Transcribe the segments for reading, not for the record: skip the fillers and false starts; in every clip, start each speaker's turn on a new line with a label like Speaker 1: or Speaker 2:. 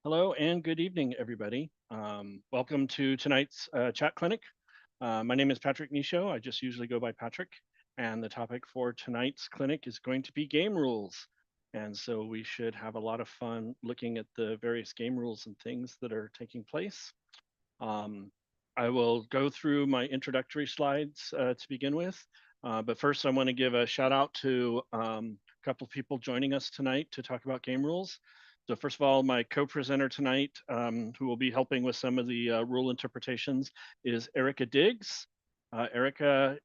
Speaker 1: Hello and good evening, everybody. Welcome to tonight's chat clinic. My name is Patrick Nisho. I just usually go by Patrick. And the topic for tonight's clinic is going to be game rules. And so we should have a lot of fun looking at the various game rules and things that are taking place. Um, I will go through my introductory slides to begin with. But first, I want to give a shout out to a couple of people joining us tonight to talk about game rules. So first of all, my co-presenter tonight, who will be helping with some of the rule interpretations, is Erica Diggs. Erica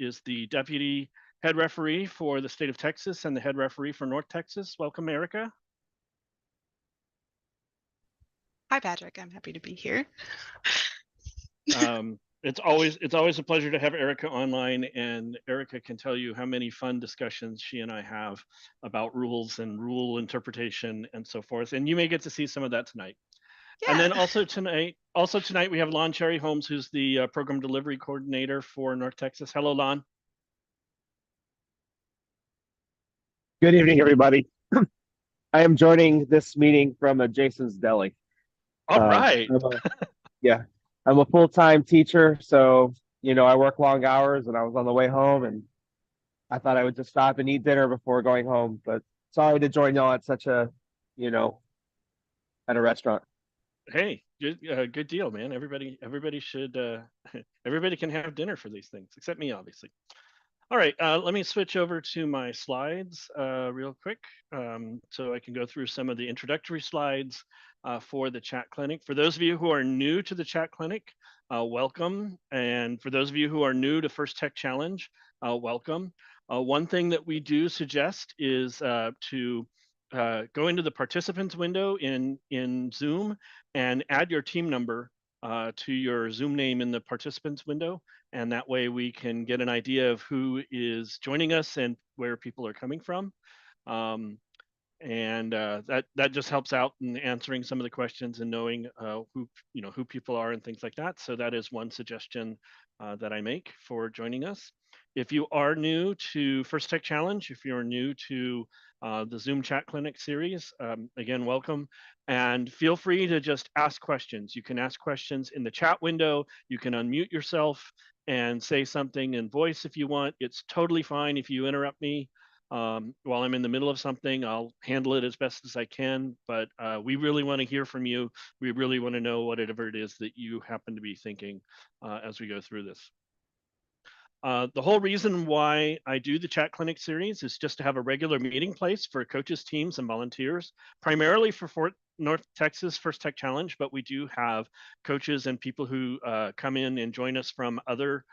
Speaker 1: is the deputy head referee for the state of Texas and the head referee for North Texas. Welcome, Erica.
Speaker 2: Hi, Patrick. I'm happy to be here.
Speaker 1: It's always a pleasure to have Erica online, and Erica can tell you how many fun discussions she and I have about rules and rule interpretation and so forth. And you may get to see some of that tonight. And
Speaker 2: Yeah.
Speaker 1: then also tonight we have Lon Cherry Holmes, who's the program delivery coordinator for North Texas. Hello, Lon.
Speaker 3: Good evening, everybody. I am joining this meeting from Jason's Deli.
Speaker 1: All right.
Speaker 3: Yeah, I'm a full-time teacher, so I work long hours, and I was on the way home, and I thought I would just stop and eat dinner before going home. But sorry to join y'all at such a, you know, at a restaurant.
Speaker 1: Hey, good deal, man. Everybody should everybody can have dinner for these things, except me, obviously. All right, let me switch over to my slides real quick so I can go through some of the introductory slides for the chat clinic. For those of you who are new to the chat clinic, welcome. And for those of you who are new to First Tech Challenge, welcome. One thing that we do suggest is to go into the participants window in Zoom and add your team number to your Zoom name in the participants window. And that way we can get an idea of who is joining us and where people are coming from. And that just helps out in answering some of the questions and knowing who people are and things like that. So that is one suggestion that I make for joining us. If you are new to First Tech Challenge, if you're new to the Zoom Chat Clinic series, again, welcome. And feel free to just ask questions. You can ask questions in the chat window. You can unmute yourself and say something in voice if you want. It's totally fine if you interrupt me while I'm in the middle of something. I'll handle it as best as I can, but we really want to hear from you. We really want to know whatever it is that you happen to be thinking as we go through this. The whole reason why I do the Chat Clinic series is just to have a regular meeting place for coaches, teams, and volunteers, primarily for North Texas First Tech Challenge, but we do have coaches and people who come in and join us from other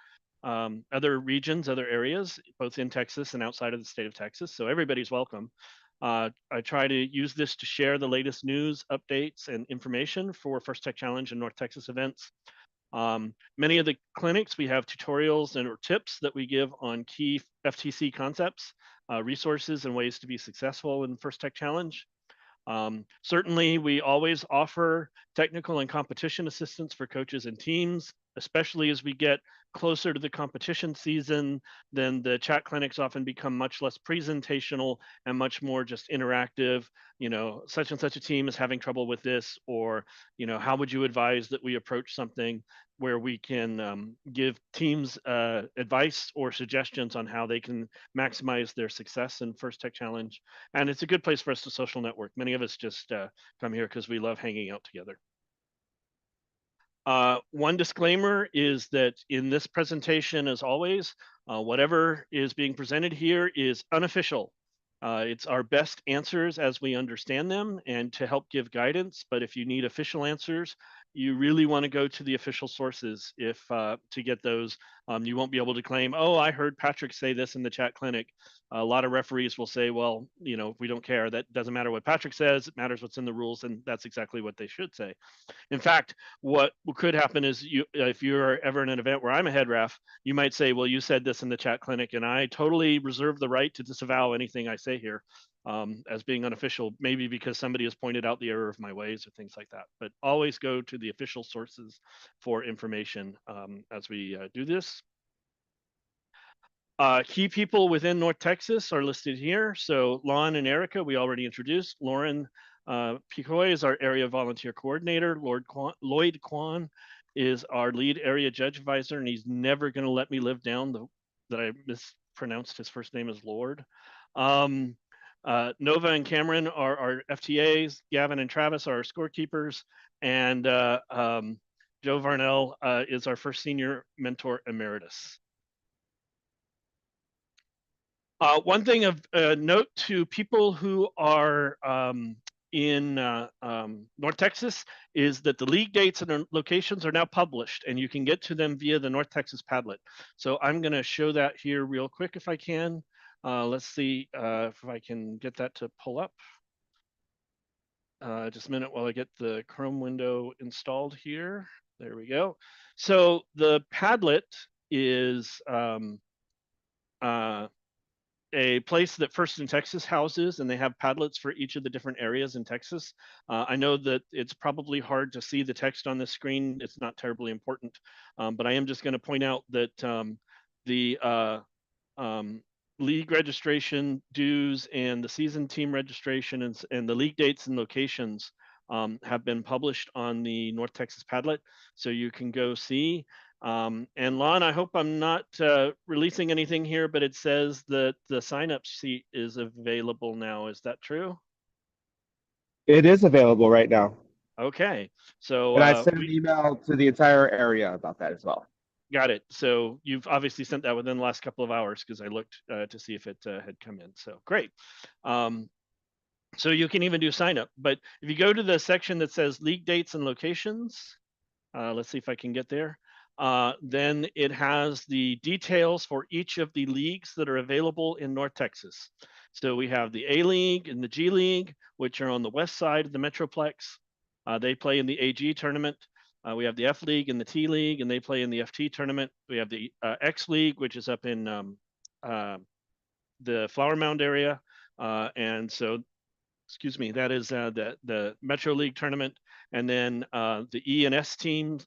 Speaker 1: regions, other areas, both in Texas and outside of the state of Texas. So everybody's welcome. I try to use this to share the latest news, updates, and information for First Tech Challenge and North Texas events. Many of the clinics, we have tutorials and or tips that we give on key FTC concepts, resources, and ways to be successful in First Tech Challenge. Certainly, we always offer technical and competition assistance for coaches and teams, especially as we get closer to the competition season. Then the chat clinics often become much less presentational and much more just interactive. Such and such a team is having trouble with this, or how would you advise that we approach something where we can give teams advice or suggestions on how they can maximize their success in First Tech Challenge. And it's a good place for us to social network. Many of us just come here because we love hanging out together. One disclaimer is that in this presentation, as always, whatever is being presented here is unofficial. It's our best answers as we understand them and to help give guidance. But if you need official answers, you really want to go to the official sources to get those. You won't be able to claim, oh, I heard Patrick say this in the chat clinic. A lot of referees will say, well, we don't care. That doesn't matter what Patrick says. It matters what's in the rules. And that's exactly what they should say. In fact, what could happen is if you're ever in an event where I'm a head ref, you might say, well, you said this in the chat clinic, and I totally reserve the right to disavow anything I say here as being unofficial, maybe because somebody has pointed out the error of my ways or things like that. But always go to the official sources for information as we do this. Key people within North Texas are listed here. So Lon and Erica, we already introduced. Lauren Picoy is our area volunteer coordinator. Lloyd Kwan is our lead area judge advisor, and he's never going to let me live down that I mispronounced his first name as Lord. Nova and Cameron are our FTAs. Gavin and Travis are our scorekeepers, and Joe Varnell is our first senior mentor emeritus. One thing of note to people who are in North Texas is that the league dates and locations are now published, and you can get to them via the North Texas Padlet. So I'm going to show that here real quick if I can. Let's see if I can get that to pull up. Just a minute while I get the Chrome window installed here. There we go. So the Padlet is a place that First in Texas houses, and they have Padlets for each of the different areas in Texas. I know that it's probably hard to see the text on this screen. It's not terribly important, but I am just going to point out that the league registration dues and the season team registration and the league dates and locations have been published on the North Texas Padlet, so you can go see. And Lon, I hope I'm not releasing anything here, but it says that the sign-up sheet is available now. Is that true?
Speaker 3: It is available right now.
Speaker 1: Okay, so
Speaker 3: And I sent an email to the entire area about that as well.
Speaker 1: Got it. So you've obviously sent that within the last couple of hours because I looked to see if it had come in. So great. So you can even do sign up. But if you go to the section that says league dates and locations, let's see if I can get there. Then it has the details for each of the leagues that are available in North Texas. So we have the A League and the G League, which are on the west side of the Metroplex. They play in the AG tournament. We have the F League and the T League, and they play in the FT tournament. We have the X League, which is up in the Flower Mound area. And so, excuse me, that is the Metro League tournament. And then the ENS teams,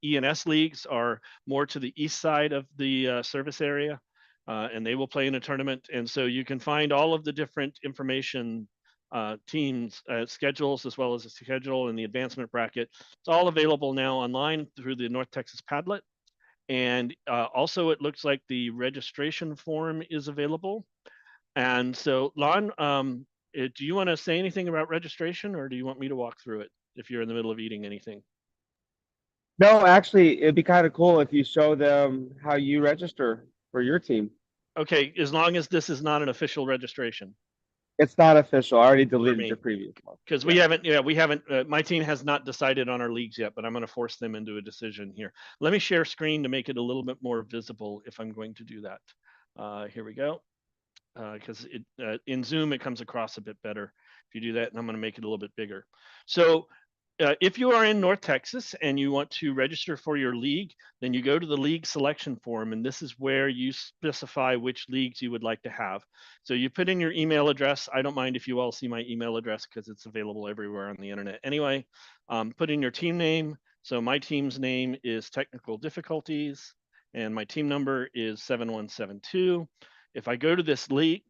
Speaker 1: ENS leagues are more to the east side of the service area, and they will play in a tournament. And so you can find all of the different information teams schedules, as well as the schedule and the advancement bracket. It's all available now online through the North Texas Padlet. And also it looks like the registration form is available. And so Lon, do you want to say anything about registration, or do you want me to walk through it if you're in the middle of eating anything?
Speaker 3: No, actually, it'd be kind of cool if you show them how you register for your team.
Speaker 1: Okay, as long as this is not an official registration.
Speaker 3: It's not official. I already deleted your previous one.
Speaker 1: Because we haven't, my team has not decided on our leagues yet, but I'm going to force them into a decision here. Let me share screen to make it a little bit more visible if I'm going to do that. Here we go. Because in Zoom, it comes across a bit better if you do that, and I'm going to make it a little bit bigger. So if you are in North Texas and you want to register for your league, then you go to the league selection form, and this is where you specify which leagues you would like to have. So you put in your email address. I don't mind if you all see my email address because it's available everywhere on the internet. Anyway, put in your team name. So my team's name is Technical Difficulties, and my team number is 7172. If I go to this link,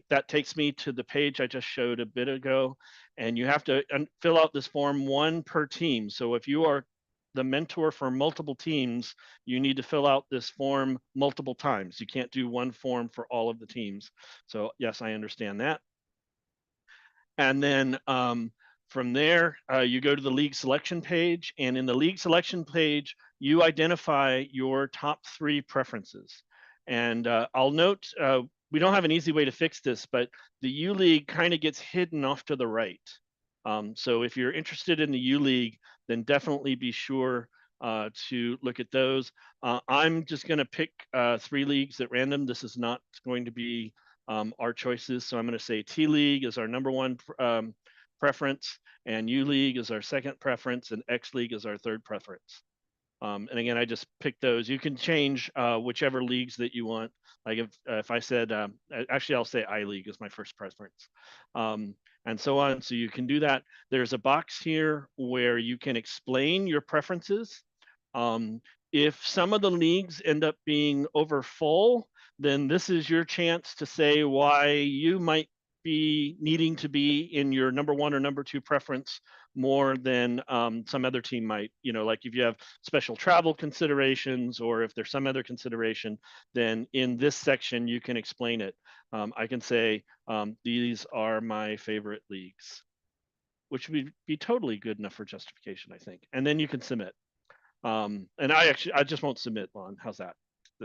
Speaker 1: that takes me to the page I just showed a bit ago, and you have to fill out this form one per team. So if you are the mentor for multiple teams, you need to fill out this form multiple times. You can't do one form for all of the teams. So yes, I understand that. And then from there, you go to the league selection page, and in the league selection page, you identify your top 3 preferences. And I'll note, we don't have an easy way to fix this, but the U League kind of gets hidden off to the right. So if you're interested in the U League, then definitely be sure to look at those. I'm just going to pick 3 leagues at random. This is not going to be our choices. So I'm going to say T League is our number 1 preference, and U League is our 2nd preference, and X League is our 3rd preference. And again, I just picked those. You can change whichever leagues that you want. Like if I said, actually, I'll say I League is my first preference, and so on. So you can do that. There's a box here where you can explain your preferences. If some of the leagues end up being over full, then this is your chance to say why you might be needing to be in your number 1 or number 2 preference more than some other team might. Like if you have special travel considerations or if there's some other consideration, then in this section you can explain it. I can say these are my favorite leagues, which would be totally good enough for justification, I think. And then you can submit. And I just won't submit, Lon. How's that?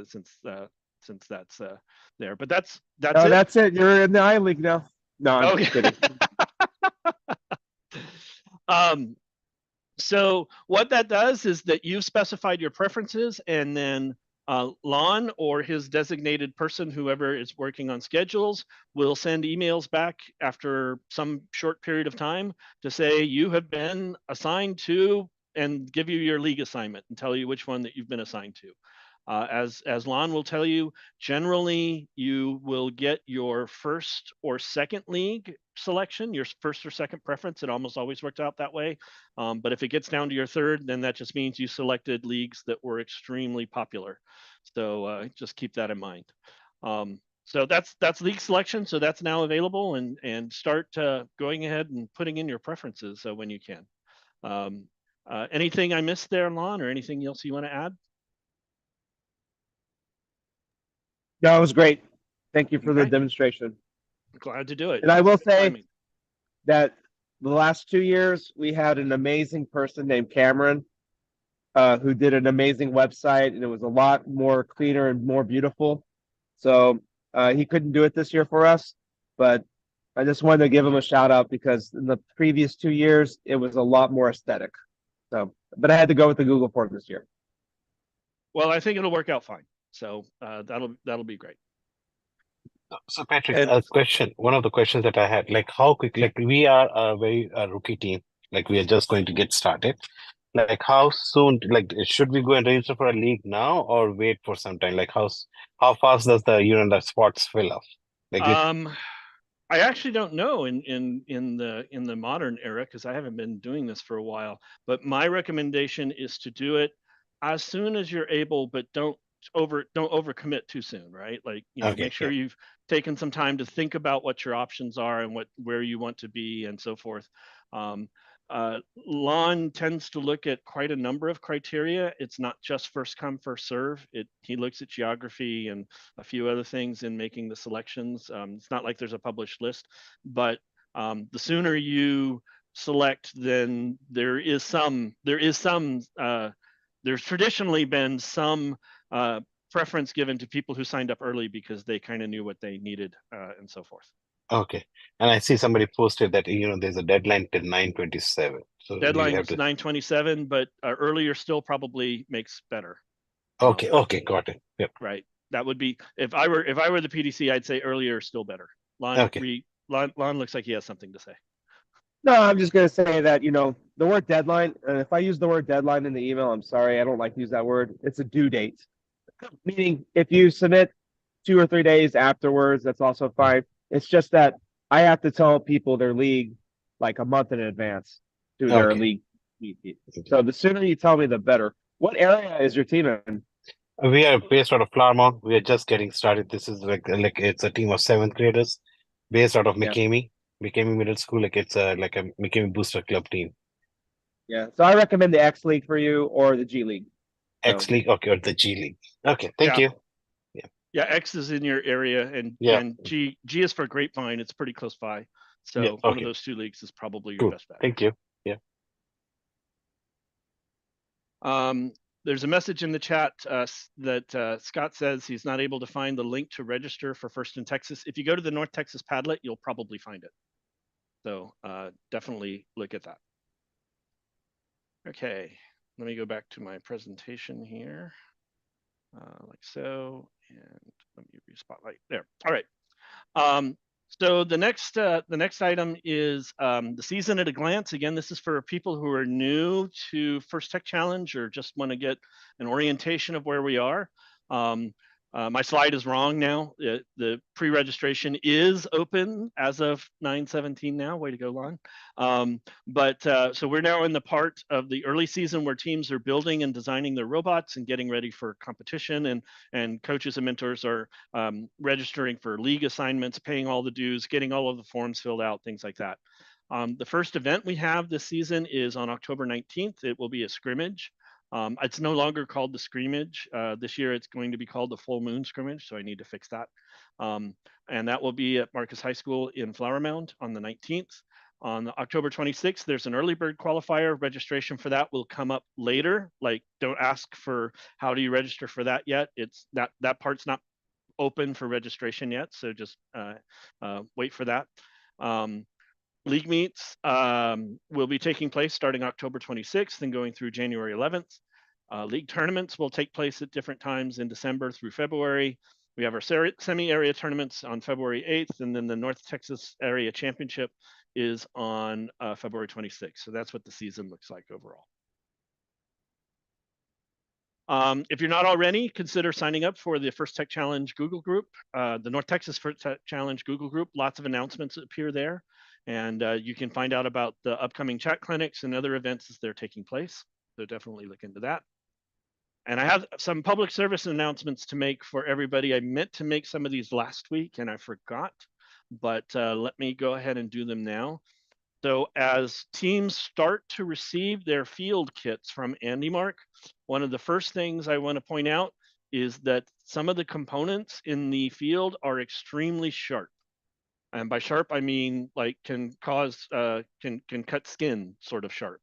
Speaker 1: Since that's there. But that's
Speaker 3: Oh,
Speaker 1: it.
Speaker 3: that's it. You're in the I League now. No, I'm
Speaker 1: Okay.
Speaker 3: kidding.
Speaker 1: So what that does is that you've specified your preferences, and then Lon or his designated person, whoever is working on schedules, will send emails back after some short period of time to say you have been assigned to, and give you your league assignment and tell you which one that you've been assigned to. As Lon will tell you, generally you will get your first or second league selection, your first or second preference. It almost always worked out that way. But if it gets down to your third, then that just means you selected leagues that were extremely popular. So just keep that in mind. So that's league selection. So that's now available, and start going ahead and putting in your preferences when you can. Anything I missed there, Lon, or anything else you want to add?
Speaker 3: No, it was great. Thank you for the
Speaker 1: Okay.
Speaker 3: demonstration.
Speaker 1: Glad to do it.
Speaker 3: And I will say
Speaker 1: Timing.
Speaker 3: that the last 2 years, we had an amazing person named Cameron, who did an amazing website, and it was a lot more cleaner and more beautiful. So he couldn't do it this year for us, but I just wanted to give him a shout out because in the previous 2 years, it was a lot more aesthetic. So, but I had to go with the Google form this year.
Speaker 1: Well, I think it'll work out fine. So that'll be great.
Speaker 4: So Patrick,
Speaker 3: And-
Speaker 4: a question. One of the questions that I had, like how quick, like we are a rookie team, like we are just going to get started. Like how soon, like should we go and register for a league now or wait for some time? Like how fast does the spots fill up? Like
Speaker 1: I actually don't know in the modern era, because I haven't been doing this for a while. But my recommendation is to do it as soon as you're able, but don't overcommit too soon, right? Like,
Speaker 4: Okay,
Speaker 1: make sure
Speaker 4: yeah.
Speaker 1: you've taken some time to think about what your options are and where you want to be and so forth. Lon tends to look at quite a number of criteria. It's not just first come, first serve. He looks at geography and a few other things in making the selections. It's not like there's a published list, but the sooner you select, then there's traditionally been some preference given to people who signed up early because they kind of knew what they needed and so forth.
Speaker 4: Okay. And I see somebody posted that, there's a deadline till 9/27. So
Speaker 1: Deadline
Speaker 4: we have
Speaker 1: is
Speaker 4: to.
Speaker 1: 9/27, but earlier still probably makes better.
Speaker 4: Okay, got it. Yep.
Speaker 1: Right. That would be, if I were the PDC, I'd say earlier is still better. Lon looks like he has something to say.
Speaker 3: No, I'm just going to say that, the word deadline, and if I use the word deadline in the email, I'm sorry, I don't like to use that word. It's a due date. Meaning, if you submit 2 or 3 days afterwards, that's also fine. It's just that I have to tell people their league like a month in advance to their
Speaker 4: Okay.
Speaker 3: league. So the sooner you tell me, the better. What area is your team in?
Speaker 4: We are based out of Claremont. We are just getting started. This is like it's a team of 7th graders based out of
Speaker 3: Yeah.
Speaker 4: McCamey Middle School. Like it's like a McCamey Booster Club team.
Speaker 3: Yeah. So I recommend the X League for you or the G League.
Speaker 4: X League, okay, or the G League. Okay, thank you.
Speaker 1: Yeah, X is in your area, and G is for Grapevine. It's pretty close by. So one of those 2 leagues is probably your best bet.
Speaker 4: Thank you. Yeah.
Speaker 1: There's a message in the chat that Scott says he's not able to find the link to register for First in Texas. If you go to the North Texas Padlet, you'll probably find it. So definitely look at that. Okay, let me go back to my presentation here, like so, and let me re-spotlight there. All right. So the next item is the season at a glance. Again, this is for people who are new to First Tech Challenge or just want to get an orientation of where we are. My slide is wrong now. The pre-registration is open as of 9/17 now. Way to go, Lon. So we're now in the part of the early season where teams are building and designing their robots and getting ready for competition, and coaches and mentors are registering for league assignments, paying all the dues, getting all of the forms filled out, things like that. The first event we have this season is on October 19th. It will be a scrimmage. It's no longer called the scrimmage. This year it's going to be called the full moon scrimmage, so I need to fix that. And that will be at Marcus High School in Flower Mound on the 19th. On October 26th, there's an early bird qualifier. Registration for that will come up later. Like, don't ask for how do you register for that yet. It's that part's not open for registration yet, so just wait for that. League meets will be taking place starting October 26th and going through January 11th. League tournaments will take place at different times in December through February. We have our semi-area tournaments on February 8th, and then the North Texas Area Championship is on February 26th. So that's what the season looks like overall. If you're not already, consider signing up for the First Tech Challenge Google group, the North Texas First Tech Challenge Google group. Lots of announcements appear there. And you can find out about the upcoming chat clinics and other events as they're taking place. So definitely look into that. And I have some public service announcements to make for everybody. I meant to make some of these last week and I forgot, but let me go ahead and do them now. So as teams start to receive their field kits from AndyMark, one of the first things I want to point out is that some of the components in the field are extremely sharp. And by sharp, I mean like can cause can cut skin sort of sharp.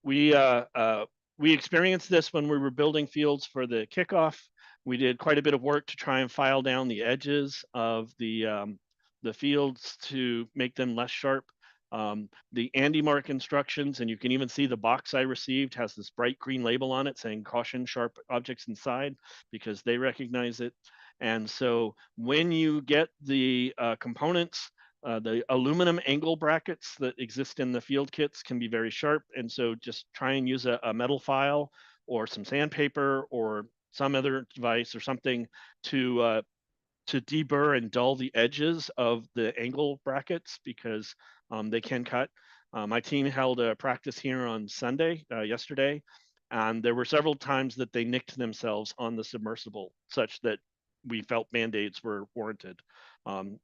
Speaker 1: We experienced this when we were building fields for the kickoff. We did quite a bit of work to try and file down the edges of the fields to make them less sharp. The AndyMark instructions, and you can even see the box I received has this bright green label on it saying caution sharp objects inside because they recognize it. And so when you get the components, the aluminum angle brackets that exist in the field kits can be very sharp. And so just try and use a metal file or some sandpaper or some other device or something to deburr and dull the edges of the angle brackets because they can cut. My team held a practice here on Sunday, yesterday, and there were several times that they nicked themselves on the submersible such that we felt Band-Aids were warranted.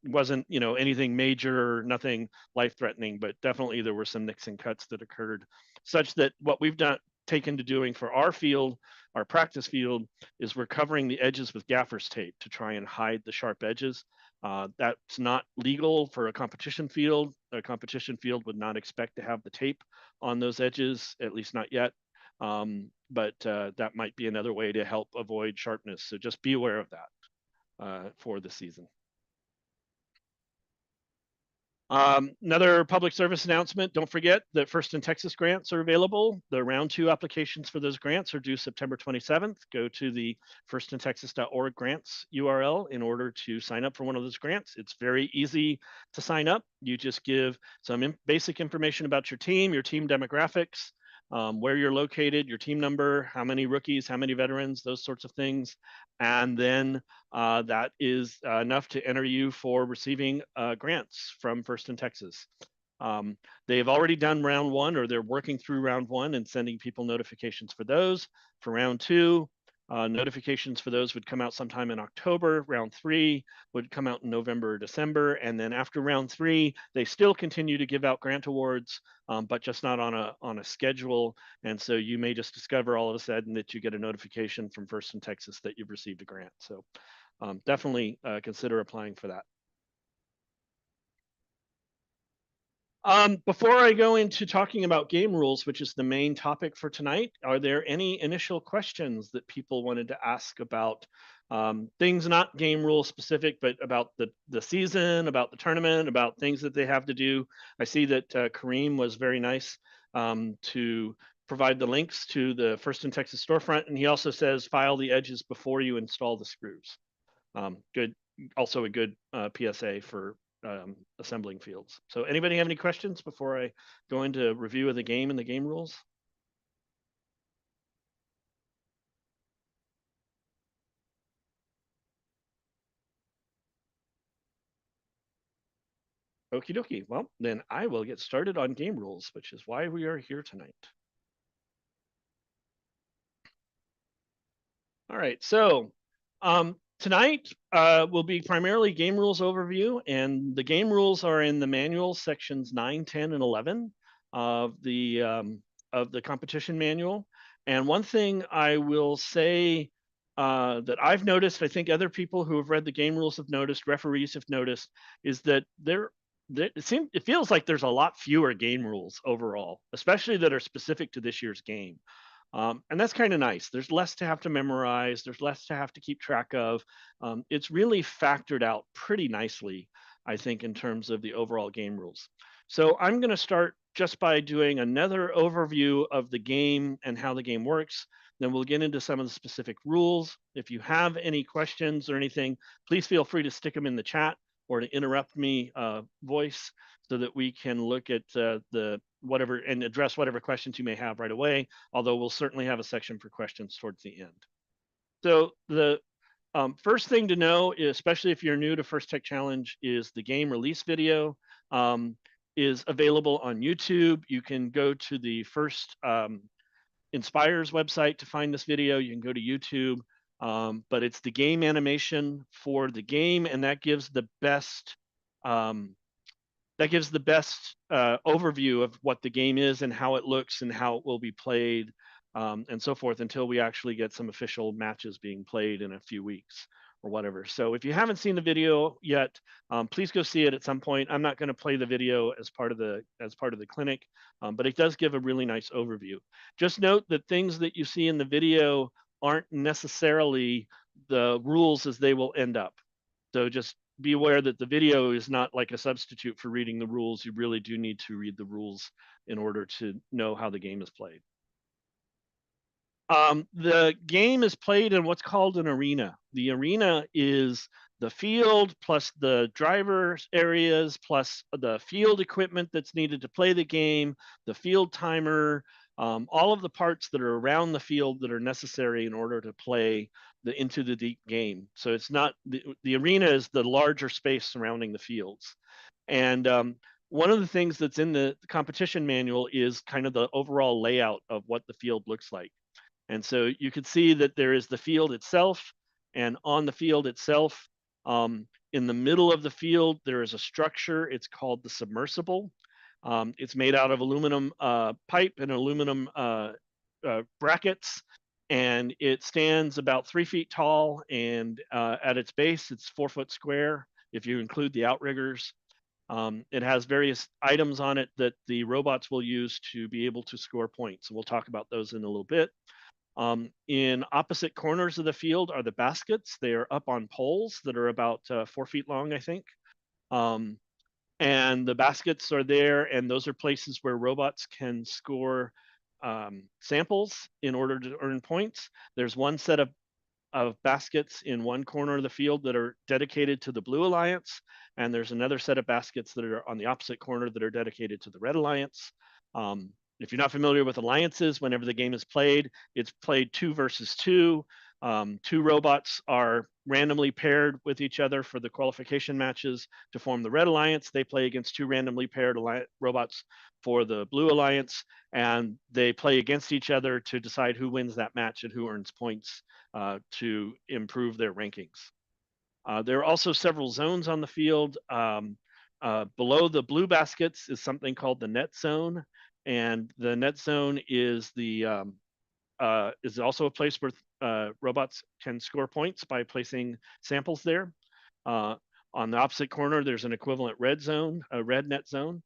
Speaker 1: Wasn't, anything major, nothing life-threatening, but definitely there were some nicks and cuts that occurred such that what we've taken to doing for our field, our practice field, is we're covering the edges with gaffer's tape to try and hide the sharp edges. That's not legal for a competition field. A competition field would not expect to have the tape on those edges, at least not yet. But that might be another way to help avoid sharpness. So just be aware of that for the season. Another public service announcement, don't forget that First in Texas grants are available. The round 2 applications for those grants are due September 27th. Go to the firstintexas.org grants URL in order to sign up for one of those grants. It's very easy to sign up. You just give some basic information about your team demographics, where you're located, your team number, how many rookies, how many veterans, those sorts of things. And then that is enough to enter you for receiving grants from First in Texas. They have already done round 1, or they're working through round 1 and sending people notifications for those. For round 2, notifications for those would come out sometime in October. Round 3 would come out in November or December. And then after round 3, they still continue to give out grant awards, but just not on a schedule. And so you may just discover all of a sudden that you get a notification from First in Texas that you've received a grant. So definitely consider applying for that. Before I go into talking about game rules, which is the main topic for tonight, are there any initial questions that people wanted to ask about things not game rule specific, but about the season, about the tournament, about things that they have to do? I see that Kareem was very nice to provide the links to the First in Texas storefront, and he also says file the edges before you install the screws. Good, also a good PSA for assembling fields. So anybody have any questions before I go into review of the game and the game rules? Okie dokie. Well, then I will get started on game rules, which is why we are here tonight. All right, so tonight will be primarily game rules overview, and the game rules are in the manual sections 9, 10, and 11 of the competition manual. And one thing I will say that I've noticed, I think other people who have read the game rules have noticed, referees have noticed, is that it feels like there's a lot fewer game rules overall, especially that are specific to this year's game. And that's kind of nice. There's less to have to memorize. There's less to have to keep track of. It's really factored out pretty nicely, I think, in terms of the overall game rules. So I'm going to start just by doing another overview of the game and how the game works. Then we'll get into some of the specific rules. If you have any questions or anything, please feel free to stick them in the chat or to interrupt me voice so that we can look at the whatever and address whatever questions you may have right away, although we'll certainly have a section for questions towards the end. So the first thing to know, especially if you're new to First Tech Challenge, is the game release video is available on YouTube. You can go to the First Inspires website to find this video. You can go to YouTube, but it's the game animation for the game, and that gives the best overview of what the game is and how it looks and how it will be played and so forth until we actually get some official matches being played in a few weeks or whatever. So if you haven't seen the video yet, please go see it at some point. I'm not going to play the video as part of the clinic, but it does give a really nice overview. Just note that things that you see in the video aren't necessarily the rules as they will end up. So just be aware that the video is not like a substitute for reading the rules. You really do need to read the rules in order to know how the game is played. The game is played in what's called an arena. The arena is the field plus the driver's areas plus the field equipment that's needed to play the game, the field timer, all of the parts that are around the field that are necessary in order to play the Into the Deep game. So it's not the arena is the larger space surrounding the fields. And one of the things that's in the competition manual is kind of the overall layout of what the field looks like. And so you can see that there is the field itself, and on the field itself, in the middle of the field, there is a structure. It's called the submersible. It's made out of aluminum pipe and aluminum brackets, and it stands about 3 feet tall, and at its base, it's 4 foot square if you include the outriggers. It has various items on it that the robots will use to be able to score points. And we'll talk about those in a little bit. In opposite corners of the field are the baskets. They are up on poles that are about 4 feet long, I think. And the baskets are there, and those are places where robots can score samples in order to earn points. There's one set of baskets in one corner of the field that are dedicated to the Blue Alliance, and there's another set of baskets that are on the opposite corner that are dedicated to the Red Alliance. If you're not familiar with alliances, whenever the game is played, it's played 2 versus 2. 2 robots are randomly paired with each other for the qualification matches to form the Red Alliance. They play against 2 randomly paired robots for the Blue Alliance, and they play against each other to decide who wins that match and who earns points to improve their rankings. There are also several zones on the field. Below the blue baskets is something called the net zone, and the net zone is also a place where robots can score points by placing samples there. On the opposite corner, there's an equivalent red zone, a red net zone.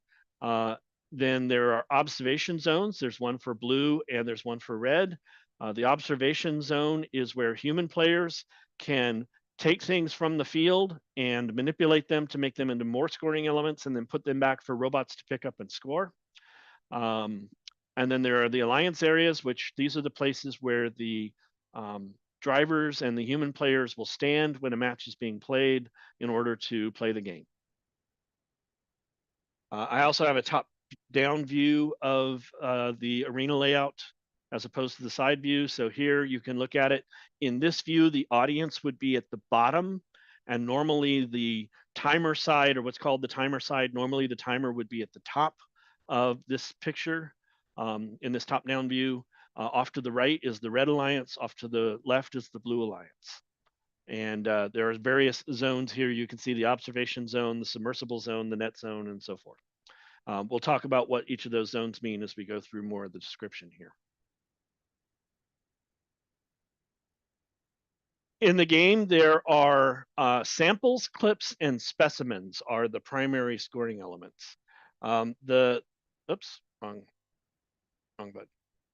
Speaker 1: Then there are observation zones. There's one for blue and there's one for red. The observation zone is where human players can take things from the field and manipulate them to make them into more scoring elements and then put them back for robots to pick up and score. And then there are the alliance areas, which these are the places where the drivers and the human players will stand when a match is being played in order to play the game. I also have a top-down view of the arena layout as opposed to the side view. So here you can look at it. In this view, the audience would be at the bottom, And normally the timer side, or what's called the timer side, normally the timer would be at the top of this picture in this top-down view. Off to the right is the red alliance, off to the left is the blue alliance. And there are various zones here. You can see the observation zone, the submersible zone, the net zone, and so forth. We'll talk about what each of those zones mean as we go through more of the description here. In the game, there are samples, clips, and specimens are the primary scoring elements. Oops, wrong button.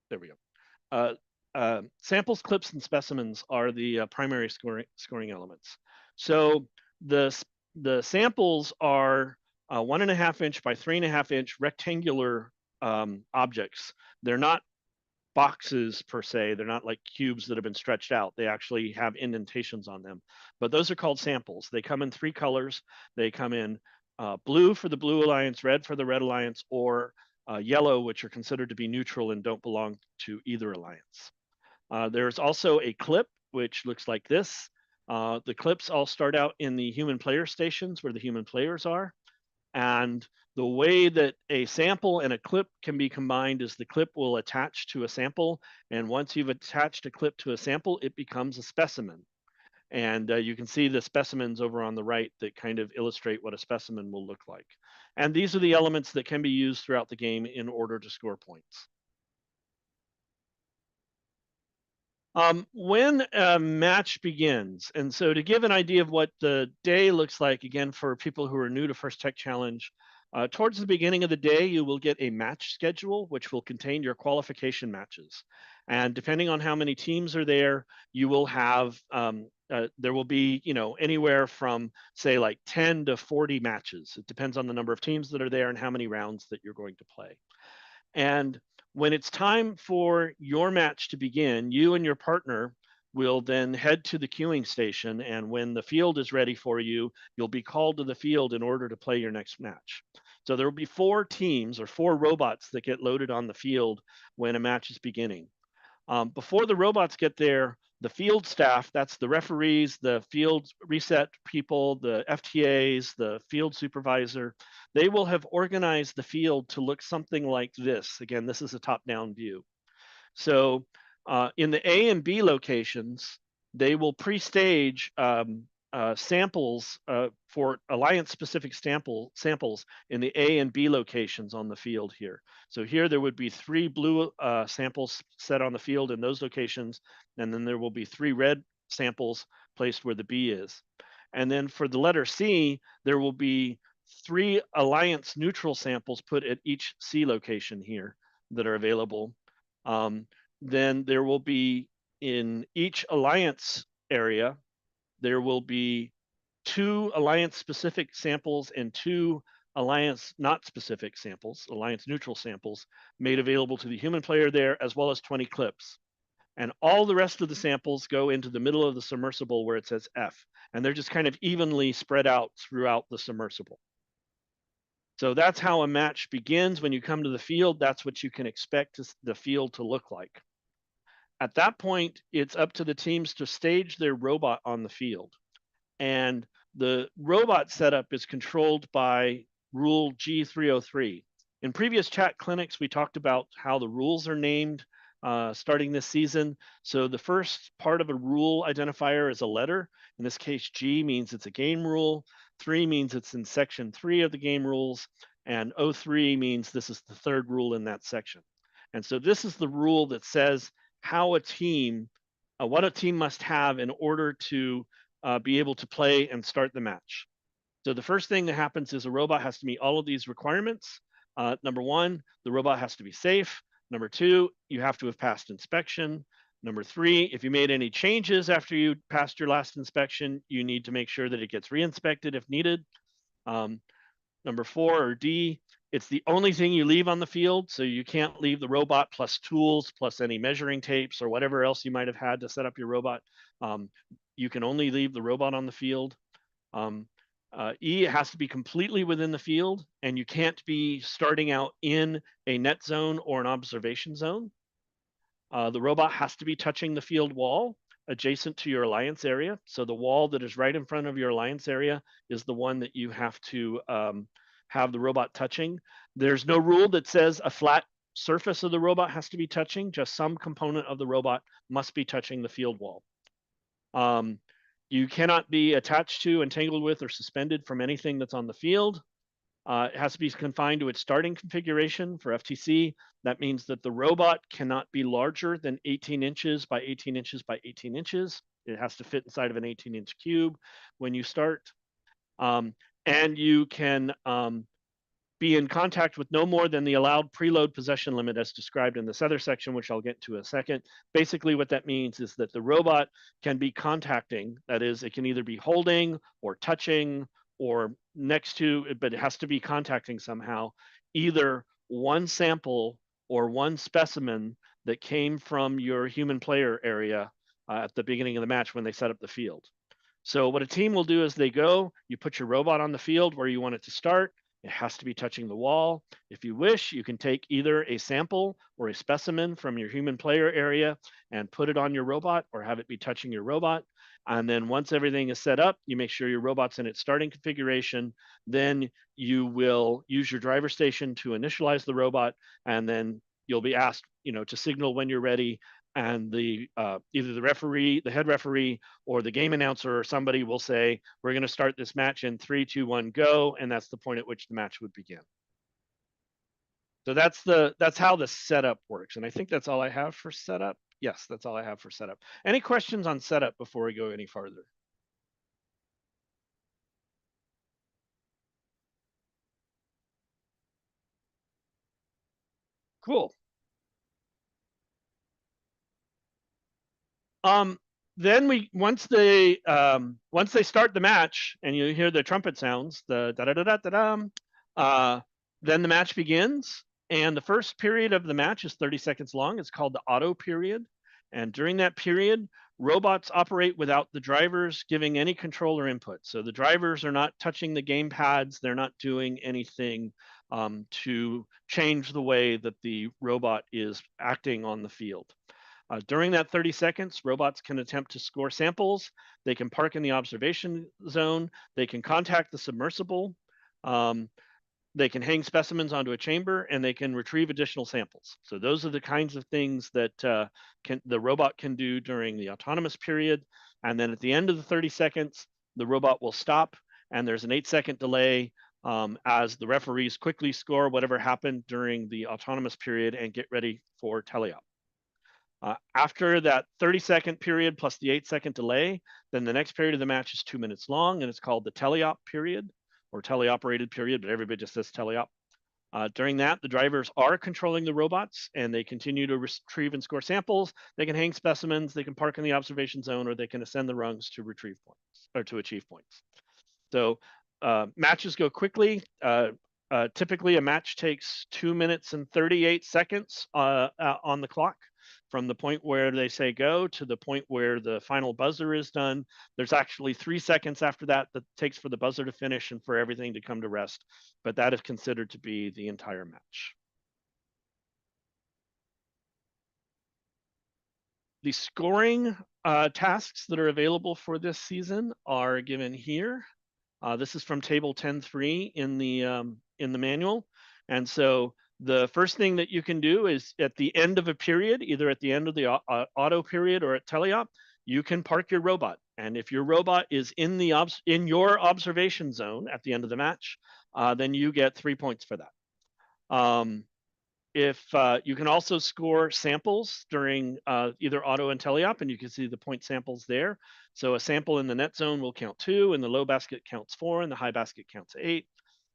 Speaker 1: There we go. Samples, clips, and specimens are the primary scoring elements. So the samples are 1.5 inch by 3.5 inch rectangular objects. They're not boxes per se. They're not like cubes that have been stretched out. They actually have indentations on them. But those are called samples. They come in 3 colors. They come in blue for the blue alliance, red for the red alliance, or yellow, which are considered to be neutral and don't belong to either alliance. There's also a clip, which looks like this. The clips all start out in the human player stations where the human players are. And the way that a sample and a clip can be combined is the clip will attach to a sample. And once you've attached a clip to a sample, it becomes a specimen. And you can see the specimens over on the right that kind of illustrate what a specimen will look like. And these are the elements that can be used throughout the game in order to score points. When a match begins, and so to give an idea of what the day looks like, again, for people who are new to First Tech Challenge, towards the beginning of the day, you will get a match schedule, which will contain your qualification matches. And depending on how many teams are there, you will have, there will be, anywhere from, say, like 10 to 40 matches. It depends on the number of teams that are there and how many rounds that you're going to play. And when it's time for your match to begin, you and your partner will then head to the queuing station. And when the field is ready for you, you'll be called to the field in order to play your next match. So there will be 4 teams or 4 robots that get loaded on the field when a match is beginning. Before the robots get there, the field staff, that's the referees, the field reset people, the FTAs, the field supervisor, they will have organized the field to look something like this. Again, this is a top-down view. So in the A and B locations, they will pre-stage samples for alliance-specific samples in the A and B locations on the field here. So here there would be 3 blue samples set on the field in those locations, and then there will be 3 red samples placed where the B is. And then for the letter C, there will be 3 alliance neutral samples put at each C location here that are available. Then there will be in each alliance area, there will be 2 alliance specific samples and 2 alliance not specific samples, alliance neutral samples made available to the human player there, as well as 20 clips. And all the rest of the samples go into the middle of the submersible where it says F, and they're just kind of evenly spread out throughout the submersible. So that's how a match begins. When you come to the field, that's what you can expect the field to look like. At that point, it's up to the teams to stage their robot on the field. And the robot setup is controlled by rule G303. In previous chat clinics, we talked about how the rules are named starting this season. So the first part of a rule identifier is a letter. In this case, G means it's a game rule. 3 means it's in section 3 of the game rules. And 03 means this is the 3rd rule in that section. And so this is the rule that says how a team, what a team must have in order to be able to play and start the match. So the first thing that happens is a robot has to meet all of these requirements. Number 1, the robot has to be safe. Number 2, you have to have passed inspection. Number 3, if you made any changes after you passed your last inspection, you need to make sure that it gets re-inspected if needed. Number 4 or D, it's the only thing you leave on the field, so you can't leave the robot plus tools, plus any measuring tapes or whatever else you might have had to set up your robot. You can only leave the robot on the field. E, it has to be completely within the field, and you can't be starting out in a net zone or an observation zone. The robot has to be touching the field wall. adjacent to your alliance area. So the wall that is right in front of your alliance area is the one that you have to have the robot touching. There's no rule that says a flat surface of the robot has to be touching, just some component of the robot must be touching the field wall. You cannot be attached to, entangled with, or suspended from anything that's on the field. It has to be confined to its starting configuration for FTC. That means that the robot cannot be larger than 18 inches by 18 inches by 18 inches. It has to fit inside of an 18-inch cube when you start. And you can be in contact with no more than the allowed preload possession limit as described in this other section, which I'll get to in a second. Basically, what that means is that the robot can be contacting, that is, it can either be holding or touching or next to, but it has to be contacting somehow, either one sample or one specimen that came from your human player area at the beginning of the match when they set up the field. So what a team will do is they go, you put your robot on the field where you want it to start. It has to be touching the wall. If you wish, you can take either a sample or a specimen from your human player area and put it on your robot or have it be touching your robot. And then once everything is set up, you make sure your robot's in its starting configuration. Then you will use your driver station to initialize the robot, and then you'll be asked, to signal when you're ready. And the either the referee, the head referee, or the game announcer or somebody will say, we're going to start this match in 3, 2, 1, go, and that's the point at which the match would begin. So that's how the setup works, and I think that's all I have for setup. Yes, that's all I have for setup. Any questions on setup before we go any farther? Cool. Then once they start the match and you hear the trumpet sounds, the da da da da da, then the match begins. And the first period of the match is 30 seconds long. It's called the auto period. And during that period, robots operate without the drivers giving any controller input. So the drivers are not touching the game pads. They're not doing anything to change the way that the robot is acting on the field. During that 30 seconds, robots can attempt to score samples. They can park in the observation zone. They can contact the submersible. They can hang specimens onto a chamber, and they can retrieve additional samples. So those are the kinds of things that the robot can do during the autonomous period. And then at the end of the 30 seconds, the robot will stop, and there's an 8-second delay as the referees quickly score whatever happened during the autonomous period and get ready for teleop. After that 30-second period plus the 8-second delay, then the next period of the match is 2 minutes long, and it's called the teleop period or teleoperated period, but everybody just says teleop. During that, the drivers are controlling the robots, and they continue to retrieve and score samples. They can hang specimens, they can park in the observation zone, or they can ascend the rungs to retrieve points or to achieve points. So matches go quickly. Typically, a match takes 2 minutes and 38 seconds on the clock. From the point where they say go to the point where the final buzzer is done. There's actually 3 seconds after that that takes for the buzzer to finish and for everything to come to rest, but that is considered to be the entire match. The scoring tasks that are available for this season are given here. This is from table 10.3 in the manual, and so the first thing that you can do is at the end of a period, either at the end of the auto period or at teleop, you can park your robot. And if your robot is in your observation zone at the end of the match, then you get 3 points for that. If you can also score samples during either auto and teleop, and you can see the point samples there. So a sample in the net zone will count 2, and the low basket counts 4, and the high basket counts 8.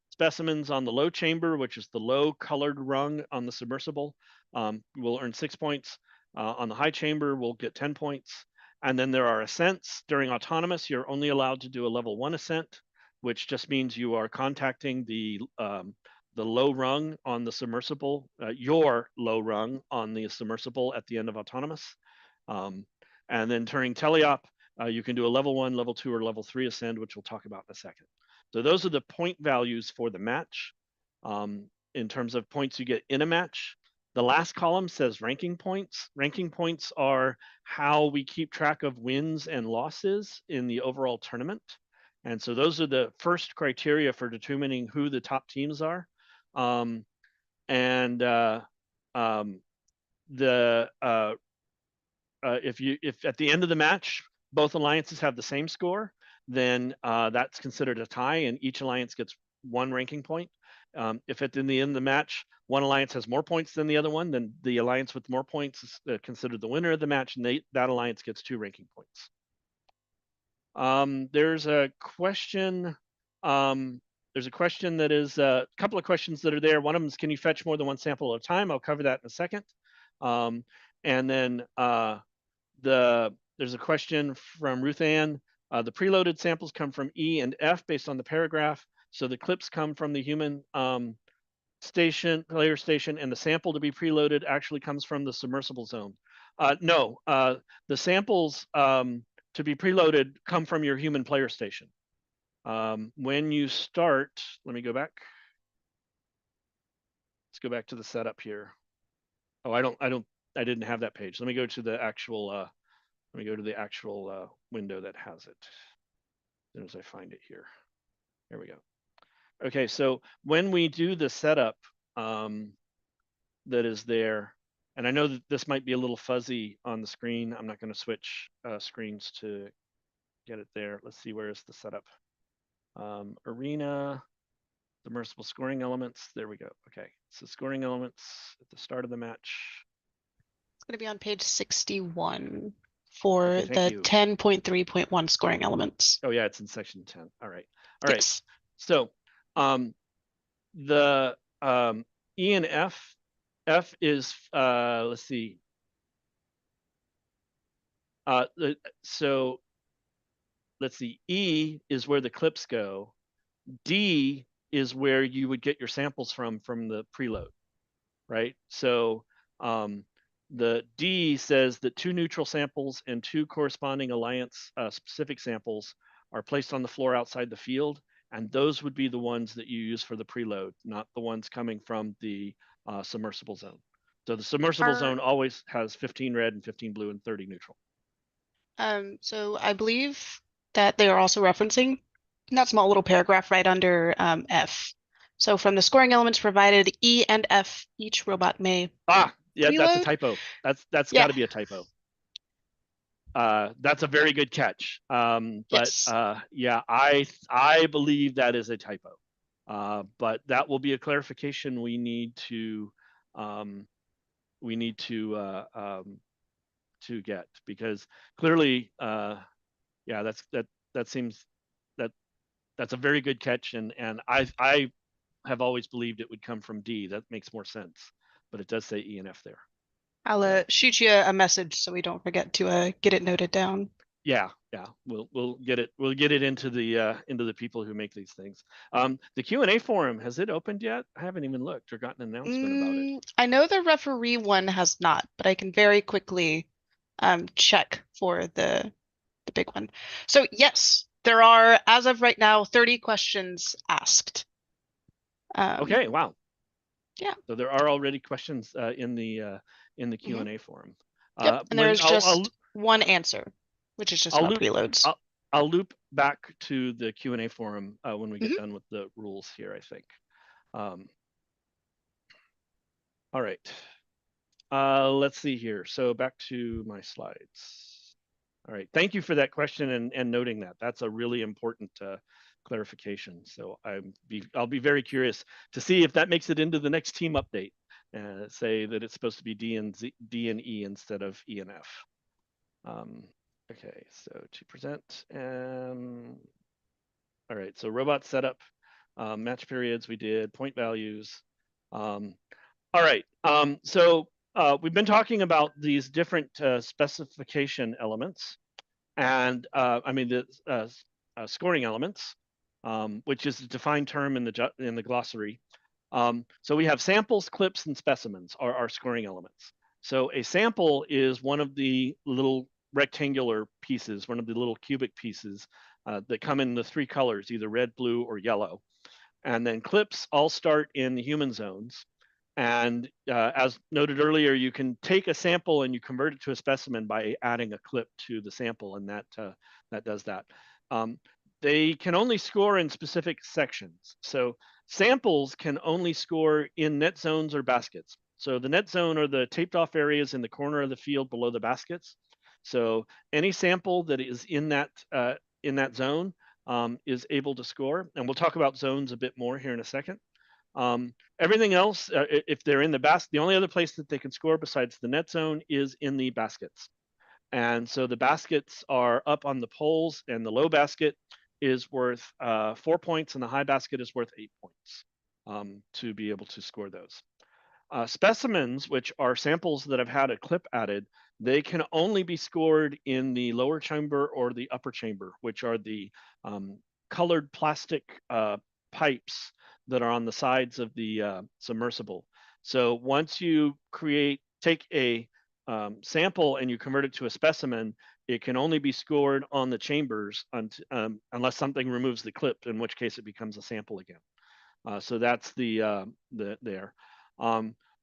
Speaker 1: Specimens on the low chamber, which is the low colored rung on the submersible, will earn 6 points. On the high chamber, we'll get 10 points. And then there are ascents. During autonomous, you're only allowed to do a level 1 ascent, which just means you are contacting the low rung on the submersible, your low rung on the submersible at the end of autonomous. And then during teleop, you can do a level 1, level 2, or level 3 ascend, which we'll talk about in a second. So those are the point values for the match. In terms of points you get in a match, The last column says ranking points. Ranking points are how we keep track of wins and losses in the overall tournament. And so those are the first criteria for determining who the top teams are. If at the end of the match both alliances have the same score, then that's considered a tie, and each alliance gets 1 ranking point. If at the end of the match one alliance has more points than the other one, then the alliance with more points is considered the winner of the match, and that alliance gets 2 ranking points. There's a question. There's a question that is a couple of questions that are there. One of them is, can you fetch more than 1 sample at a time? I'll cover that in a second. And then there's a question from Ruth Ann. The preloaded samples come from E and F based on the paragraph. So the clips come from the human player station, and the sample to be preloaded actually comes from the submersible zone. No, the samples to be preloaded come from your human player station. When you start, let me go back. Let's go back to the setup here. Oh, I didn't have that page. Let me go to the actual window that has it. As soon as I find it here. There we go. Okay, so when we do the setup that is there, and I know that this might be a little fuzzy on the screen. I'm not going to switch screens to get it there. Let's see, where is the setup? Arena, submersible scoring elements. There we go. Okay, so scoring elements at the start of the match.
Speaker 2: It's going to be on page 61 for
Speaker 1: Okay,
Speaker 2: the 10.3.1 scoring elements.
Speaker 1: Oh yeah, it's in section 10. All right.
Speaker 2: Yes.
Speaker 1: So the E and F is let's see. So let's see. E is where the clips go. D is where you would get your samples from the preload, right? So the D says that 2 neutral samples and 2 corresponding alliance specific samples are placed on the floor outside the field, and those would be the ones that you use for the preload, not the ones coming from the submersible zone. So the submersible zone always has 15 red and 15 blue and 30 neutral.
Speaker 2: So I believe that they are also referencing that small little paragraph right under F. So from the scoring elements provided, E and F, each robot may
Speaker 1: yeah,
Speaker 2: preload?
Speaker 1: that's a typo. That's
Speaker 2: Yeah.
Speaker 1: got to be a typo. That's a very good catch.
Speaker 2: Yes.
Speaker 1: Yeah, I believe that is a typo. But that will be a clarification we need to get, because clearly, yeah, that seems that's a very good catch, and I have always believed it would come from D. That makes more sense, but it does say E and F there.
Speaker 2: I'll shoot you a message so we don't forget to get it noted down.
Speaker 1: Yeah, we'll get it into the people who make these things. The Q&A forum, has it opened yet? I haven't even looked or gotten an announcement about it.
Speaker 2: I know the referee one has not, but I can very quickly check for the big one. So yes, there are, as of right now, 30 questions asked.
Speaker 1: Okay, wow.
Speaker 2: Yeah.
Speaker 1: So there are already questions in the Q&A forum.
Speaker 2: Yep, and there's just one answer, which is just about preloads.
Speaker 1: I'll loop back to the Q&A forum when we get done with the rules here, I think. All right. Let's see here. So back to my slides. All right. Thank you for that question and noting that. That's a really important clarification. So I'll be very curious to see if that makes it into the next team update. Say that it's supposed to be D and E instead of E and F. Okay, so to present. All right, so robot setup, match periods we did, point values. All right, so we've been talking about these different specification elements, and I mean the scoring elements, which is a defined term in the glossary. So we have samples, clips, and specimens are our scoring elements. So a sample is one of the little rectangular pieces, one of the little cubic pieces that come in the 3 colors, either red, blue, or yellow. And then clips all start in the human zones. And as noted earlier, you can take a sample and you convert it to a specimen by adding a clip to the sample, and that does that. They can only score in specific sections. So samples can only score in net zones or baskets. So the net zone are the taped off areas in the corner of the field below the baskets. So any sample that is in that zone is able to score. And we'll talk about zones a bit more here in a second. Everything else, if they're in the basket, the only other place that they can score besides the net zone is in the baskets. And so the baskets are up on the poles, and the low basket is worth 4 points, and the high basket is worth 8 points to be able to score those. Specimens, which are samples that have had a clip added, they can only be scored in the lower chamber or the upper chamber, which are the colored plastic pipes that are on the sides of the submersible. So once you take a sample and you convert it to a specimen, it can only be scored on the chambers unless something removes the clip, in which case it becomes a sample again. So that's the there.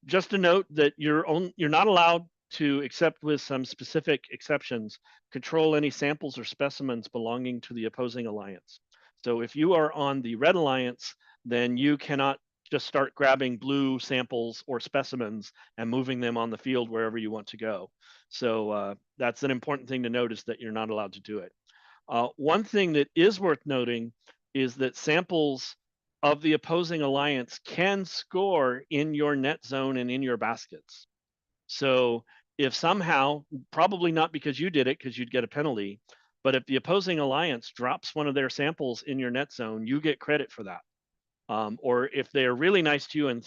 Speaker 1: Just to note that you're not allowed to, except with some specific exceptions, control any samples or specimens belonging to the opposing alliance. So if you are on the red alliance, then you cannot just start grabbing blue samples or specimens and moving them on the field wherever you want to go. So that's an important thing to note, is that you're not allowed to do it. One thing that is worth noting is that samples of the opposing alliance can score in your net zone and in your baskets. So if somehow, probably not because you did it, because you'd get a penalty, but if the opposing alliance drops one of their samples in your net zone, you get credit for that. Or if they're really nice to you and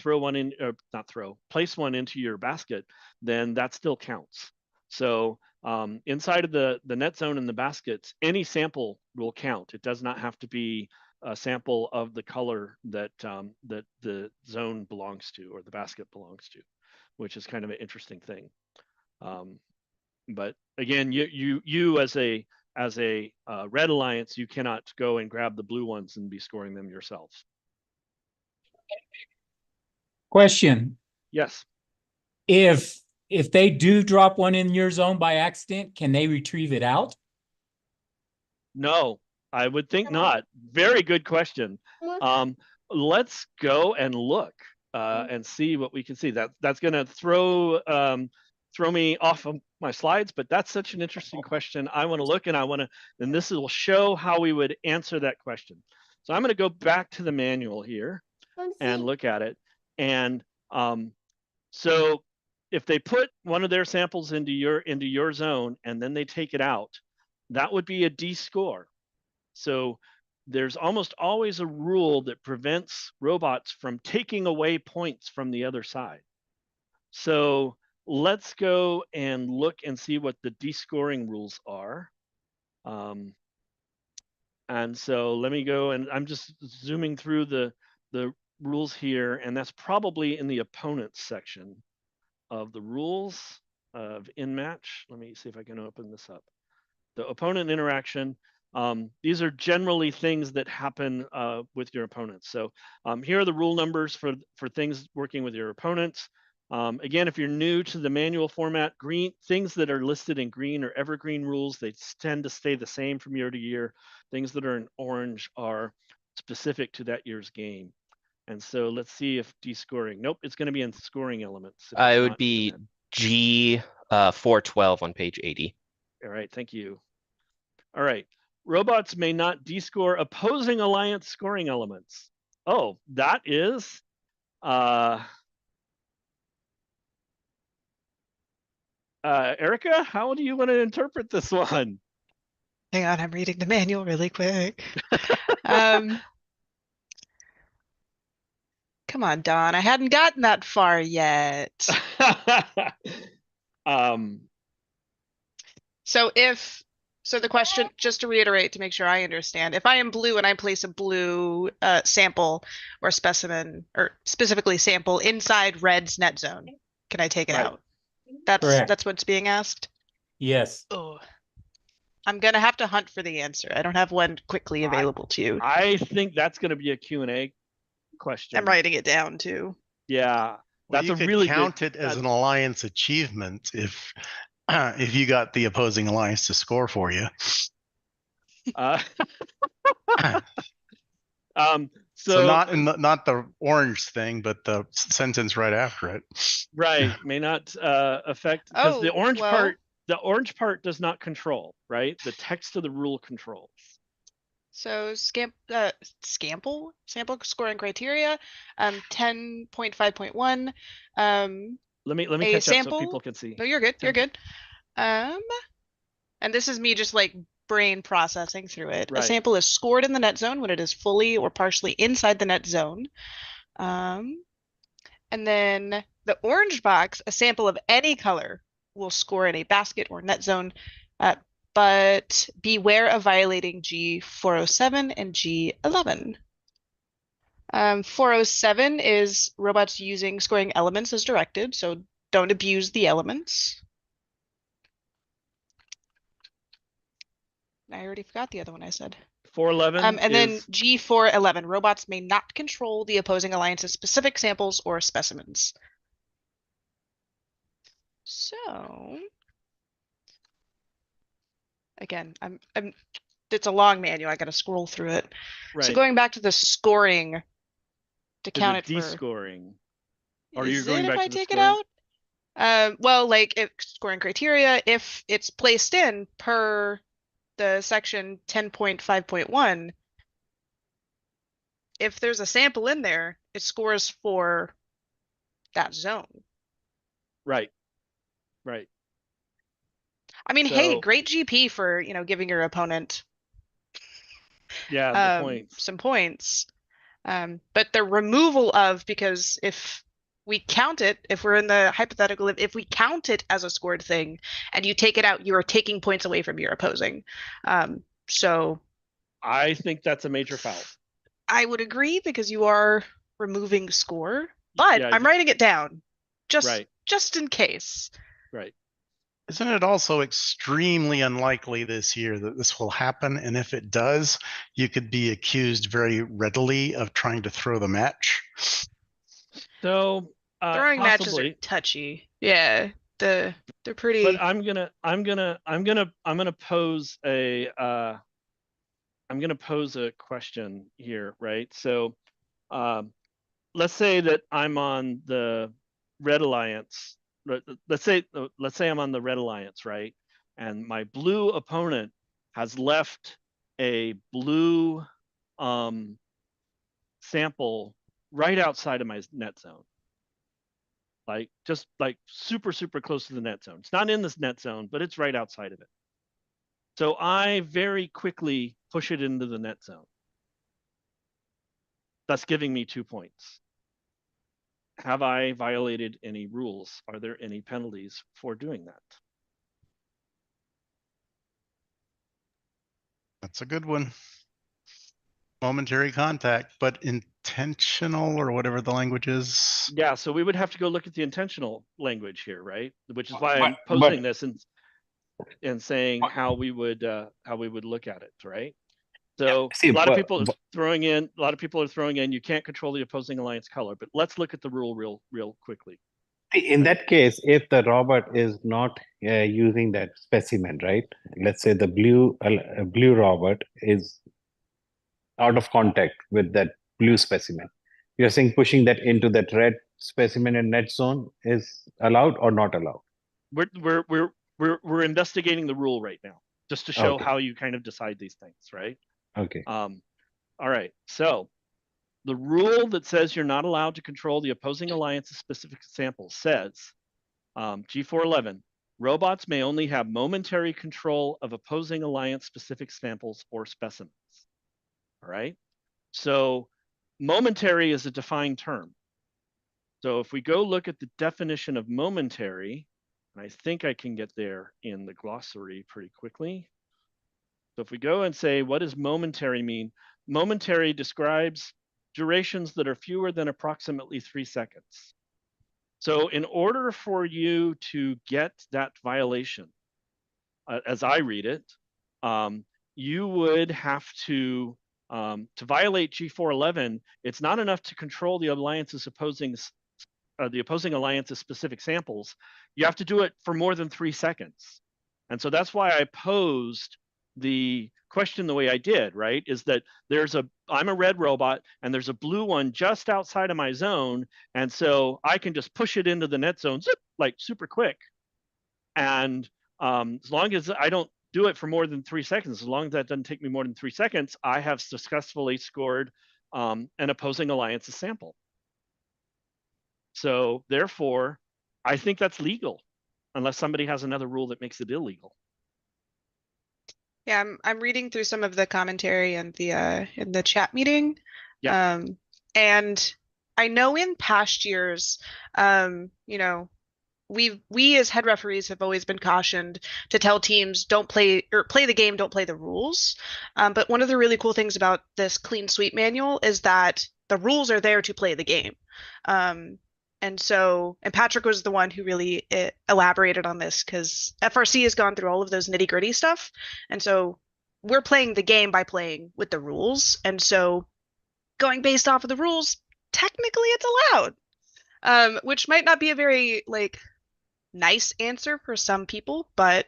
Speaker 1: place one into your basket, then that still counts. So inside of the net zone and the baskets, any sample will count. It does not have to be a sample of the color that the zone belongs to or the basket belongs to, which is kind of an interesting thing. But again, you as a red alliance, you cannot go and grab the blue ones and be scoring them yourselves.
Speaker 5: Question.
Speaker 1: Yes.
Speaker 5: If they do drop one in your zone by accident, can they retrieve it out?
Speaker 1: No, I would think not. Very good question. Let's go and look and see what we can see. That's going to throw me off of my slides, but that's such an interesting question. I want to look, and this will show how we would answer that question. So I'm going to go back to the manual here and look at it. And so if they put one of their samples into your zone and then they take it out, that would be a D score. So there's almost always a rule that prevents robots from taking away points from the other side. So let's go and look and see what the descoring rules are. And so let me go, and I'm just zooming through the rules here, and that's probably in the opponents section of the rules of in-match. Let me see if I can open this up. The opponent interaction. These are generally things that happen with your opponents. So here are the rule numbers for things working with your opponents. Again, if you're new to the manual format, things that are listed in green are evergreen rules. They tend to stay the same from year to year. Things that are in orange are specific to that year's game. And so let's see if descoring. Nope, it's going to be in scoring elements.
Speaker 6: It would be G 412 on page 80.
Speaker 1: All right, thank you. All right, robots may not descore opposing alliance scoring elements. Oh, that is Erica, how do you want to interpret this one?
Speaker 2: Hang on, I'm reading the manual really quick. Come on, Don. I hadn't gotten that far yet. So the question, just to reiterate to make sure I understand, if I am blue and I place a blue sample or specimen, or specifically sample inside red's net zone, can I take it out? That's what's being asked?
Speaker 5: Yes.
Speaker 2: Oh, I'm going to have to hunt for the answer. I don't have one quickly available to you.
Speaker 1: I think that's going to be a Q&A question.
Speaker 2: I'm writing it down too.
Speaker 1: Yeah.
Speaker 7: Well,
Speaker 1: That's
Speaker 7: you
Speaker 1: a
Speaker 7: could
Speaker 1: really good.
Speaker 7: count it as an alliance achievement if you got the opposing alliance to score for you.
Speaker 1: Uh,
Speaker 7: So
Speaker 1: so
Speaker 7: not the orange thing, but the sentence right after it.
Speaker 1: right, may not affect, because
Speaker 2: Oh, well,
Speaker 1: the orange part does not control, right? The text of the rule controls.
Speaker 2: so sample scoring criteria, 10.5.1,
Speaker 1: Let me
Speaker 2: a
Speaker 1: catch up so
Speaker 2: sample.
Speaker 1: people can see.
Speaker 2: No, you're good. You're good. And this is me just like brain processing through it. A
Speaker 1: Right.
Speaker 2: sample is scored in the net zone when it is fully or partially inside the net zone. And then the orange box, a sample of any color, will score in a basket or net zone. But beware of violating G407 and G11. 407 is robots using scoring elements as directed, so don't abuse the elements. I already forgot the other one I said.
Speaker 1: 411
Speaker 2: and then
Speaker 1: is
Speaker 2: G411, robots may not control the opposing alliance's specific samples or specimens. So, again, it's a long manual. I got to scroll through it.
Speaker 1: right.
Speaker 2: So going back to the scoring to
Speaker 1: Is
Speaker 2: count
Speaker 1: it
Speaker 2: it for.
Speaker 1: descoring? Or
Speaker 2: Is
Speaker 1: you're going
Speaker 2: it
Speaker 1: back
Speaker 2: if I
Speaker 1: to the
Speaker 2: take it
Speaker 1: scoring?
Speaker 2: out? Well, like if scoring criteria, if it's placed in per the section 10.5.1, if there's a sample in there, it scores for that zone.
Speaker 1: Right. Right.
Speaker 2: I mean, hey,
Speaker 1: So
Speaker 2: great GP for, giving your opponent
Speaker 1: yeah, the points.
Speaker 2: some points. But the removal of, because if we count it, if we're in the hypothetical, if we count it as a scored thing and you take it out, you are taking points away from your opposing. So
Speaker 1: I think that's a major foul.
Speaker 2: I would agree because you are removing score, but
Speaker 1: Yeah,
Speaker 2: I'm writing it down
Speaker 1: right.
Speaker 2: just in case.
Speaker 1: Right.
Speaker 7: Isn't it also extremely unlikely this year that this will happen? And if it does, you could be accused very readily of trying to throw the match.
Speaker 2: So throwing matches are
Speaker 1: possibly,
Speaker 2: touchy. Yeah, they're pretty.
Speaker 1: but I'm gonna pose a question here, right? So let's say that I'm on the Red Alliance. Let's say I'm on the Red Alliance, right? And my blue opponent has left a blue sample right outside of my net zone. Like just like super close to the net zone. It's not in this net zone, but it's right outside of it. So I very quickly push it into the net zone. That's giving me 2 points. Have I violated any rules? Are there any penalties for doing that?
Speaker 7: That's a good one. Momentary contact, but intentional or whatever the language is.
Speaker 1: Yeah, so we would have to go look at the intentional language here, right? Which is why I'm posing this and saying how we would look at it, right? So
Speaker 4: See,
Speaker 1: a lot of people are throwing in you can't control the opposing alliance color, but let's look at the rule real quickly.
Speaker 4: in that case, if the robot is not using that specimen, right? Let's say the blue robot is out of contact with that blue specimen. You're saying pushing that into that red specimen in net zone is allowed or not allowed?
Speaker 1: We're investigating the rule right now, just to show
Speaker 4: Okay.
Speaker 1: how you kind of decide these things, right?
Speaker 4: Okay.
Speaker 1: All right. So the rule that says you're not allowed to control the opposing alliance's specific samples says, G411, robots may only have momentary control of opposing alliance specific samples or specimens. All right. So momentary is a defined term. So if we go look at the definition of momentary, and I think I can get there in the glossary pretty quickly. So if we go and say, what does momentary mean? Momentary describes durations that are fewer than approximately 3 seconds. So in order for you to get that violation, as I read it, you would have to violate G411. It's not enough to control the alliance's opposing the opposing alliance's specific samples, you have to do it for more than 3 seconds. And so that's why I posed the question the way I did, right? Is that I'm a red robot and there's a blue one just outside of my zone. And so I can just push it into the net zone, zip, like super quick. And as long as I don't do it for more than 3 seconds, as long as that doesn't take me more than 3 seconds, I have successfully scored an opposing alliance's sample. So therefore, I think that's legal, unless somebody has another rule that makes it illegal.
Speaker 2: Yeah, I'm reading through some of the commentary in the chat meeting.
Speaker 1: Yeah.
Speaker 2: And I know in past years, you know, we as head referees have always been cautioned to tell teams don't play the game, don't play the rules. But one of the really cool things about this clean sweep manual is that the rules are there to play the game. And Patrick was the one who really elaborated on this because FRC has gone through all of those nitty gritty stuff. And so we're playing the game by playing with the rules. And so going based off of the rules, technically it's allowed, which might not be a very nice answer for some people, but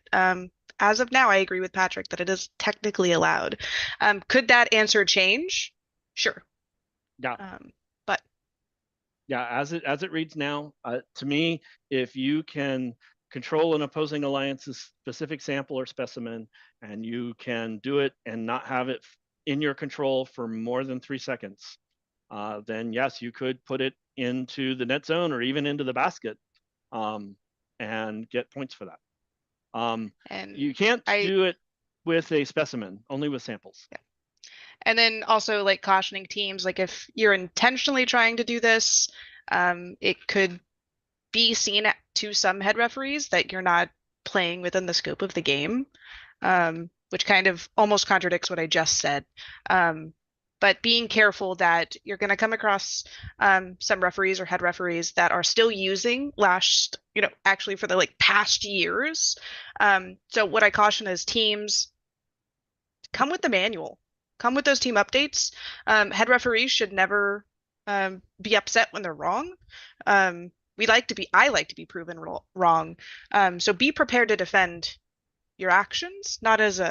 Speaker 2: as of now, I agree with Patrick that it is technically allowed. Could that answer change? Sure.
Speaker 1: Yeah.
Speaker 2: But
Speaker 1: yeah, as it reads now, to me, if you can control an opposing alliance's specific sample or specimen, and you can do it and not have it in your control for more than 3 seconds, then yes, you could put it into the net zone or even into the basket, and get points for that.
Speaker 2: and
Speaker 1: you can't do it with a specimen, only with samples.
Speaker 2: Yeah. And then also cautioning teams, if you're intentionally trying to do this, it could be seen to some head referees that you're not playing within the scope of the game, which kind of almost contradicts what I just said. But being careful that you're going to come across some referees or head referees that are still using actually for the past years. So what I caution is teams, come with the manual, come with those team updates. Head referees should never be upset when they're wrong. I like to be proven wrong. So be prepared to defend your actions, not as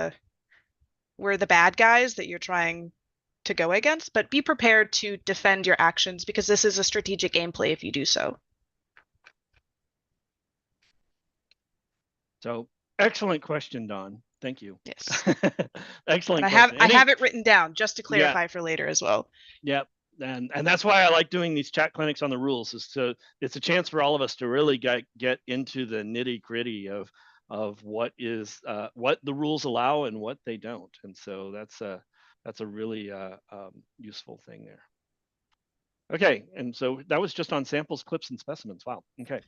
Speaker 2: we're the bad guys that you're trying to go against, but be prepared to defend your actions because this is a strategic gameplay if you do so.
Speaker 1: So excellent question, Don. Thank you.
Speaker 2: Yes.
Speaker 1: Excellent.
Speaker 2: I have it written down just to clarify for later as well.
Speaker 1: Yep. And that's why I like doing these chat clinics on the rules, it's a chance for all of us to really get into the nitty gritty of what the rules allow and what they don't. And so that's a really useful thing there. Okay, and so that was just on samples, clips, and specimens. Wow. Okay.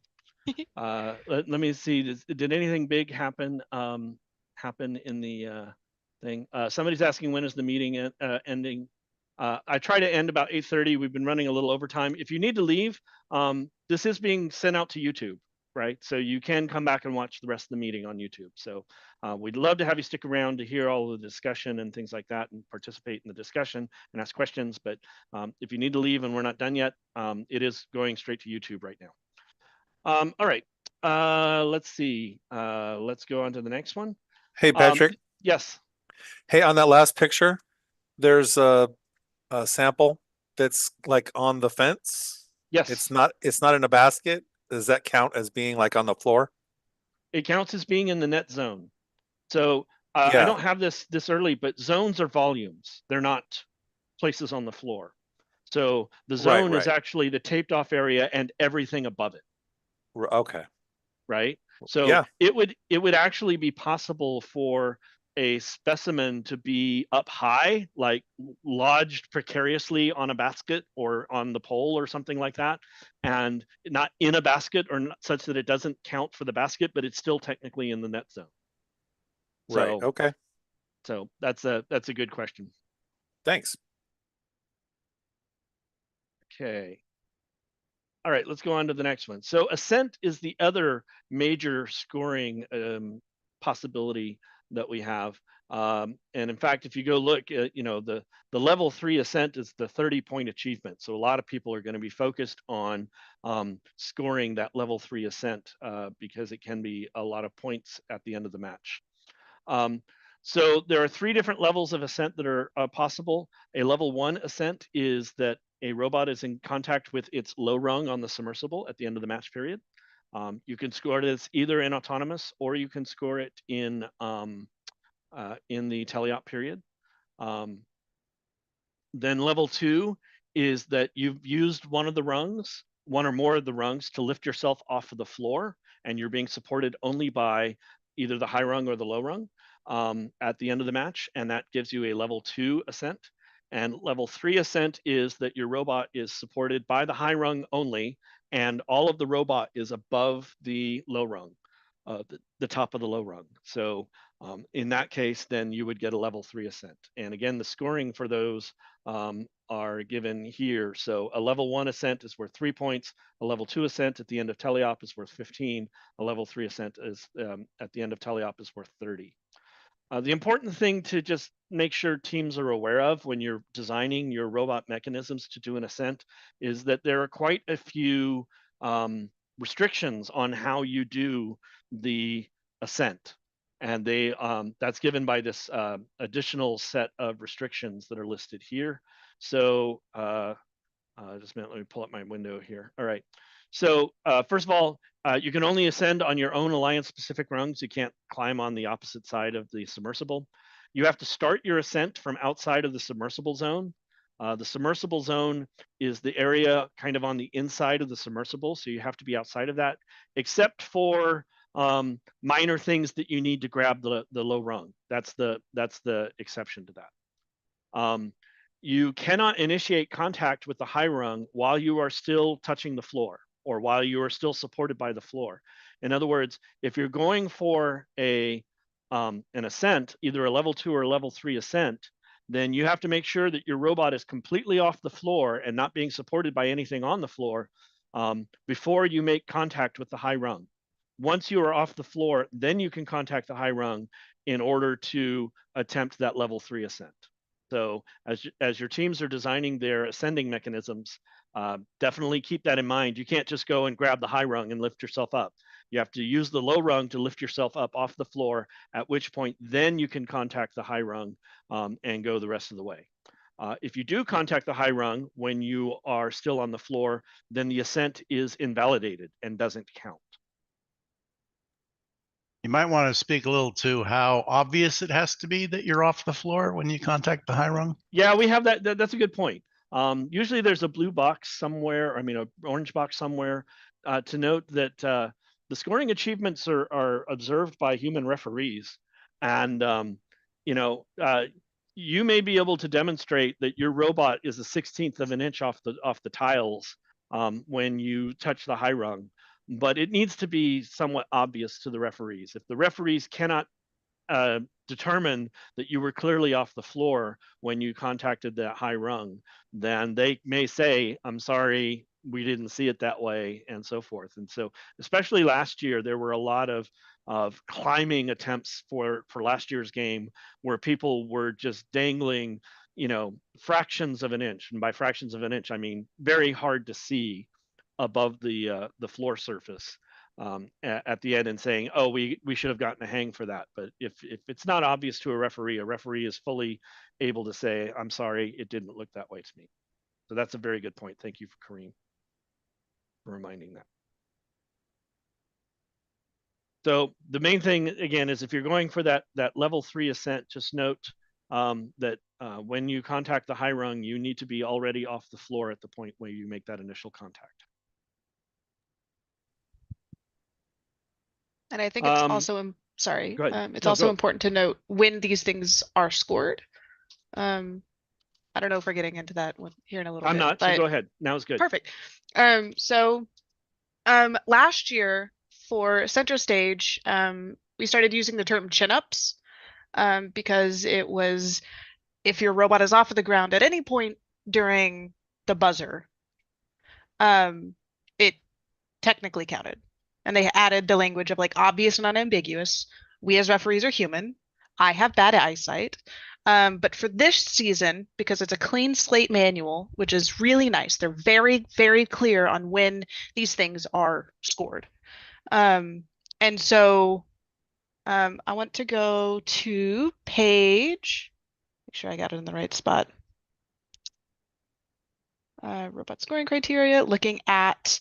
Speaker 1: Let me see. Did anything big happen in the thing? Somebody's asking when is the meeting ending? I try to end about 8:30. We've been running a little overtime. If you need to leave, this is being sent out to YouTube, right? So you can come back and watch the rest of the meeting on YouTube. So we'd love to have you stick around to hear all of the discussion and things like that and participate in the discussion and ask questions. But if you need to leave and we're not done yet, it is going straight to YouTube right now. All right, let's see. Let's go on to the next one.
Speaker 8: Hey, Patrick.
Speaker 1: Yes.
Speaker 8: Hey, on that last picture, there's a sample that's on the fence.
Speaker 1: Yes.
Speaker 8: It's not in a basket. Does that count as being on the floor?
Speaker 1: It counts as being in the net zone. So
Speaker 8: Yeah.
Speaker 1: I don't have this early, but zones are volumes. They're not places on the floor. So the zone is actually the taped off area and everything above it.
Speaker 8: Okay.
Speaker 1: Right. So
Speaker 8: yeah.
Speaker 1: it would actually be possible for a specimen to be up high, lodged precariously on a basket or on the pole or something like that, and not in a basket or not, such that it doesn't count for the basket, but it's still technically in the net zone.
Speaker 8: Right. Okay.
Speaker 1: So that's a good question.
Speaker 8: Thanks.
Speaker 1: Okay. All right, let's go on to the next one. So ascent is the other major scoring possibility that we have. And in fact, if you go look at, the level 3 ascent is the 30-point achievement. So a lot of people are going to be focused on scoring that level 3 ascent because it can be a lot of points at the end of the match. So there are 3 different levels of ascent that are possible. A level 1 ascent is that a robot is in contact with its low rung on the submersible at the end of the match period. You can score this either in autonomous or you can score it in the teleop period. Then level 2 is that you've used one or more of the rungs to lift yourself off of the floor, and you're being supported only by either the high rung or the low rung at the end of the match, and that gives you a level 2 ascent. And level 3 ascent is that your robot is supported by the high rung only, and all of the robot is above the low rung, the top of the low rung. So in that case, then you would get a level 3 ascent. And again, the scoring for those are given here. So a level 1 ascent is worth 3 points. A level 2 ascent at the end of teleop is worth 15. A level 3 ascent is at the end of teleop is worth 30. The important thing to just make sure teams are aware of when you're designing your robot mechanisms to do an ascent is that there are quite a few restrictions on how you do the ascent. And that's given by this additional set of restrictions that are listed here. So just a minute, let me pull up my window here. All right. So first of all, you can only ascend on your own alliance-specific rungs. You can't climb on the opposite side of the submersible. You have to start your ascent from outside of the submersible zone. The submersible zone is the area kind of on the inside of the submersible, so you have to be outside of that, except for minor things that you need to grab the low rung. That's the exception to that. You cannot initiate contact with the high rung while you are still touching the floor or while you are still supported by the floor. In other words, if you're going for an ascent, either a level 2 or a level 3 ascent, then you have to make sure that your robot is completely off the floor and not being supported by anything on the floor before you make contact with the high rung. Once you are off the floor, then you can contact the high rung in order to attempt that level 3 ascent. So as your teams are designing their ascending mechanisms, definitely keep that in mind. You can't just go and grab the high rung and lift yourself up. You have to use the low rung to lift yourself up off the floor, at which point then you can contact the high rung and go the rest of the way. If you do contact the high rung when you are still on the floor, then the ascent is invalidated and doesn't count.
Speaker 7: You might want to speak a little to how obvious it has to be that you're off the floor when you contact the high rung.
Speaker 1: Yeah, we have that. That's a good point. Usually there's a blue box somewhere, an orange box somewhere to note that the scoring achievements are observed by human referees. And, you may be able to demonstrate that your robot is a 1/16 of an inch off the tiles when you touch the high rung, but it needs to be somewhat obvious to the referees. If the referees cannot determine that you were clearly off the floor when you contacted that high rung, then they may say, I'm sorry, we didn't see it that way, and so forth. And so, especially last year, there were a lot of climbing attempts for last year's game where people were just dangling, fractions of an inch. And by fractions of an inch, I mean very hard to see above the floor surface. At the end and saying, oh, we should have gotten a hang for that. But if it's not obvious to a referee is fully able to say, I'm sorry, it didn't look that way to me. So that's a very good point. Thank you, Kareem, for reminding that. So the main thing, again, is if you're going for that level 3 ascent, just note that when you contact the high rung, you need to be already off the floor at the point where you make that initial contact.
Speaker 2: And I think it's also, sorry,
Speaker 1: go ahead.
Speaker 2: it's
Speaker 1: No,
Speaker 2: also
Speaker 1: go.
Speaker 2: important to note when these things are scored. I don't know if we're getting into that here in a little bit.
Speaker 1: I'm not, so go ahead. Now is good.
Speaker 2: Perfect. So last year for center stage, we started using the term chin-ups because it was if your robot is off of the ground at any point during the buzzer, it technically counted. And they added the language of like obvious and unambiguous. We as referees are human. I have bad eyesight. But for this season, because it's a clean slate manual, which is really nice, they're very, very clear on when these things are scored. And so I want to go to page, make sure I got it in the right spot. Robot scoring criteria, looking at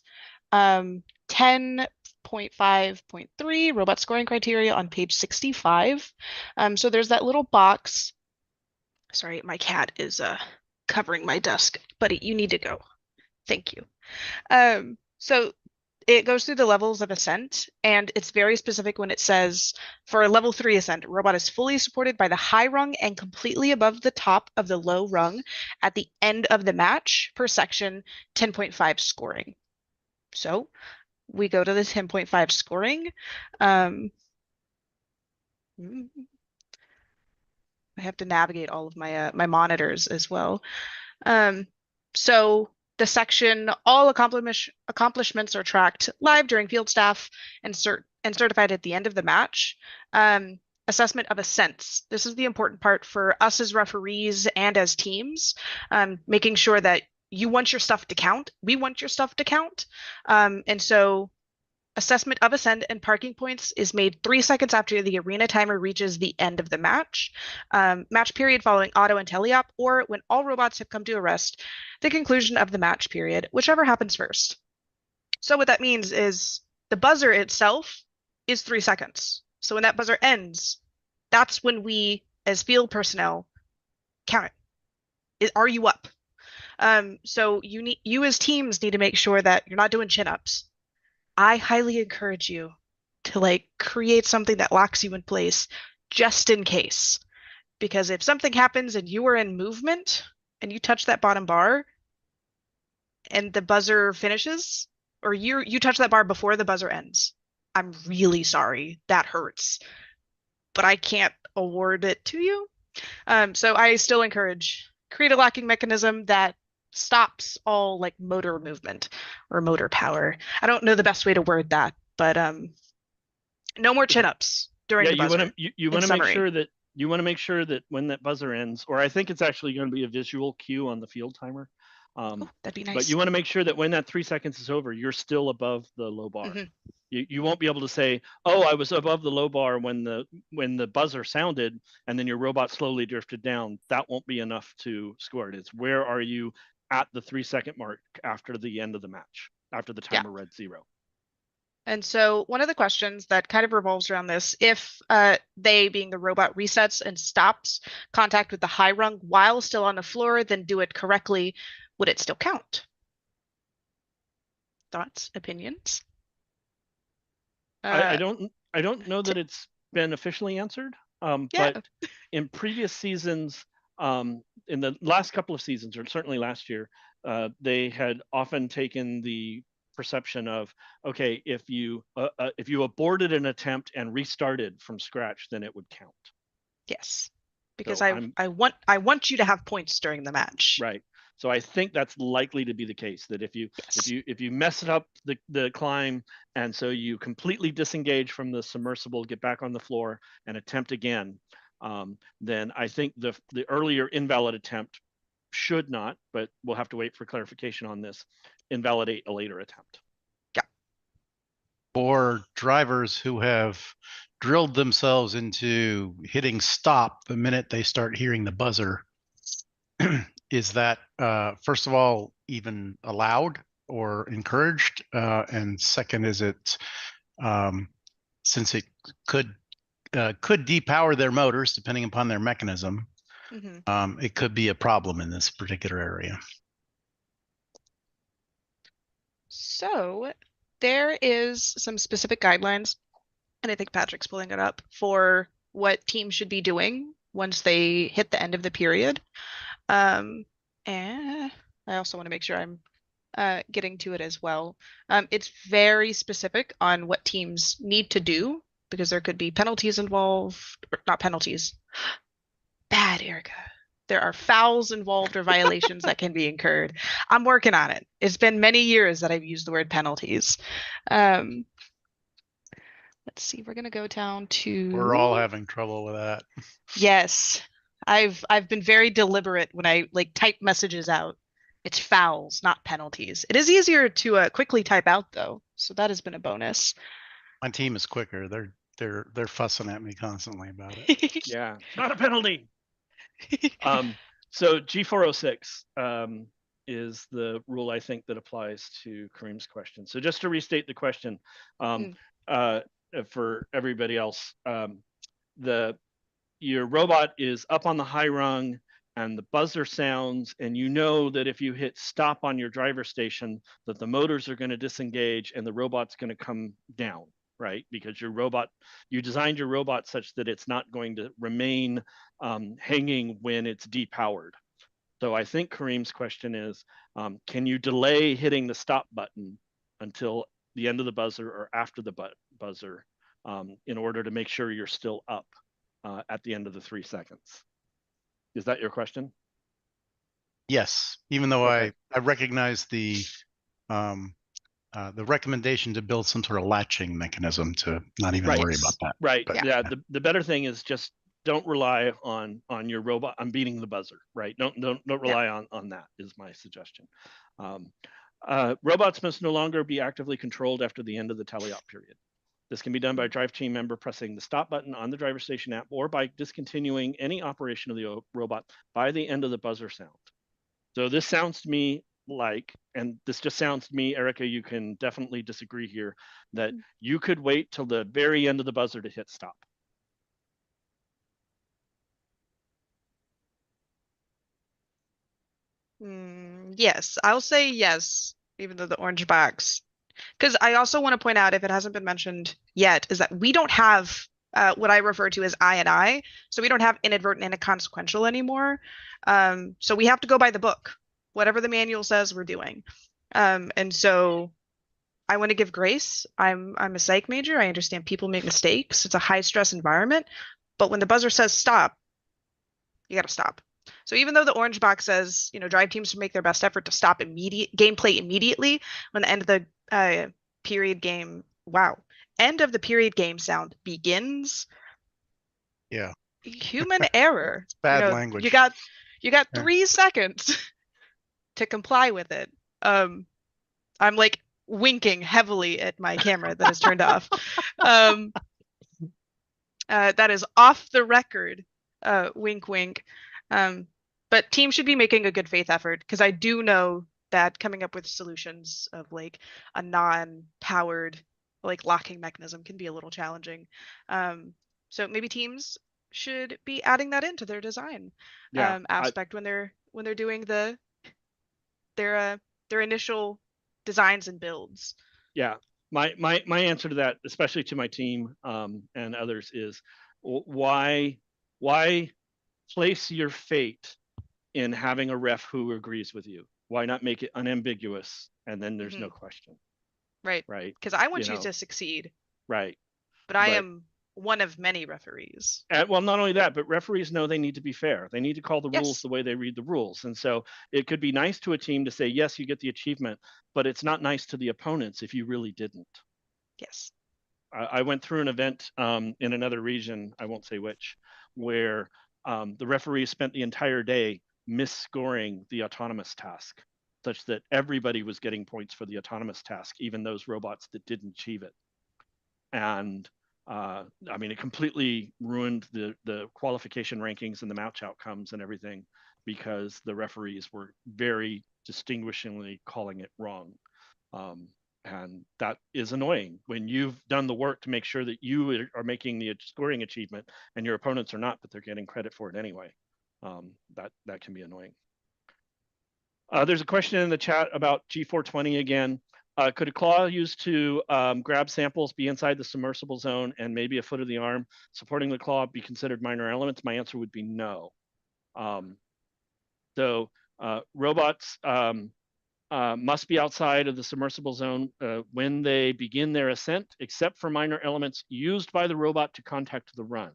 Speaker 2: 10.5.3 robot scoring criteria on page 65. So there's that little box. Sorry, my cat is covering my desk. Buddy, you need to go. Thank you. So it goes through the levels of ascent, and it's very specific when it says for a level 3 ascent, robot is fully supported by the high rung and completely above the top of the low rung at the end of the match per section 10.5 scoring. So we go to the 10.5 scoring. I have to navigate all of my my monitors as well. So the section, all accomplishments are tracked live during field staff and certified at the end of the match. Assessment of ascents. This is the important part for us as referees and as teams, making sure that you want your stuff to count. We want your stuff to count. And so assessment of ascent and parking points is made 3 seconds after the arena timer reaches the end of the match. Match period following auto and teleop, or when all robots have come to a rest, the conclusion of the match period, whichever happens first. So what that means is the buzzer itself is 3 seconds. So when that buzzer ends, that's when we, as field personnel, count it. Are you up? So you as teams need to make sure that you're not doing chin-ups. I highly encourage you to create something that locks you in place just in case. Because if something happens and you are in movement and you touch that bottom bar and the buzzer finishes, or you touch that bar before the buzzer ends, I'm really sorry. That hurts. But I can't award it to you. So I still encourage create a locking mechanism that stops all motor movement or motor power. I don't know the best way to word that, but no more chin-ups during the buzzer.
Speaker 1: You want to make sure that when that buzzer ends, or I think it's actually going to be a visual cue on the field timer.
Speaker 2: That'd be nice.
Speaker 1: But you want to make sure that when that 3 seconds is over, you're still above the low bar.
Speaker 2: Mm-hmm.
Speaker 1: You won't be able to say, "Oh, I was above the low bar when the buzzer sounded," and then your robot slowly drifted down. That won't be enough to score it. It's where are you at the 3 second mark after the end of the match, after the timer read 0.
Speaker 2: And so one of the questions that kind of revolves around this, if they, being the robot, resets and stops contact with the high rung while still on the floor, then do it correctly, would it still count? Thoughts, opinions?
Speaker 1: I don't know that it's been officially answered. But in previous seasons, in the last couple of seasons, or certainly last year, they had often taken the perception of, okay, if you aborted an attempt and restarted from scratch, then it would count.
Speaker 2: Yes, because
Speaker 1: So
Speaker 2: I want you to have points during the match.
Speaker 1: Right. So I think that's likely to be the case, that if you mess it up the climb, and so you completely disengage from the submersible, get back on the floor and attempt again, then I think the earlier invalid attempt should not, but we'll have to wait for clarification on this, invalidate a later attempt.
Speaker 2: Yeah.
Speaker 7: For drivers who have drilled themselves into hitting stop the minute they start hearing the buzzer, is that first of all even allowed or encouraged? And second, is it since it could depower their motors depending upon their mechanism, it could be a problem in this particular area.
Speaker 2: So there is some specific guidelines, and I think Patrick's pulling it up, for what teams should be doing once they hit the end of the period. And I also want to make sure I'm getting to it as well. It's very specific on what teams need to do, because there could be penalties involved, or not penalties. Bad, Erica. There are fouls involved or violations that can be incurred. I'm working on it. It's been many years that I've used the word penalties. Let's let's see, we're gonna go down to.
Speaker 7: We're all having trouble with that.
Speaker 2: Yes, I've been very deliberate when I like type messages out. It's fouls, not penalties. It is easier to quickly type out though, so that has been a bonus.
Speaker 7: My team is quicker. They're fussing at me constantly about it.
Speaker 1: Yeah, it's not a penalty. So G406 is the rule I think that applies to Kareem's question. So just to restate the question for everybody else, your robot is up on the high rung and the buzzer sounds, and you know that if you hit stop on your driver station, that the motors are going to disengage and the robot's going to come down, right? Because you designed your robot such that it's not going to remain hanging when it's depowered. So I think Kareem's question is, can you delay hitting the stop button until the end of the buzzer or after the buzzer in order to make sure you're still up at the end of the 3 seconds? Is that your question?
Speaker 7: Yes, even though
Speaker 1: Okay.
Speaker 7: I recognize the recommendation to build some sort of latching mechanism to not even
Speaker 1: Right.
Speaker 7: worry about that.
Speaker 1: Right.
Speaker 7: But,
Speaker 1: Yeah. The better thing is just don't rely on your robot on beating the buzzer. Right. Don't rely on that is my suggestion. Robots must no longer be actively controlled after the end of the teleop period. This can be done by a drive team member pressing the stop button on the driver station app or by discontinuing any operation of the robot by the end of the buzzer sound. So this sounds to me like, and this just sounds to me, Erica, you can definitely disagree here, that you could wait till the very end of the buzzer to hit stop.
Speaker 2: Yes, I'll say yes, even though the orange box. Because I also want to point out, if it hasn't been mentioned yet, is that we don't have what I refer to as I and I. So we don't have inadvertent and inconsequential anymore. So we have to go by the book. Whatever the manual says, we're doing. And so I want to give grace. I'm a psych major. I understand people make mistakes. It's a high stress environment. But when the buzzer says stop, you got to stop. So even though the orange box says, drive teams should make their best effort to stop gameplay immediately when the end of the period game, end of the period game sound begins.
Speaker 7: Yeah.
Speaker 2: Human error.
Speaker 7: It's bad language.
Speaker 2: You got 3 seconds to comply with it. I'm like winking heavily at my camera that is turned off. That is off the record. Wink, wink. But teams should be making a good faith effort because I do know that coming up with solutions of like a non-powered like locking mechanism can be a little challenging. So maybe teams should be adding that into their design aspect when they're doing their initial designs and builds.
Speaker 1: Yeah, my answer to that, especially to my team and others, is why place your fate in having a ref who agrees with you? Why not make it unambiguous and then there's no question?
Speaker 2: Right. Because I want you to succeed.
Speaker 1: Right.
Speaker 2: But I am one of many referees.
Speaker 1: Well, not only that, but referees know they need to be fair. They need to call the rules the way they read the rules. And so it could be nice to a team to say, yes, you get the achievement, but it's not nice to the opponents if you really didn't.
Speaker 2: Yes.
Speaker 1: I went through an event in another region, I won't say which, where the referees spent the entire day misscoring the autonomous task, such that everybody was getting points for the autonomous task, even those robots that didn't achieve it. And I mean, it completely ruined the qualification rankings and the match outcomes and everything because the referees were very distinguishingly calling it wrong. And that is annoying when you've done the work to make sure that you are making the scoring achievement and your opponents are not, but they're getting credit for it anyway. That can be annoying. There's a question in the chat about G420 again. Could a claw used to grab samples be inside the submersible zone and maybe a foot of the arm supporting the claw be considered minor elements? My answer would be no. So robots must be outside of the submersible zone when they begin their ascent, except for minor elements used by the robot to contact the run.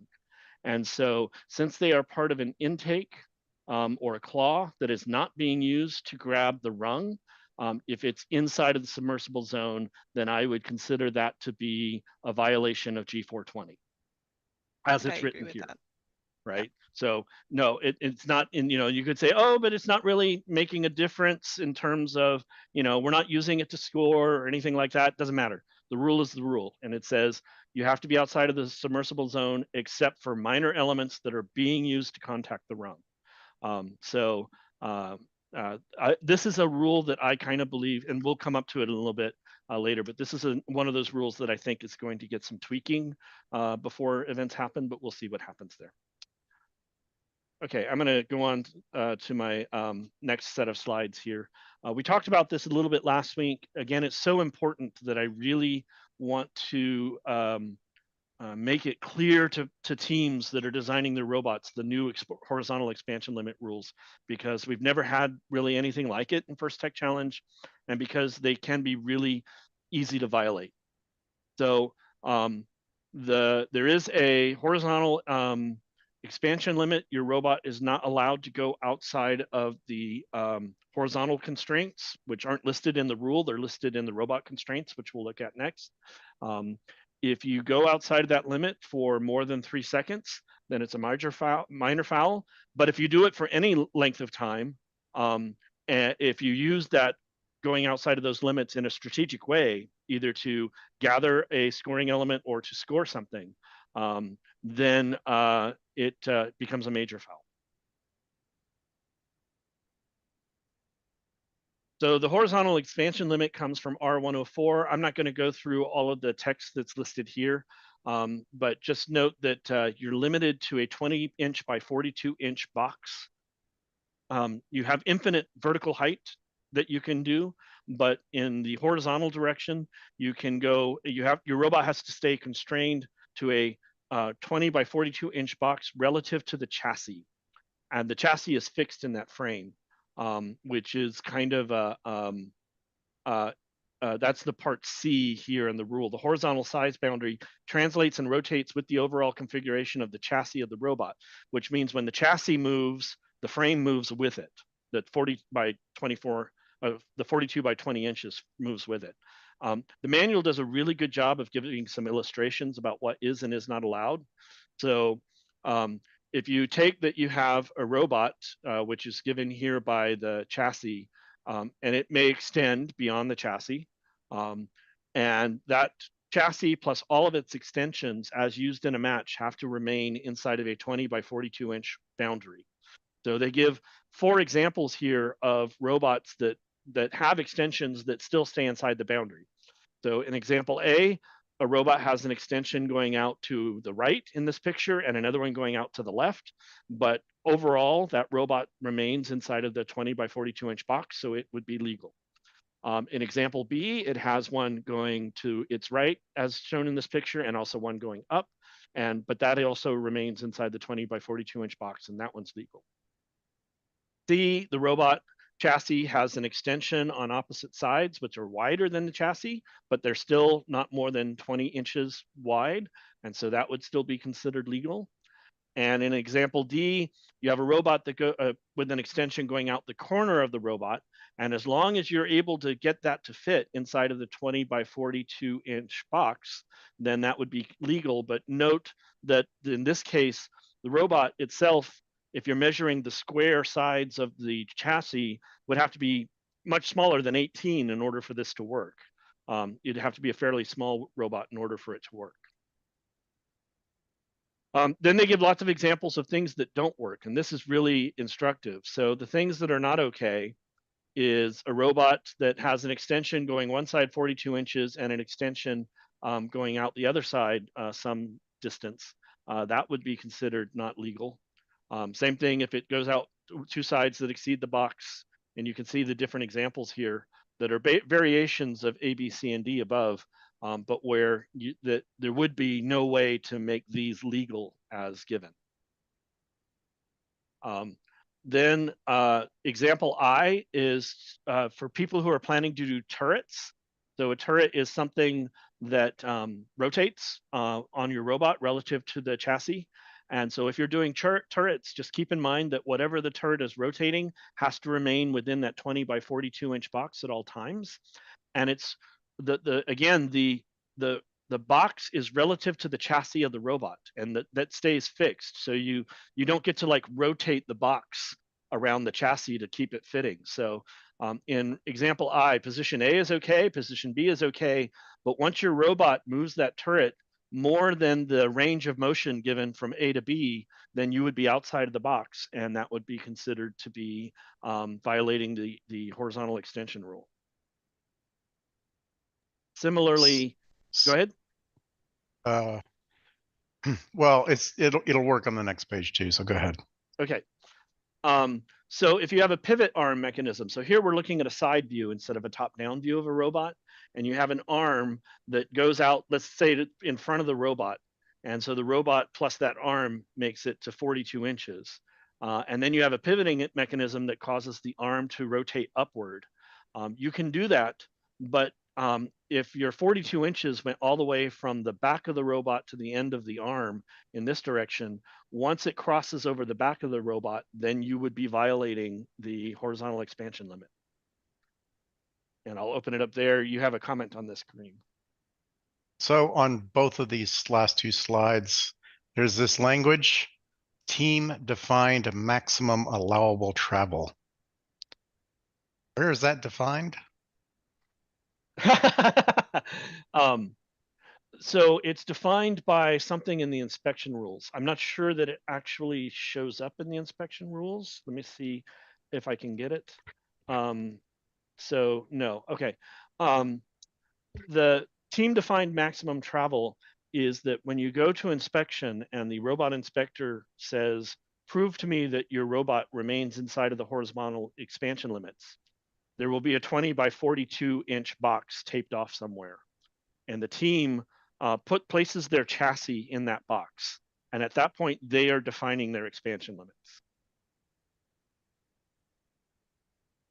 Speaker 1: And so since they are part of an intake or a claw that is not being used to grab the rung, If it's inside of the submersible zone, then I would consider that to be a violation of G420 as
Speaker 2: I
Speaker 1: it's
Speaker 2: agree
Speaker 1: written
Speaker 2: with
Speaker 1: here.
Speaker 2: that.
Speaker 1: Right. So no, it's not in, you could say, oh, but it's not really making a difference in terms of, we're not using it to score or anything like that. Doesn't matter. The rule is the rule. And it says you have to be outside of the submersible zone except for minor elements that are being used to contact the rung. This is a rule that I kind of believe, and we'll come up to it a little bit later, but this is one of those rules that I think is going to get some tweaking before events happen, but we'll see what happens there. Okay, I'm going to go on to my next set of slides here. We talked about this a little bit last week. Again, it's so important that I really want to make it clear to teams that are designing their robots, the new horizontal expansion limit rules, because we've never had really anything like it in First Tech Challenge, and because they can be really easy to violate. So there is a horizontal expansion limit. Your robot is not allowed to go outside of the horizontal constraints, which aren't listed in the rule. They're listed in the robot constraints, which we'll look at next. If you go outside of that limit for more than 3 seconds, then it's a minor foul. But if you do it for any length of time, and if you use that going outside of those limits in a strategic way, either to gather a scoring element or to score something, then it becomes a major foul. So the horizontal expansion limit comes from R104. I'm not going to go through all of the text that's listed here, but just note that you're limited to a 20-inch by 42-inch box. You have infinite vertical height that you can do, but in the horizontal direction, you can go, your robot has to stay constrained to a 20 by 42-inch box relative to the chassis. And the chassis is fixed in that frame, which is kind of that's the part C here in the rule. The horizontal size boundary translates and rotates with the overall configuration of the chassis of the robot, which means when the chassis moves, the frame moves with it. The 40 by 24, the 42 by 20 inches moves with it. The manual does a really good job of giving some illustrations about what is and is not allowed. So if you take that you have a robot, which is given here by the chassis, and it may extend beyond the chassis, and that chassis plus all of its extensions as used in a match have to remain inside of a 20 by 42-inch boundary. So they give 4 examples here of robots that have extensions that still stay inside the boundary. So in example A, a robot has an extension going out to the right in this picture and another one going out to the left. But overall, that robot remains inside of the 20 by 42-inch box, so it would be legal. In example B, it has one going to its right, as shown in this picture, and also one going up. But that also remains inside the 20 by 42-inch box, and that one's legal. C, the robot chassis has an extension on opposite sides, which are wider than the chassis, but they're still not more than 20 inches wide. And so that would still be considered legal. And in example D, you have a robot that with an extension going out the corner of the robot. And as long as you're able to get that to fit inside of the 20 by 42-inch box, then that would be legal. But note that in this case, the robot itself, if you're measuring the square sides of the chassis, would have to be much smaller than 18 in order for this to work. It'd have to be a fairly small robot in order for it to work. Then they give lots of examples of things that don't work, and this is really instructive. So the things that are not okay is a robot that has an extension going one side 42 inches and an extension going out the other side some distance. That would be considered not legal. Same thing if it goes out 2 sides that exceed the box, and you can see the different examples here that are variations of A, B, C, and D above, but where there would be no way to make these legal as given. Then example I is for people who are planning to do turrets. So a turret is something that rotates on your robot relative to the chassis. And so if you're doing turrets, just keep in mind that whatever the turret is rotating has to remain within that 20 by 42 inch box at all times. And it's the box is relative to the chassis of the robot, and that stays fixed. So you don't get to like rotate the box around the chassis to keep it fitting. So in example I, position A is okay, position B is okay, but once your robot moves that turret more than the range of motion given from A to B, then you would be outside of the box, and that would be considered to be violating the horizontal extension rule. Similarly, go ahead.
Speaker 7: Well, it'll work on the next page too. So go ahead.
Speaker 1: Okay. So if you have a pivot arm mechanism, so here we're looking at a side view instead of a top-down view of a robot, and you have an arm that goes out, let's say in front of the robot. And so the robot plus that arm makes it to 42 inches. And then you have a pivoting mechanism that causes the arm to rotate upward. You can do that, but if your 42 inches went all the way from the back of the robot to the end of the arm in this direction, once it crosses over the back of the robot, then you would be violating the horizontal expansion limit. And I'll open it up there. You have a comment on this, Kareem.
Speaker 7: So on both of these last two slides, there's this language, team defined maximum allowable travel. Where is that defined?
Speaker 1: So it's defined by something in the inspection rules. I'm not sure that it actually shows up in the inspection rules. Let me see if I can get it. So no, okay. The team defined maximum travel is that when you go to inspection and the robot inspector says, prove to me that your robot remains inside of the horizontal expansion limits, there will be a 20 by 42 inch box taped off somewhere. And the team places their chassis in that box. And at that point, they are defining their expansion limits.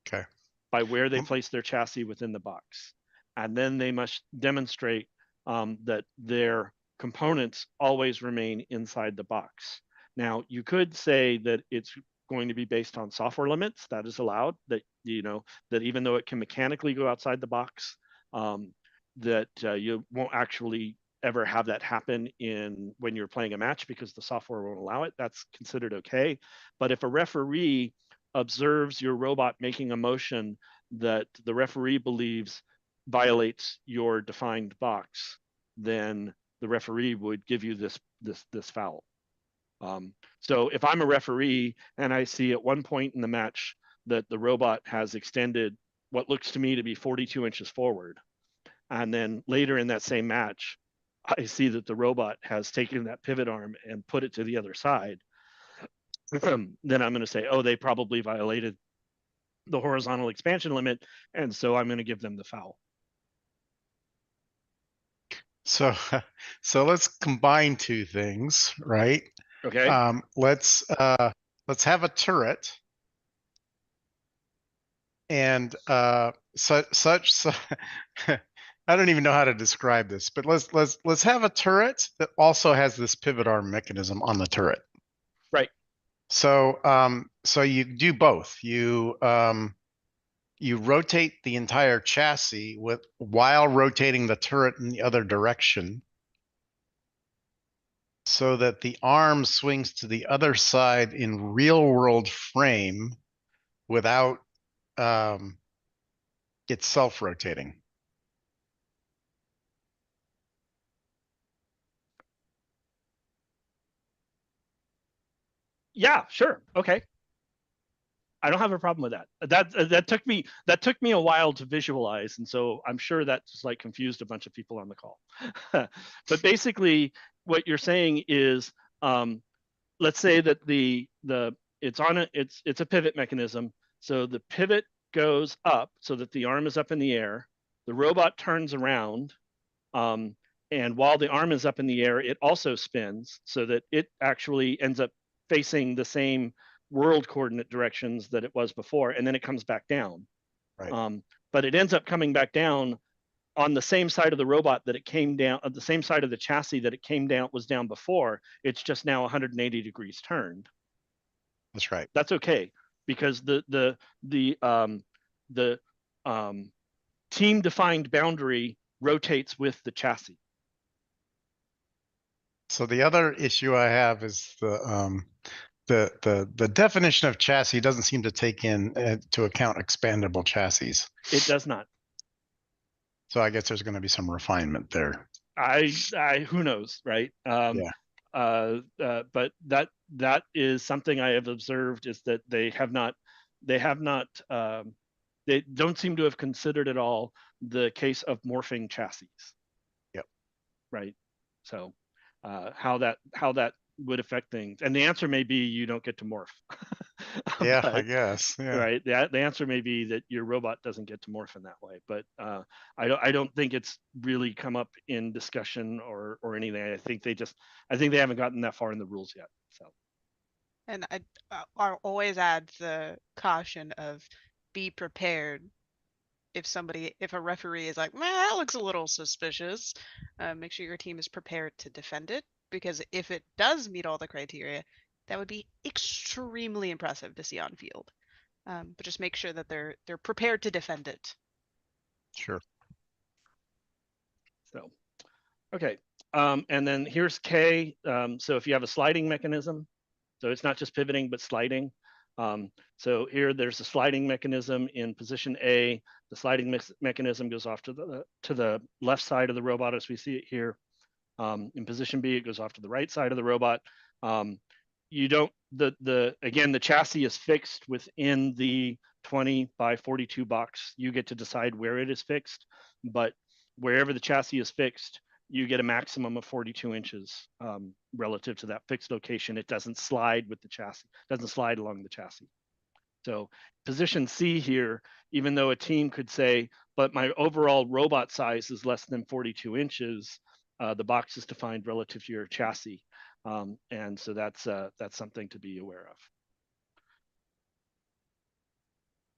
Speaker 7: Okay.
Speaker 1: By where they place their chassis within the box. And then they must demonstrate that their components always remain inside the box. Now, you could say that it's going to be based on software limits. That is allowed, that, you know, that even though it can mechanically go outside the box, that you won't actually ever have that happen when you're playing a match because the software won't allow it. That's considered okay. But if a referee observes your robot making a motion that the referee believes violates your defined box, then the referee would give you this foul. So if I'm a referee and I see at one point in the match that the robot has extended what looks to me to be 42 inches forward, and then later in that same match, I see that the robot has taken that pivot arm and put it to the other side, then I'm going to say, oh, they probably violated the horizontal expansion limit, and so I'm going to give them the foul.
Speaker 7: So let's combine two things, right?
Speaker 1: Okay.
Speaker 7: Let's have a turret, and such I don't even know how to describe this, but let's have a turret that also has this pivot arm mechanism on the turret.
Speaker 1: Right.
Speaker 7: So so you do both. You rotate the entire chassis while rotating the turret in the other direction, so that the arm swings to the other side in real world frame without it's self-rotating.
Speaker 1: Yeah, sure. Okay. I don't have a problem with that. That took me a while to visualize, and so I'm sure that just like confused a bunch of people on the call. But basically, what you're saying is, let's say that it's a pivot mechanism. So the pivot goes up so that the arm is up in the air. The robot turns around, and while the arm is up in the air, it also spins so that it actually ends up facing the same world coordinate directions that it was before, and then it comes back down.
Speaker 7: Right.
Speaker 1: But it ends up coming back down on the same side of the robot that it came down, the same side of the chassis that it came down, was down before. It's just now 180 degrees turned.
Speaker 7: That's right.
Speaker 1: That's okay, because the team defined boundary rotates with the chassis.
Speaker 7: So the other issue I have is the definition of chassis doesn't seem to take into account expandable chassis.
Speaker 1: It does not.
Speaker 7: So I guess there's going to be some refinement there.
Speaker 1: Who knows, right?
Speaker 7: Yeah.
Speaker 1: But that is something I have observed, is that they don't seem to have considered at all the case of morphing chassis.
Speaker 7: Yep.
Speaker 1: Right. So how that would affect things, and the answer may be you don't get to morph.
Speaker 7: Yeah,
Speaker 1: But,
Speaker 7: I guess. Yeah.
Speaker 1: right. The answer may be that your robot doesn't get to morph in that way, but I don't think it's really come up in discussion or anything. I think they haven't gotten that far in the rules yet. So.
Speaker 2: And I'll always add the caution of be prepared. If a referee is like, that looks a little suspicious, make sure your team is prepared to defend it, because if it does meet all the criteria, that would be extremely impressive to see on field. But just make sure that they're prepared to defend it.
Speaker 7: Sure.
Speaker 1: So, okay. And then here's K. So if you have a sliding mechanism, so it's not just pivoting, but sliding. So here there's a sliding mechanism in position A. The sliding mechanism goes off to the left side of the robot as we see it here. In position B, it goes off to the right side of the robot. You don't, again, the chassis is fixed within the 20 by 42 box. You get to decide where it is fixed, but wherever the chassis is fixed, you get a maximum of 42 inches relative to that fixed location. It doesn't slide with the chassis, doesn't slide along the chassis. So position C here, even though a team could say, but my overall robot size is less than 42 inches, the box is defined relative to your chassis. And so that's something to be aware of.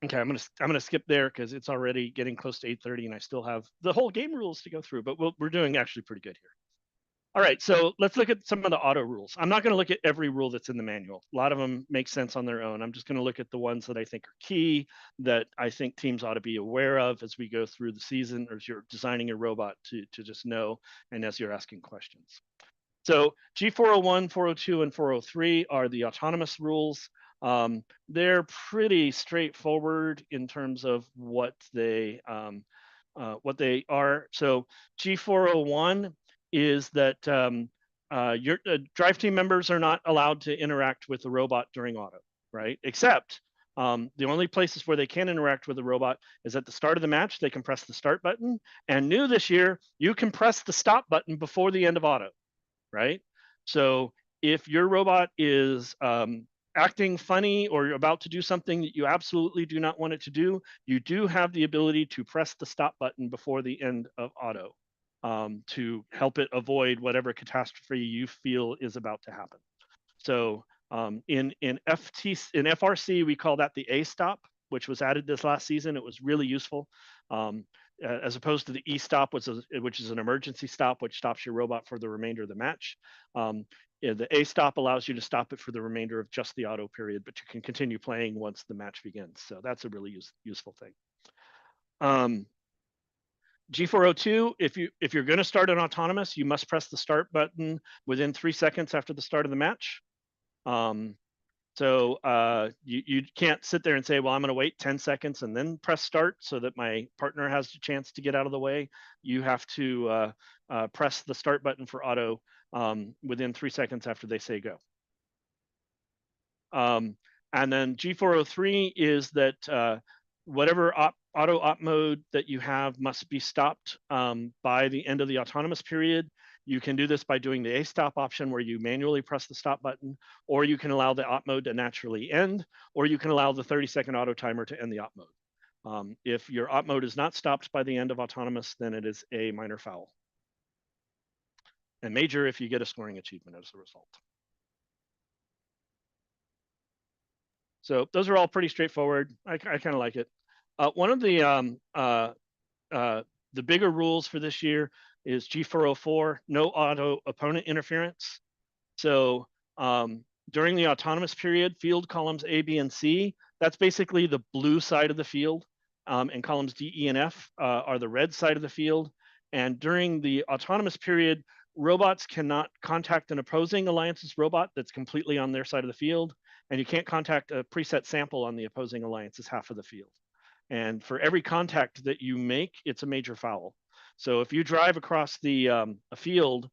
Speaker 1: Okay, I'm gonna skip there because it's already getting close to 8:30 and I still have the whole game rules to go through, but we're doing actually pretty good here. All right, so let's look at some of the auto rules. I'm not going to look at every rule that's in the manual. A lot of them make sense on their own. I'm just going to look at the ones that I think are key, that I think teams ought to be aware of as we go through the season, or as you're designing your robot to just know, and as you're asking questions. So G401, 402, and 403 are the autonomous rules. They're pretty straightforward in terms of what they are. So G401 is that your drive team members are not allowed to interact with the robot during auto, right? Except the only places where they can interact with the robot is at the start of the match. They can press the start button, and new this year, you can press the stop button before the end of auto, right? So if your robot is acting funny or you're about to do something that you absolutely do not want it to do, you do have the ability to press the stop button before the end of auto to help it avoid whatever catastrophe you feel is about to happen. So in FRC, we call that the A stop, which was added this last season. It was really useful. As opposed to the E stop, which is an emergency stop, which stops your robot for the remainder of the match. The A stop allows you to stop it for the remainder of just the auto period, but you can continue playing once the match begins. So that's a really useful thing. G402, if you're going to start an autonomous, you must press the start button within 3 seconds after the start of the match. So you can't sit there and say, well, I'm going to wait 10 seconds and then press start so that my partner has a chance to get out of the way. You have to press the start button for auto within 3 seconds after they say go. And then G403 is that whatever auto op mode that you have must be stopped by the end of the autonomous period. You can do this by doing the A stop option where you manually press the stop button, or you can allow the op mode to naturally end, or you can allow the 30-second auto timer to end the op mode. If your op mode is not stopped by the end of autonomous, then it is a minor foul. And major if you get a scoring achievement as a result. So those are all pretty straightforward. I kind of like it. One of the The bigger rules for this year is G404, no auto opponent interference. So during the autonomous period, field columns A, B, and C, that's basically the blue side of the field, and columns D, E, and F are the red side of the field. And during the autonomous period, robots cannot contact an opposing alliance's robot that's completely on their side of the field, and you can't contact a preset sample on the opposing alliance's half of the field. And for every contact that you make, it's a major foul. So if you drive across the a field,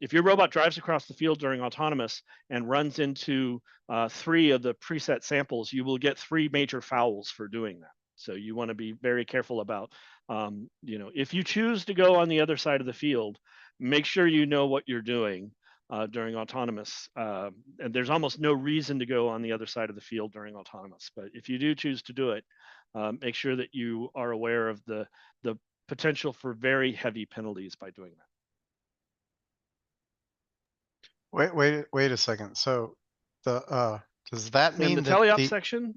Speaker 1: if your robot drives across the field during autonomous and runs into 3 of the preset samples, you will get 3 major fouls for doing that. So you want to be very careful about, if you choose to go on the other side of the field, make sure you know what you're doing during autonomous. And there's almost no reason to go on the other side of the field during autonomous. But if you do choose to do it, make sure that you are aware of the potential for very heavy penalties by doing that.
Speaker 9: Wait a second. So does that
Speaker 1: In
Speaker 9: mean
Speaker 1: the
Speaker 9: that
Speaker 1: teleop
Speaker 9: the
Speaker 1: section,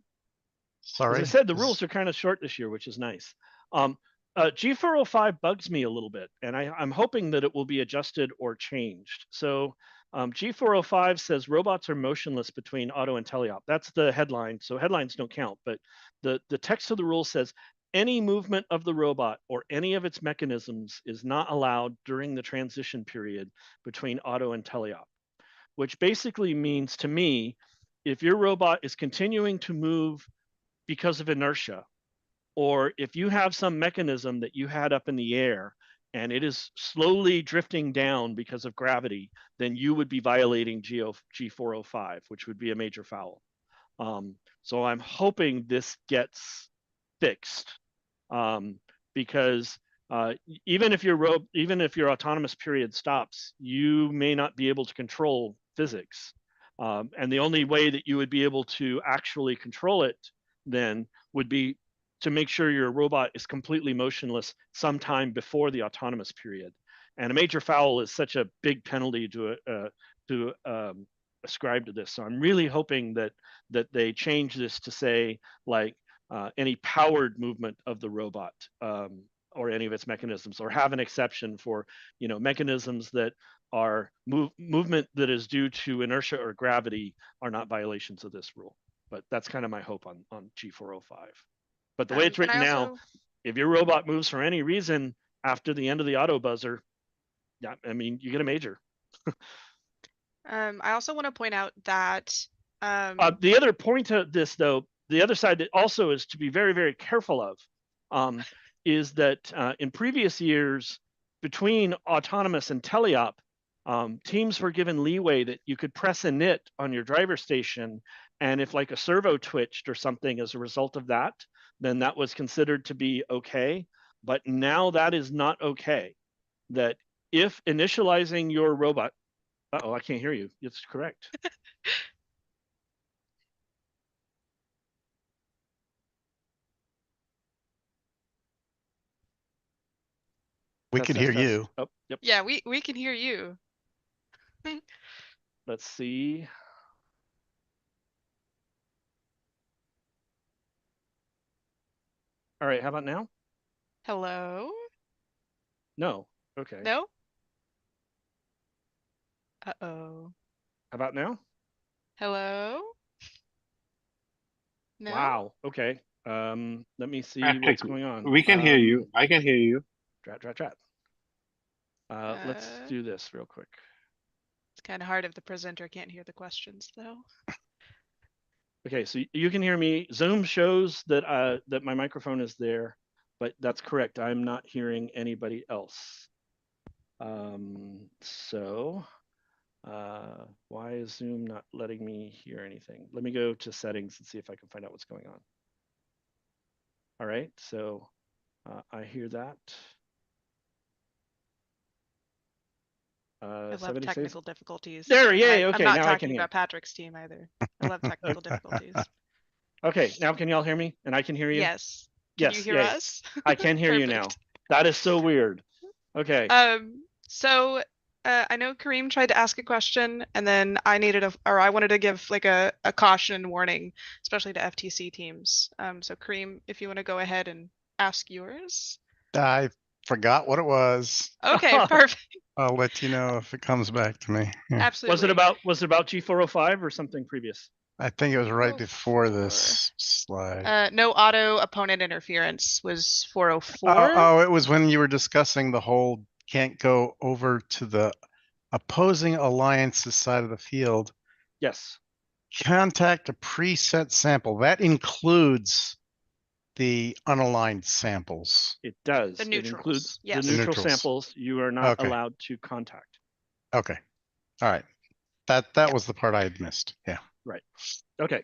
Speaker 9: sorry,
Speaker 1: as I said, the rules are kind of short this year, which is nice. G405 bugs me a little bit, and I'm hoping that it will be adjusted or changed. So G405 says robots are motionless between auto and teleop. That's the headline, so headlines don't count, but the text of the rule says any movement of the robot or any of its mechanisms is not allowed during the transition period between auto and teleop, which basically means to me, if your robot is continuing to move because of inertia, or if you have some mechanism that you had up in the air and it is slowly drifting down because of gravity, then you would be violating G405, which would be a major foul. So I'm hoping this gets fixed, because even if your autonomous period stops, you may not be able to control physics. And the only way that you would be able to actually control it then would be to make sure your robot is completely motionless sometime before the autonomous period. And a major foul is such a big penalty to ascribe to this. So I'm really hoping that they change this to say, like, any powered movement of the robot, or any of its mechanisms, or have an exception for mechanisms that are movement that is due to inertia or gravity are not violations of this rule. But that's kind of my hope on G405. But the way it's written now, if your robot moves for any reason after the end of the auto buzzer, yeah, I mean, you get a major.
Speaker 2: I also want to point out that
Speaker 1: the other point to this, though, the other side that also is to be very, very careful of, is that in previous years, between autonomous and teleop, teams were given leeway that you could press a nit on your driver station, and if like a servo twitched or something as a result of that, then that was considered to be okay. But now that is not okay. That if initializing your robot, uh-oh, I can't hear you. It's correct.
Speaker 9: we can hear you.
Speaker 1: Oh, yep.
Speaker 2: yeah, we can hear you.
Speaker 1: Let's see. All right, how about now?
Speaker 2: Hello?
Speaker 1: No. Okay.
Speaker 2: No? Uh-oh.
Speaker 1: How about now?
Speaker 2: Hello? No?
Speaker 1: Wow. Okay. Let me see
Speaker 4: Patrick,
Speaker 1: what's going on.
Speaker 4: we can hear you. I can hear you.
Speaker 1: Drat. Let's do this real quick.
Speaker 2: It's kind of hard if the presenter can't hear the questions, though.
Speaker 1: Okay, so you can hear me. Zoom shows that that my microphone is there, but that's correct. I'm not hearing anybody else. So why is Zoom not letting me hear anything? Let me go to settings and see if I can find out what's going on. All right, so I hear that.
Speaker 2: I love technical difficulties.
Speaker 1: There, yay, okay,
Speaker 2: I'm not
Speaker 1: now I can
Speaker 2: talking
Speaker 1: hear.
Speaker 2: about Patrick's team either. I love technical difficulties.
Speaker 1: Okay, now can y'all hear me? And I can hear you?
Speaker 2: Yes. Can you hear
Speaker 1: yay.
Speaker 2: us?
Speaker 1: I can hear you now. That is so weird. Okay.
Speaker 2: So I know Kareem tried to ask a question, and then I wanted to give like a caution warning, especially to FTC teams. So Kareem, if you want to go ahead and ask yours.
Speaker 9: I forgot what it was.
Speaker 2: Okay, perfect.
Speaker 9: I'll let you know if it comes back to me. Yeah.
Speaker 2: Absolutely.
Speaker 1: Was it about G405 or something previous?
Speaker 9: I think it was right before
Speaker 2: 404.
Speaker 9: this slide.
Speaker 2: No auto opponent interference was 404.
Speaker 9: Oh, it was when you were discussing the whole can't go over to the opposing alliance's side of the field.
Speaker 1: Yes.
Speaker 9: Contact a preset sample. That includes the unaligned samples.
Speaker 1: It does.
Speaker 2: The
Speaker 1: It
Speaker 2: neutrals,
Speaker 1: includes
Speaker 2: yes.
Speaker 1: the
Speaker 9: The
Speaker 1: neutral
Speaker 9: neutrals.
Speaker 1: samples you are not
Speaker 9: Okay.
Speaker 1: allowed to contact.
Speaker 9: Okay. All right. That
Speaker 2: Yeah.
Speaker 9: was the part I had missed. Yeah.
Speaker 1: Right. Okay.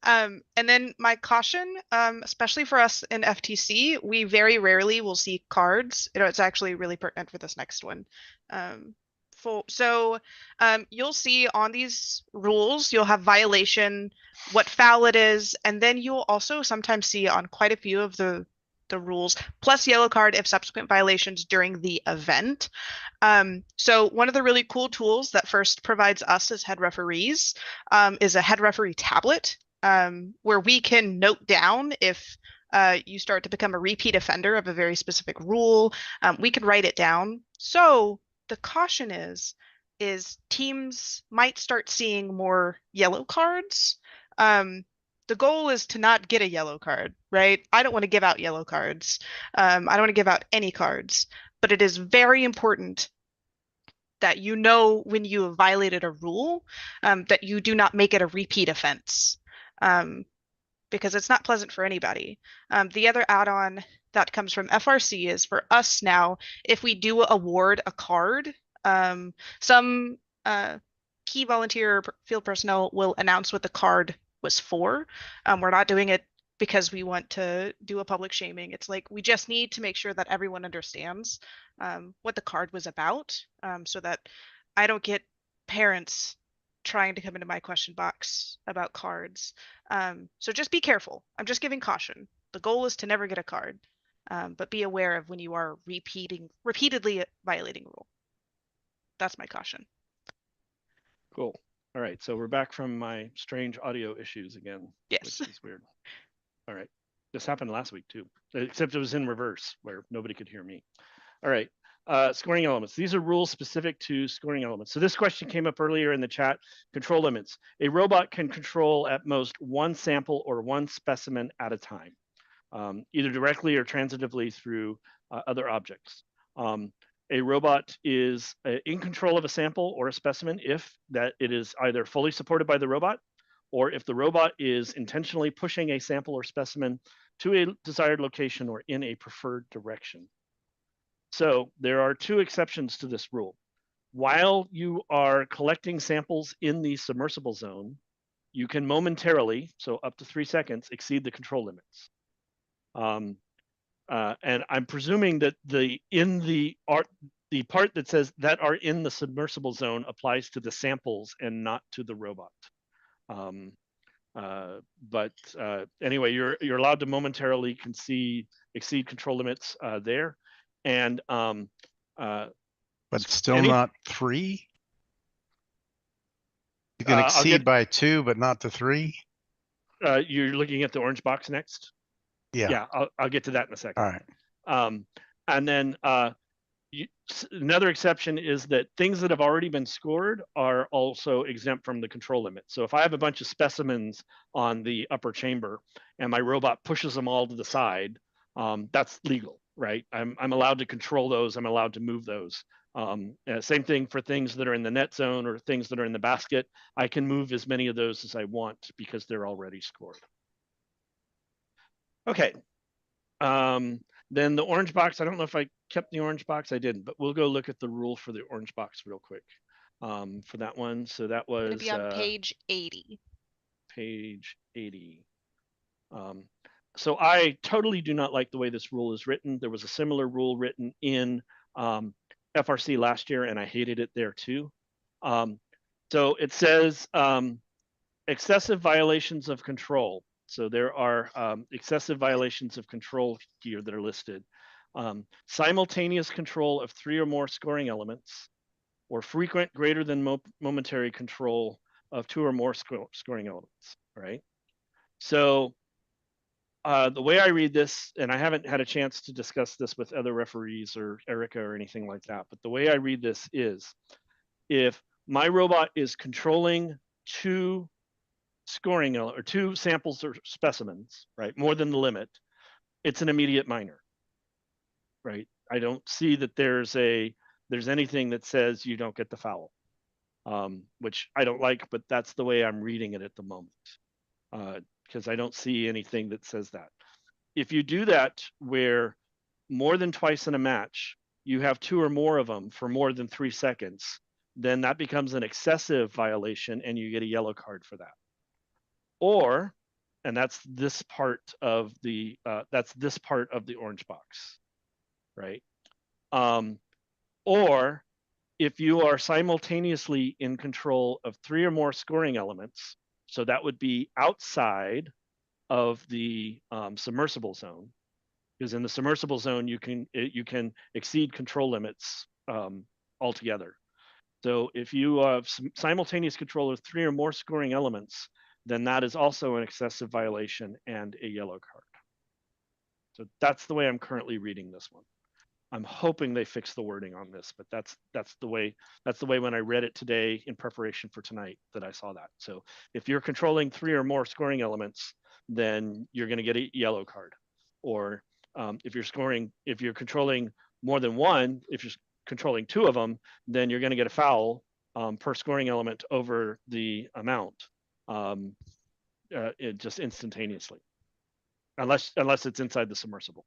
Speaker 2: And then my caution, especially for us in FTC, we very rarely will see cards. It's actually really pertinent for this next one. You'll see on these rules, you'll have violation, what foul it is, and then you'll also sometimes see on quite a few of the rules, plus yellow card if subsequent violations during the event. So one of the really cool tools that first provides us as head referees is a head referee tablet, where we can note down if you start to become a repeat offender of a very specific rule. We can write it down. So the caution is teams might start seeing more yellow cards. The goal is to not get a yellow card, right? I don't want to give out yellow cards. I don't want to give out any cards, but it is very important that you know when you have violated a rule, that you do not make it a repeat offense, because it's not pleasant for anybody. The other add-on that comes from FRC is for us now, if we do award a card, some key volunteer field personnel will announce what the card was for. We're not doing it because we want to do a public shaming. It's like we just need to make sure that everyone understands what the card was about, so that I don't get parents trying to come into my question box about cards. So just be careful. I'm just giving caution. The goal is to never get a card, but be aware of when you are repeatedly violating a rule. That's my caution.
Speaker 1: Cool. All right. So we're back from my strange audio issues again.
Speaker 2: Yes.
Speaker 1: Which is weird. All right. This happened last week too, except it was in reverse where nobody could hear me. All right. Scoring elements. These are rules specific to scoring elements. So this question came up earlier in the chat. Control limits. A robot can control at most one sample or one specimen at a time, either directly or transitively through other objects. A robot is in control of a sample or a specimen if that it is either fully supported by the robot, or if the robot is intentionally pushing a sample or specimen to a desired location or in a preferred direction. So there are two exceptions to this rule. While you are collecting samples in the submersible zone, you can momentarily, so up to 3 seconds, exceed the control limits. And I'm presuming that the part that says that are in the submersible zone applies to the samples and not to the robot. Anyway, you're allowed to momentarily exceed control limits there, and
Speaker 9: but still not 3. You can exceed by 2, but not to 3.
Speaker 1: You're looking at the orange box next. Yeah, I'll get to that in a second.
Speaker 9: All right.
Speaker 1: And then another exception is that things that have already been scored are also exempt from the control limit. So if I have a bunch of specimens on the upper chamber and my robot pushes them all to the side, that's legal, right? I'm allowed to control those. I'm allowed to move those. Same thing for things that are in the net zone or things that are in the basket. I can move as many of those as I want because they're already scored. Okay. Then the orange box, I don't know if I kept the orange box, I didn't, but we'll go look at the rule for the orange box real quick for that one. So that was
Speaker 2: It'll be on page 80.
Speaker 1: Page 80. So I totally do not like the way this rule is written. There was a similar rule written in FRC last year, and I hated it there too. So it says excessive violations of control. So there are excessive violations of control here that are listed. Simultaneous control of 3 or more scoring elements, or frequent greater than momentary control of 2 or more scoring elements, right? So the way I read this, and I haven't had a chance to discuss this with other referees or Erica or anything like that, but the way I read this is if my robot is controlling two or two samples or specimens, right, more than the limit, it's an immediate minor, right? I don't see that there's anything that says you don't get the foul, which I don't like, but that's the way I'm reading it at the moment, because I don't see anything that says that. If you do that where more than twice in a match, you have two or more of them for more than 3 seconds, then that becomes an excessive violation and you get a yellow card for that. Or, and that's this part of the orange box, right? Or if you are simultaneously in control of 3 or more scoring elements, so that would be outside of the submersible zone, because in the submersible zone you can exceed control limits altogether. So if you have simultaneous control of 3 or more scoring elements, then that is also an excessive violation and a yellow card. So that's the way I'm currently reading this one. I'm hoping they fix the wording on this, but that's the way when I read it today in preparation for tonight that I saw that. So if you're controlling 3 or more scoring elements, then you're going to get a yellow card. Or if you're controlling more than one, if you're controlling 2 of them, then you're going to get a foul per scoring element over the amount, just instantaneously, unless it's inside the submersible.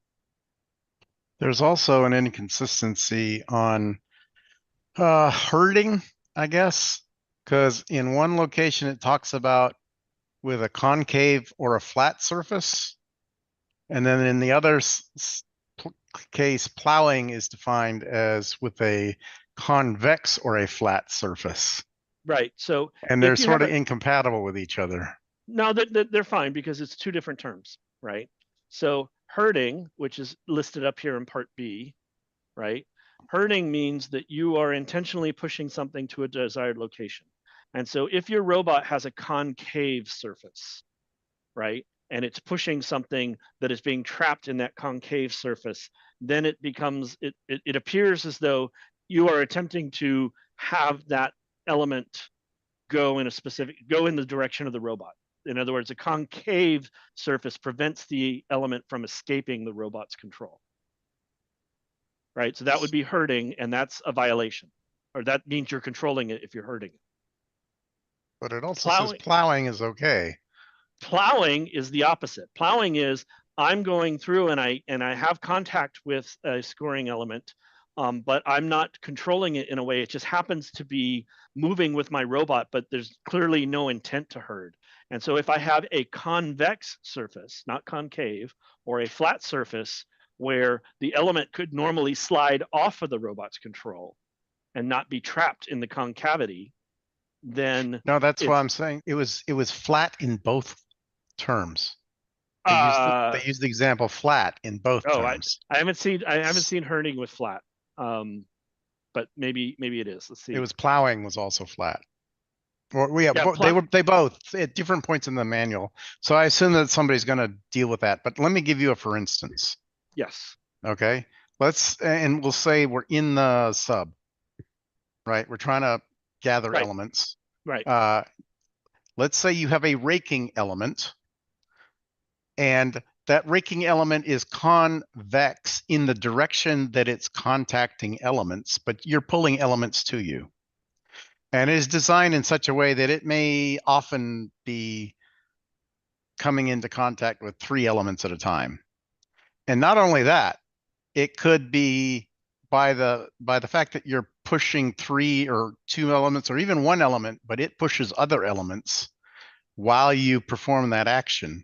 Speaker 9: There's also an inconsistency on herding, I guess, because in one location it talks about with a concave or a flat surface, and then in the other case, plowing is defined as with a convex or a flat surface.
Speaker 1: Right. So
Speaker 9: and they're sort of incompatible with each other.
Speaker 1: No, they're fine because it's 2 different terms, right? So herding, which is listed up here in part B, right? Herding means that you are intentionally pushing something to a desired location. And so if your robot has a concave surface, right, and it's pushing something that is being trapped in that concave surface, then it becomes, it appears as though you are attempting to have that element go in the direction of the robot. In other words, a concave surface prevents the element from escaping the robot's control. Right, so that would be herding, and that's a violation, or that means you're controlling it if you're herding it.
Speaker 9: But it also says plowing is okay.
Speaker 1: Plowing is the opposite. Plowing is I'm going through and I have contact with a scoring element, but I'm not controlling it in a way. It just happens to be moving with my robot, but there's clearly no intent to herd. And so if I have a convex surface, not concave, or a flat surface where the element could normally slide off of the robot's control and not be trapped in the concavity, then
Speaker 9: no, that's what I'm saying. It was flat in both terms. They used the example flat in both terms.
Speaker 1: I haven't seen herding with flat, but maybe it is. Let's see.
Speaker 9: It was plowing was also flat. Or they both at different points in the manual. So I assume that somebody's going to deal with that. But let me give you a for instance.
Speaker 1: Yes.
Speaker 9: Okay. And we'll say we're in the sub, right? We're trying to gather elements.
Speaker 1: Right.
Speaker 9: Let's say you have a raking element, and that raking element is convex in the direction that it's contacting elements, but you're pulling elements to you. And it is designed in such a way that it may often be coming into contact with 3 elements at a time. And not only that, it could be by the fact that you're pushing 3 or 2 elements or even 1 element, but it pushes other elements while you perform that action.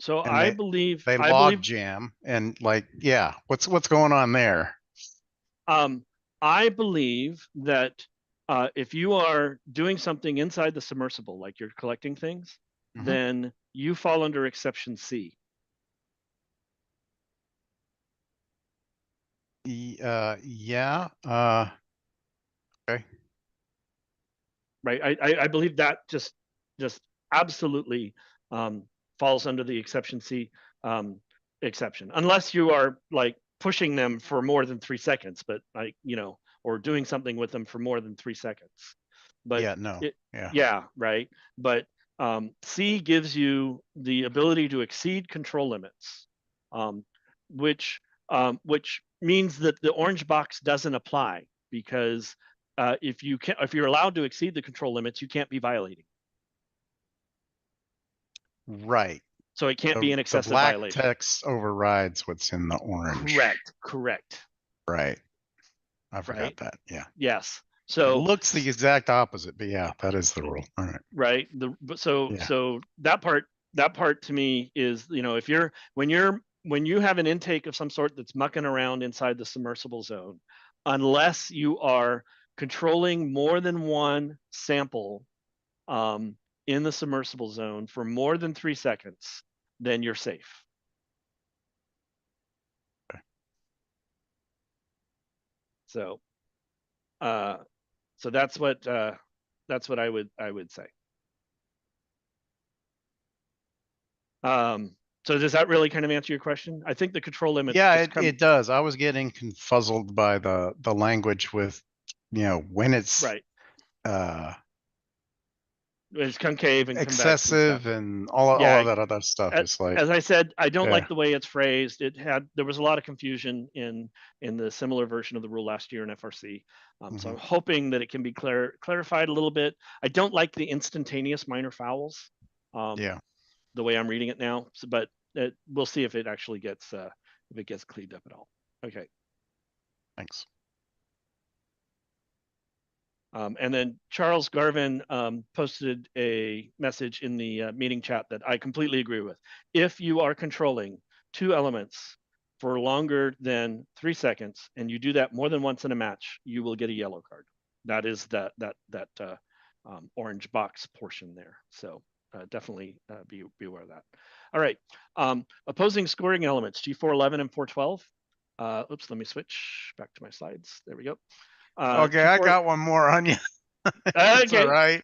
Speaker 1: So
Speaker 9: and
Speaker 1: I believe
Speaker 9: they log jam and what's going on there?
Speaker 1: I believe that if you are doing something inside the submersible, like you're collecting things, then you fall under exception C.
Speaker 9: Yeah. Okay.
Speaker 1: Right. I believe that just absolutely falls under the exception C exception, unless you are like pushing them for more than 3 seconds, but like, you know, or doing something with them for more than 3 seconds. But
Speaker 9: Yeah, no.
Speaker 1: yeah, right. But C gives you the ability to exceed control limits, which means that the orange box doesn't apply, because if you're allowed to exceed the control limits, you can't be violating.
Speaker 9: Right.
Speaker 1: So it can't be an
Speaker 9: The
Speaker 1: excessive
Speaker 9: black
Speaker 1: violation.
Speaker 9: text overrides what's in the orange.
Speaker 1: Correct.
Speaker 9: Right. I forgot
Speaker 1: Right.
Speaker 9: that. Yeah.
Speaker 1: Yes.
Speaker 9: It
Speaker 1: So
Speaker 9: looks the exact opposite, but yeah, that is the rule. All right.
Speaker 1: right. So that part to me is, you know, when you have an intake of some sort that's mucking around inside the submersible zone, unless you are controlling more than one sample in the submersible zone for more than 3 seconds, then you're safe. So that's what I would say. So does that really kind of answer your question? I think the control limits.
Speaker 9: Yeah, it does. I was getting confuzzled by the language with, you know, when it's
Speaker 1: right. It's concave and
Speaker 9: excessive and all of that other stuff. It's like,
Speaker 1: as I said, I don't like the way it's phrased. There was a lot of confusion in the similar version of the rule last year in FRC. So I'm hoping that it can be clarified a little bit. I don't like the instantaneous minor fouls. The way I'm reading it now, but we'll see if it actually gets cleaned up at all. Okay.
Speaker 9: Thanks.
Speaker 1: And then Charles Garvin posted a message in the meeting chat that I completely agree with. If you are controlling 2 elements for longer than 3 seconds, and you do that more than once in a match, you will get a yellow card. That is that orange box portion there. So definitely be aware of that. All right. Opposing scoring elements, G411 and 412. Oops, let me switch back to my slides. There we go.
Speaker 9: Okay, I got one more on you.
Speaker 1: Okay,
Speaker 9: all right.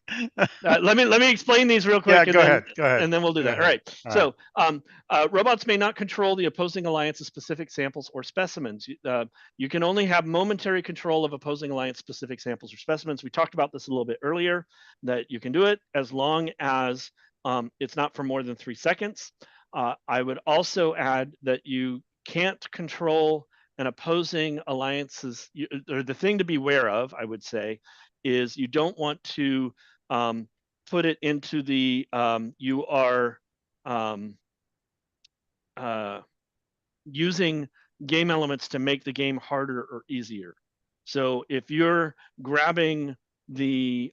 Speaker 1: let me explain these real quick.
Speaker 9: Yeah, go ahead.
Speaker 1: And then we'll do that. All right. So robots may not control the opposing alliance's specific samples or specimens. You can only have momentary control of opposing alliance specific samples or specimens. We talked about this a little bit earlier, that you can do it as long as it's not for more than 3 seconds. I would also add that you can't control an opposing alliance's, or the thing to be aware of, I would say, is you don't want to put it into the you are using game elements to make the game harder or easier. So if you're grabbing the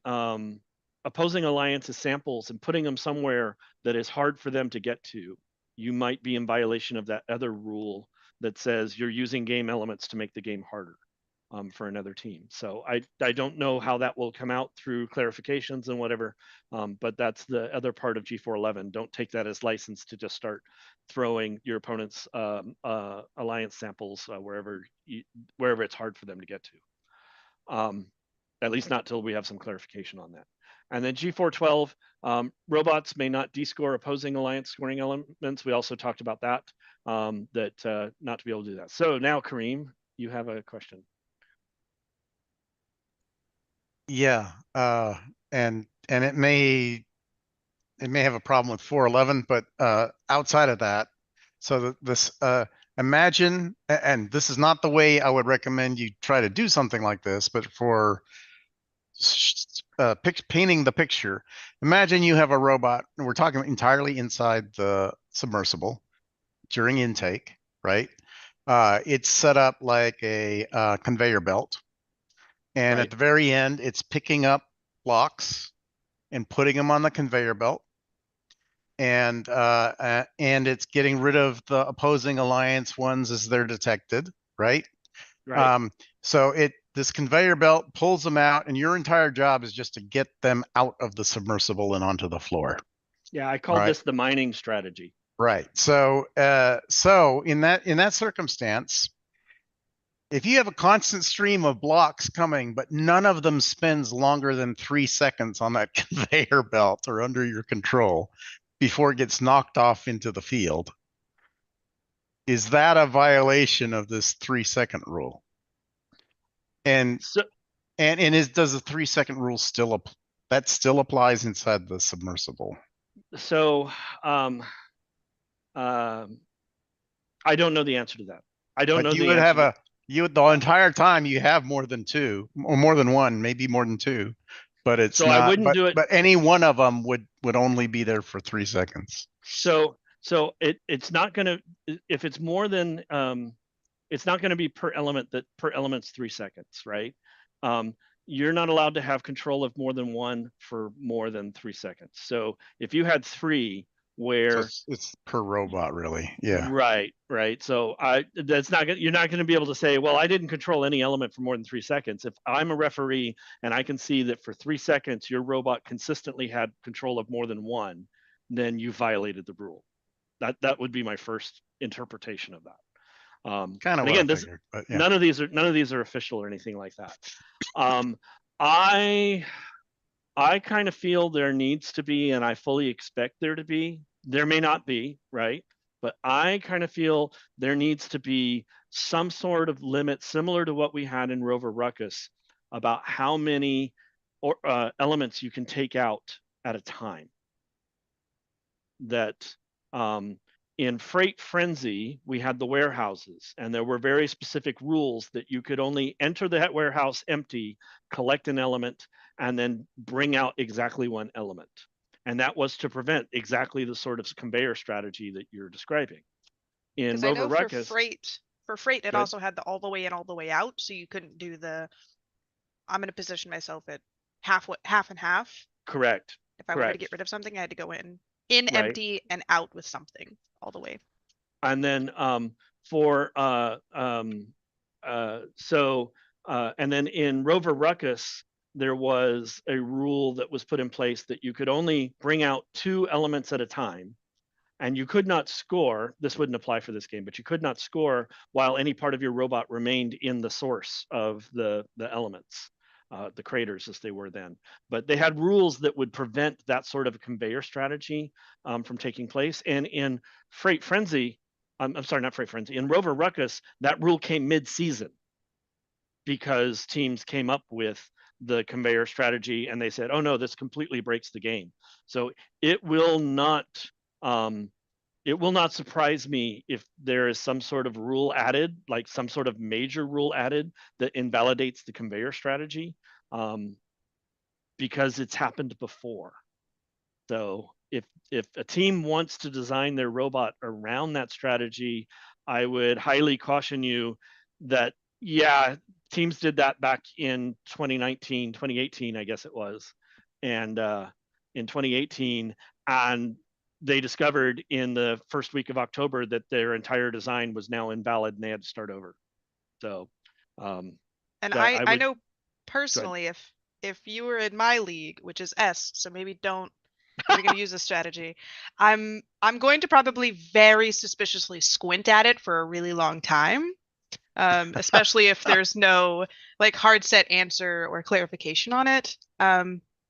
Speaker 1: opposing alliance's samples and putting them somewhere that is hard for them to get to, you might be in violation of that other rule that says you're using game elements to make the game harder for another team. So I don't know how that will come out through clarifications and whatever, but that's the other part of G411. Don't take that as license to just start throwing your opponent's alliance samples wherever it's hard for them to get to. At least not till we have some clarification on that. And then G412, robots may not descore opposing alliance scoring elements. We also talked about that, not to be able to do that. So now, Kareem, you have a question.
Speaker 9: Yeah, and it may have a problem with 411, but outside of that, so this imagine, and this is not the way I would recommend you try to do something like this, but for painting the picture, imagine you have a robot, and we're talking entirely inside the submersible during intake, right? It's set up like a conveyor belt. And at the very end, it's picking up blocks and putting them on the conveyor belt. And it's getting rid of the opposing alliance ones as they're detected, right? So this conveyor belt pulls them out, and your entire job is just to get them out of the submersible and onto the floor.
Speaker 1: Yeah, I call this the mining strategy.
Speaker 9: Right. So in that circumstance, if you have a constant stream of blocks coming, but none of them spends longer than 3 seconds on that conveyor belt or under your control, before it gets knocked off into the field. Is that a violation of this 3-second rule? And
Speaker 1: So
Speaker 9: does the 3-second rule still that still applies inside the submersible?
Speaker 1: so I don't know the answer to that. I don't
Speaker 9: But
Speaker 1: know
Speaker 9: you
Speaker 1: the
Speaker 9: would
Speaker 1: answer.
Speaker 9: have the entire time you have more than two or more than one, maybe more than two, but it's
Speaker 1: So
Speaker 9: not.
Speaker 1: I wouldn't do it.
Speaker 9: But any one of them would only be there for 3 seconds.
Speaker 1: So it's not going to, if it's more than it's not going to be per element, that per element's 3 seconds, right? You're not allowed to have control of more than one for more than 3 seconds. So if you had three where
Speaker 9: So it's per robot, really. Yeah.
Speaker 1: Right. So that's not you're not going to be able to say, well, I didn't control any element for more than 3 seconds. If I'm a referee and I can see that for 3 seconds your robot consistently had control of more than one, then you violated the rule. That would be my first interpretation of that.
Speaker 9: Kind of
Speaker 1: and again,
Speaker 9: what I figured, but yeah.
Speaker 1: none of these are official or anything like that. I kind of feel there needs to be, and I fully expect there to be. There may not be, right? But I kind of feel there needs to be some sort of limit similar to what we had in Rover Ruckus about how many elements you can take out at a time. That in Freight Frenzy, we had the warehouses, and there were very specific rules that you could only enter that warehouse empty, collect an element, and then bring out exactly one element. And that was to prevent exactly the sort of conveyor strategy that you're describing. In
Speaker 2: Because I
Speaker 1: Rover
Speaker 2: know
Speaker 1: Ruckus,
Speaker 2: for freight, it
Speaker 1: Good.
Speaker 2: also had the all the way in, all the way out, so you couldn't do the. I'm going to position myself at half and half.
Speaker 1: correct.
Speaker 2: If I wanted to get rid of something, I had to go in empty and out with something all the way.
Speaker 1: And then and then in Rover Ruckus, there was a rule that was put in place that you could only bring out 2 elements at a time, and you could not score. This wouldn't apply for this game, but you could not score while any part of your robot remained in the source of the elements, the craters as they were then. But they had rules that would prevent that sort of conveyor strategy from taking place. And in Freight Frenzy, I'm sorry, not Freight Frenzy, in Rover Ruckus, that rule came mid-season because teams came up with the conveyor strategy and they said, oh no, this completely breaks the game. So it will not surprise me if there is some sort of rule added, like some sort of major rule added that invalidates the conveyor strategy, because it's happened before. So if a team wants to design their robot around that strategy, I would highly caution you that, yeah, teams did that back in 2018, I guess it was. And in 2018, and they discovered in the first week of October that their entire design was now invalid and they had to start over. So,
Speaker 2: and I know personally, if you were in my league, which is S, so maybe don't, if you're going to use this strategy, I'm going to probably very suspiciously squint at it for a really long time, especially if there's no like hard set answer or clarification on it,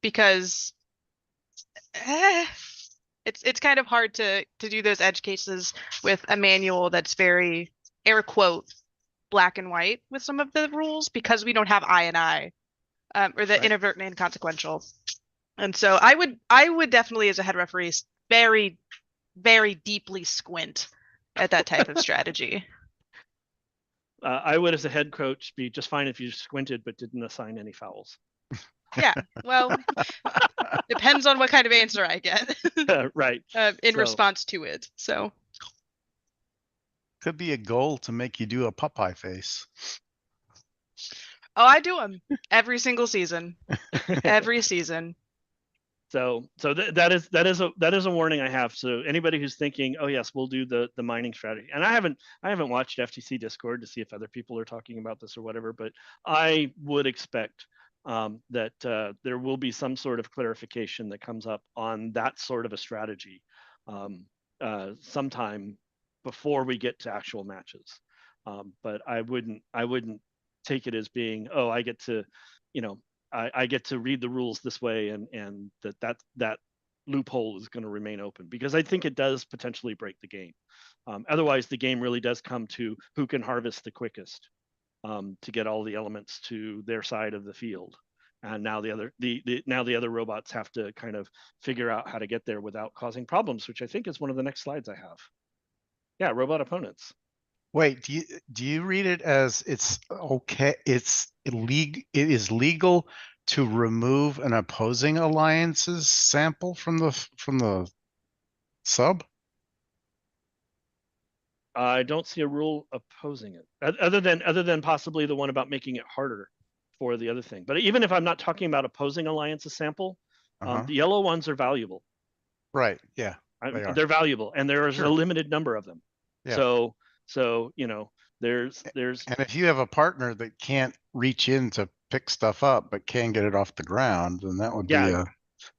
Speaker 2: because it's kind of hard to do those edge cases with a manual that's very air quote black and white with some of the rules, because we don't have I and I, or the inadvertent and inconsequential. And so I would definitely, as a head referee, very, very deeply squint at that type of strategy.
Speaker 1: I would, as a head coach, be just fine if you squinted but didn't assign any fouls.
Speaker 2: Yeah, well, depends on what kind of answer I get.
Speaker 1: Right.
Speaker 2: In response to it. So
Speaker 9: could be a goal to make you do a Popeye face.
Speaker 2: Oh, I do them every single season. Every season.
Speaker 1: So that is a warning I have. So anybody who's thinking, oh yes, we'll do the mining strategy, and I haven't watched FTC Discord to see if other people are talking about this or whatever, but I would expect that there will be some sort of clarification that comes up on that sort of a strategy sometime before we get to actual matches. But I wouldn't take it as being, oh, I get to read the rules this way, and that loophole is going to remain open, because I think it does potentially break the game. Otherwise, the game really does come to who can harvest the quickest to get all the elements to their side of the field. And now the other robots have to kind of figure out how to get there without causing problems, which I think is one of the next slides I have. Yeah, robot opponents.
Speaker 9: Wait, do you read it as it's okay? It is legal to remove an opposing alliance's sample from the sub?
Speaker 1: I don't see a rule opposing it, other than possibly the one about making it harder for the other thing. But even if I'm not talking about opposing alliance's sample, the yellow ones are valuable.
Speaker 9: Right. Yeah.
Speaker 1: They're valuable, and there's
Speaker 9: Sure.
Speaker 1: a limited number of them.
Speaker 9: Yeah.
Speaker 1: So there's
Speaker 9: And if you have a partner that can't reach in to pick stuff up but can get it off the ground, then that would be a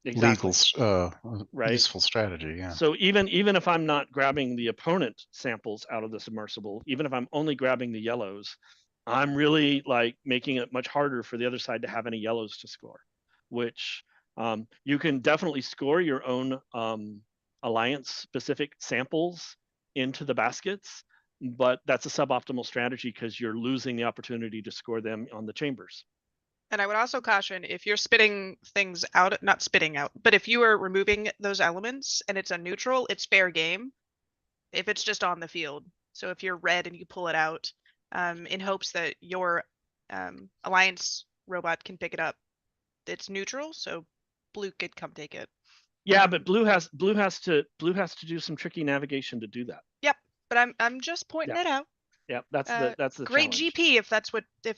Speaker 1: exactly.
Speaker 9: legal
Speaker 1: Right.
Speaker 9: useful strategy. Yeah.
Speaker 1: So even if I'm not grabbing the opponent samples out of the submersible, even if I'm only grabbing the yellows, I'm really like making it much harder for the other side to have any yellows to score, which you can definitely score your own alliance specific samples into the baskets, but that's a suboptimal strategy because you're losing the opportunity to score them on the chambers.
Speaker 2: And I would also caution, if you're spitting things out, not spitting out, but if you are removing those elements and it's a neutral, it's fair game if it's just on the field. So if you're red and you pull it out in hopes that your alliance robot can pick it up, it's neutral, so blue could come take it.
Speaker 1: Yeah, but blue has to do some tricky navigation to do that.
Speaker 2: Yep, but I'm just pointing it out.
Speaker 1: Yeah, that's the
Speaker 2: great
Speaker 1: challenge.
Speaker 2: GP if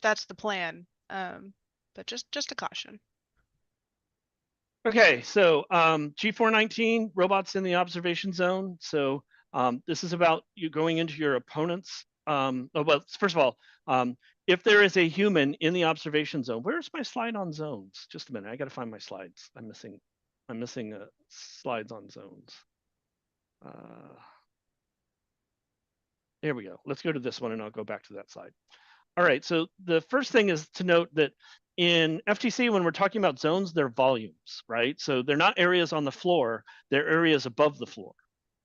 Speaker 2: that's the plan. But just a caution.
Speaker 1: Okay, so G419, robots in the observation zone. So this is about you going into your opponent's. Well, first of all, if there is a human in the observation zone, where's my slide on zones? Just a minute, I got to find my slides. I'm missing slides on zones. Here we go. Let's go to this one, and I'll go back to that slide. All right, so the first thing is to note that in FTC, when we're talking about zones, they're volumes, right? So they're not areas on the floor, they're areas above the floor,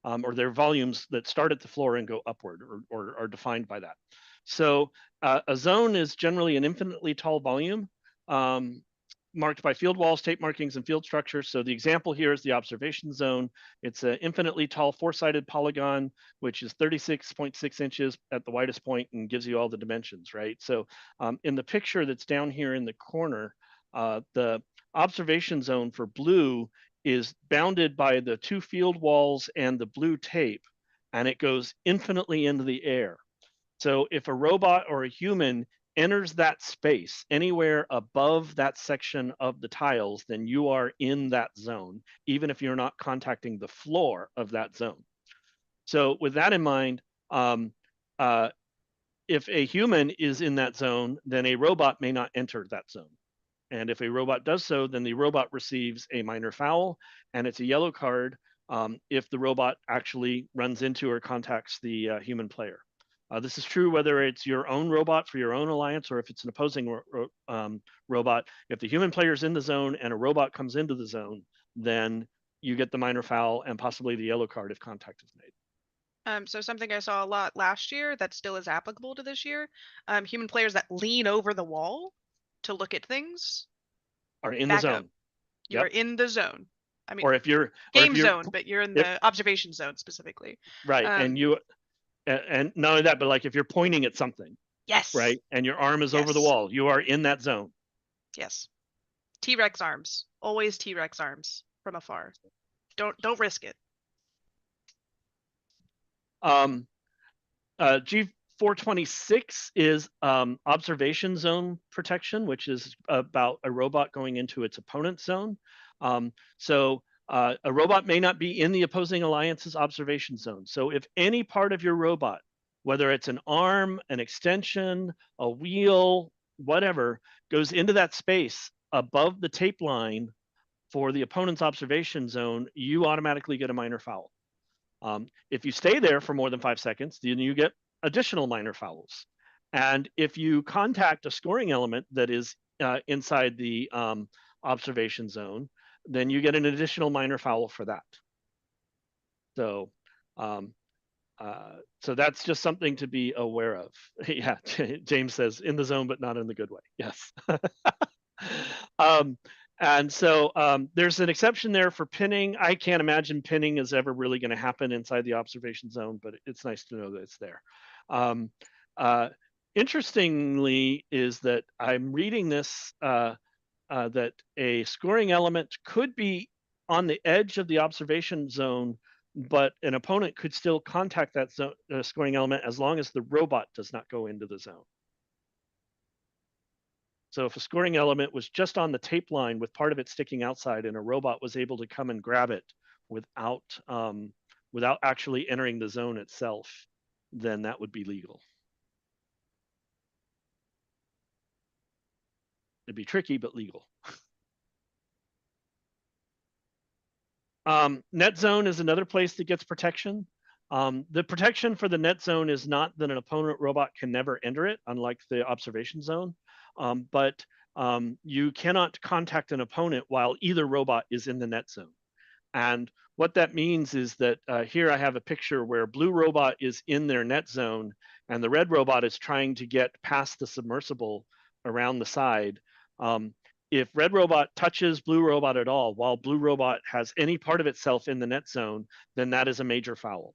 Speaker 1: or they're volumes that start at the floor and go upward or are defined by that. So a zone is generally an infinitely tall volume marked by field walls, tape markings, and field structures. So the example here is the observation zone. It's an infinitely tall four-sided polygon, which is 36.6 inches at the widest point and gives you all the dimensions, right? So in the picture that's down here in the corner, the observation zone for blue is bounded by the two field walls and the blue tape, and it goes infinitely into the air. So if a robot or a human enters that space anywhere above that section of the tiles, then you are in that zone, even if you're not contacting the floor of that zone. So with that in mind, if a human is in that zone, then a robot may not enter that zone. And if a robot does so, then the robot receives a minor foul, and it's a yellow card if the robot actually runs into or contacts the human player. This is true whether it's your own robot for your own alliance or if it's an opposing robot. If the human player is in the zone and a robot comes into the zone, then you get the minor foul and possibly the yellow card if contact is made.
Speaker 2: So something I saw a lot last year that still is applicable to this year, human players that lean over the wall to look at things
Speaker 1: are in the zone.
Speaker 2: You are in the zone. I mean,
Speaker 1: or if you're
Speaker 2: game zone, but you're in the observation zone specifically.
Speaker 1: Right, and not only that, but like if you're pointing at something,
Speaker 2: yes,
Speaker 1: right, and your arm is over the wall, you are in that zone.
Speaker 2: Yes, T-Rex arms, always T-Rex arms from afar. Don't risk it.
Speaker 1: G426 is observation zone protection, which is about a robot going into its opponent's zone. So a robot may not be in the opposing alliance's observation zone. So if any part of your robot, whether it's an arm, an extension, a wheel, whatever, goes into that space above the tape line for the opponent's observation zone, you automatically get a minor foul. If you stay there for more than 5 seconds, then you get additional minor fouls. And if you contact a scoring element that is inside the observation zone, then you get an additional minor foul for that. So, so that's just something to be aware of. Yeah, James says in the zone, but not in the good way. Yes. And so there's an exception there for pinning. I can't imagine pinning is ever really going to happen inside the observation zone, but it's nice to know that it's there. Interestingly is that I'm reading this, that a scoring element could be on the edge of the observation zone, but an opponent could still contact that zone, scoring element as long as the robot does not go into the zone. So if a scoring element was just on the tape line with part of it sticking outside and a robot was able to come and grab it without without actually entering the zone itself, then that would be legal. It'd be tricky, but legal. Net zone is another place that gets protection. The protection for the net zone is not that an opponent robot can never enter it, unlike the observation zone, but you cannot contact an opponent while either robot is in the net zone. And what that means is that here I have a picture where blue robot is in their net zone and the red robot is trying to get past the submersible around the side. If red robot touches blue robot at all, while blue robot has any part of itself in the net zone, then that is a major foul.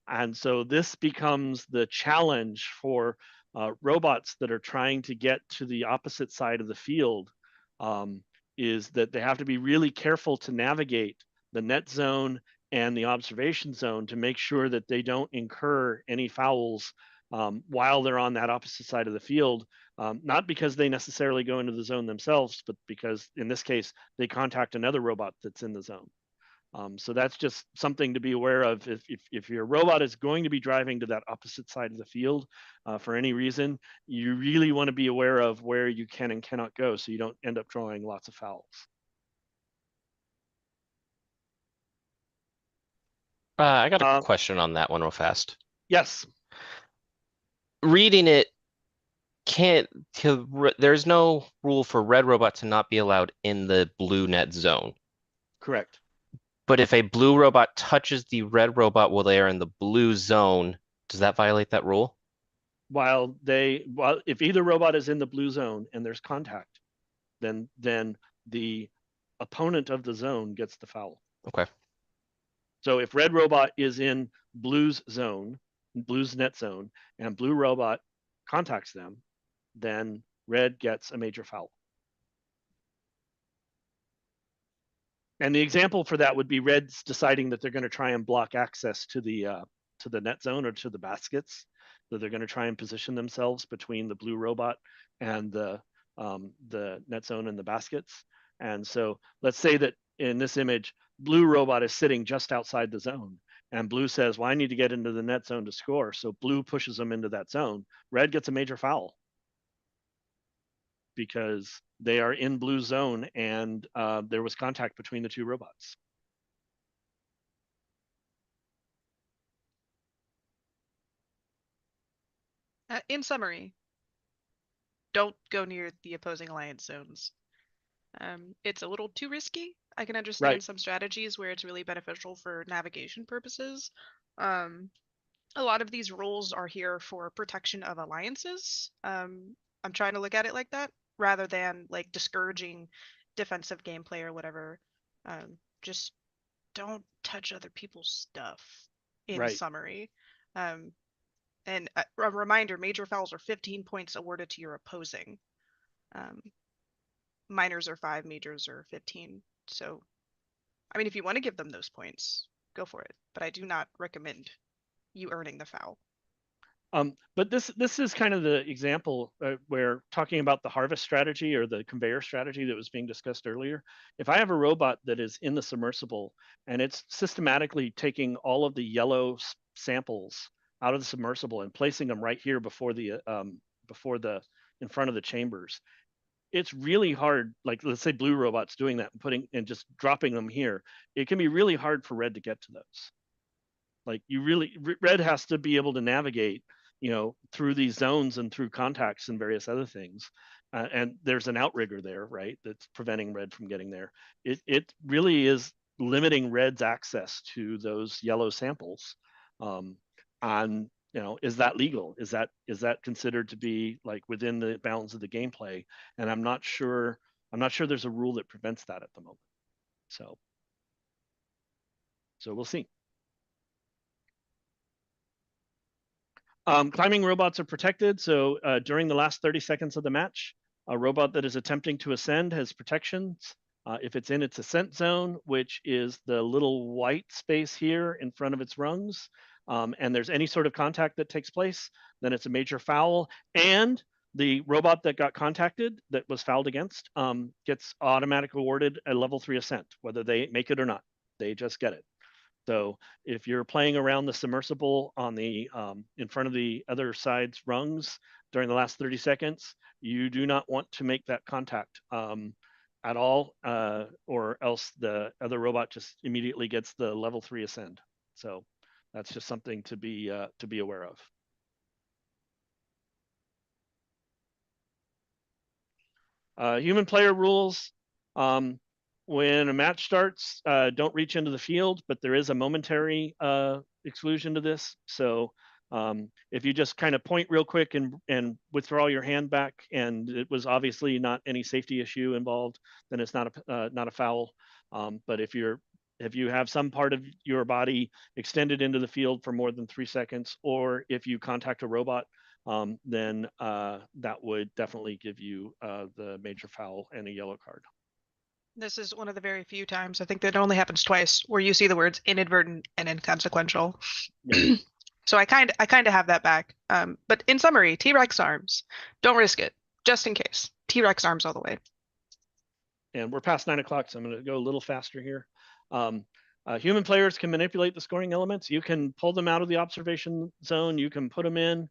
Speaker 1: And so this becomes the challenge for robots that are trying to get to the opposite side of the field, is that they have to be really careful to navigate the net zone and the observation zone to make sure that they don't incur any fouls while they're on that opposite side of the field, not because they necessarily go into the zone themselves, but because in this case, they contact another robot that's in the zone. So that's just something to be aware of. If your robot is going to be driving to that opposite side of the field for any reason, you really want to be aware of where you can and cannot go so you don't end up drawing lots of fouls.
Speaker 6: I got a question on that one real fast.
Speaker 1: Yes.
Speaker 6: Reading it, there's no rule for red robot to not be allowed in the blue net zone.
Speaker 1: Correct.
Speaker 6: But if a blue robot touches the red robot while they are in the blue zone, does that violate that rule?
Speaker 1: While if either robot is in the blue zone and there's contact, then the opponent of the zone gets the foul.
Speaker 6: Okay.
Speaker 1: So if red robot is in blue's zone, blue's net zone, and blue robot contacts them, then red gets a major foul. And the example for that would be red's deciding that they're going to try and block access to the net zone or to the baskets, that they're going to try and position themselves between the blue robot and the net zone and the baskets. And so let's say that in this image, blue robot is sitting just outside the zone. And blue says, well, I need to get into the net zone to score. So blue pushes them into that zone. Red gets a major foul because they are in blue zone and there was contact between the two robots.
Speaker 2: In summary, don't go near the opposing alliance zones. It's a little too risky. I can understand some strategies where it's really beneficial for navigation purposes. A lot of these rules are here for protection of alliances. I'm trying to look at it like that rather than like discouraging defensive gameplay or whatever. Just don't touch other people's stuff in summary. And a reminder, major fouls are 15 points awarded to your opposing. Minors are 5, majors are 15. So, I mean, if you want to give them those points, go for it. But I do not recommend you earning the foul.
Speaker 1: But this is kind of the example where talking about the harvest strategy or the conveyor strategy that was being discussed earlier. If I have a robot that is in the submersible and it's systematically taking all of the yellow samples out of the submersible and placing them right here before the in front of the chambers, it's really hard. Like let's say blue robot's doing that and just dropping them here. It can be really hard for red to get to those. Like red has to be able to navigate, through these zones and through contacts and various other things. and there's an outrigger there, right? That's preventing red from getting there. It really is limiting red's access to those yellow samples. And is that legal? Is that considered to be like within the bounds of the gameplay? And I'm not sure there's a rule that prevents that at the moment. So we'll see. Climbing robots are protected. So during the last 30 seconds of the match, a robot that is attempting to ascend has protections. If it's in its ascent zone, which is the little white space here in front of its rungs, and there's any sort of contact that takes place, then it's a major foul. And the robot that got contacted, that was fouled against, gets automatically awarded a level 3 ascent, whether they make it or not. They just get it. So if you're playing around the submersible on the in front of the other side's rungs during the last 30 seconds, you do not want to make that contact at all, or else the other robot just immediately gets the level 3 ascend. So that's just something to be aware of. Human player rules. When a match starts, don't reach into the field, but there is a momentary exclusion to this. So if you just kind of point real quick and withdraw your hand back, and it was obviously not any safety issue involved, then it's not a foul. But if you have some part of your body extended into the field for more than 3 seconds, or if you contact a robot, then that would definitely give you the major foul and a yellow card.
Speaker 2: This is one of the very few times, I think that only happens twice, where you see the words inadvertent and inconsequential.
Speaker 1: Yeah.
Speaker 2: So I kind of have that back. But in summary, T-Rex arms, don't risk it, just in case. T-Rex arms all the way.
Speaker 1: And we're past 9 o'clock, so I'm going to go a little faster here. Human players can manipulate the scoring elements. You can pull them out of the observation zone. You can put them in.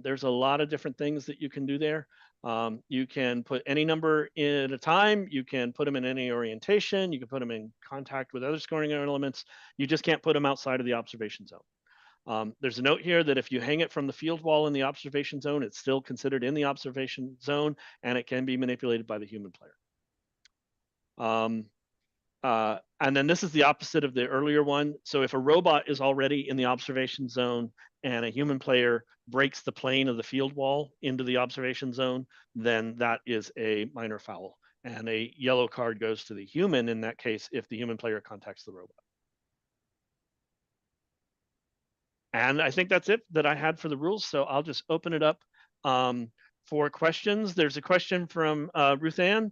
Speaker 1: There's a lot of different things that you can do there. You can put any number in at a time. You can put them in any orientation. You can put them in contact with other scoring elements. You just can't put them outside of the observation zone. There's a note here that if you hang it from the field wall in the observation zone, it's still considered in the observation zone, and it can be manipulated by the human player. And then this is the opposite of the earlier one. So if a robot is already in the observation zone and a human player breaks the plane of the field wall into the observation zone, then that is a minor foul. And a yellow card goes to the human in that case if the human player contacts the robot. And I think that's it that I had for the rules. So I'll just open it up for questions. There's a question from Ruth Ann.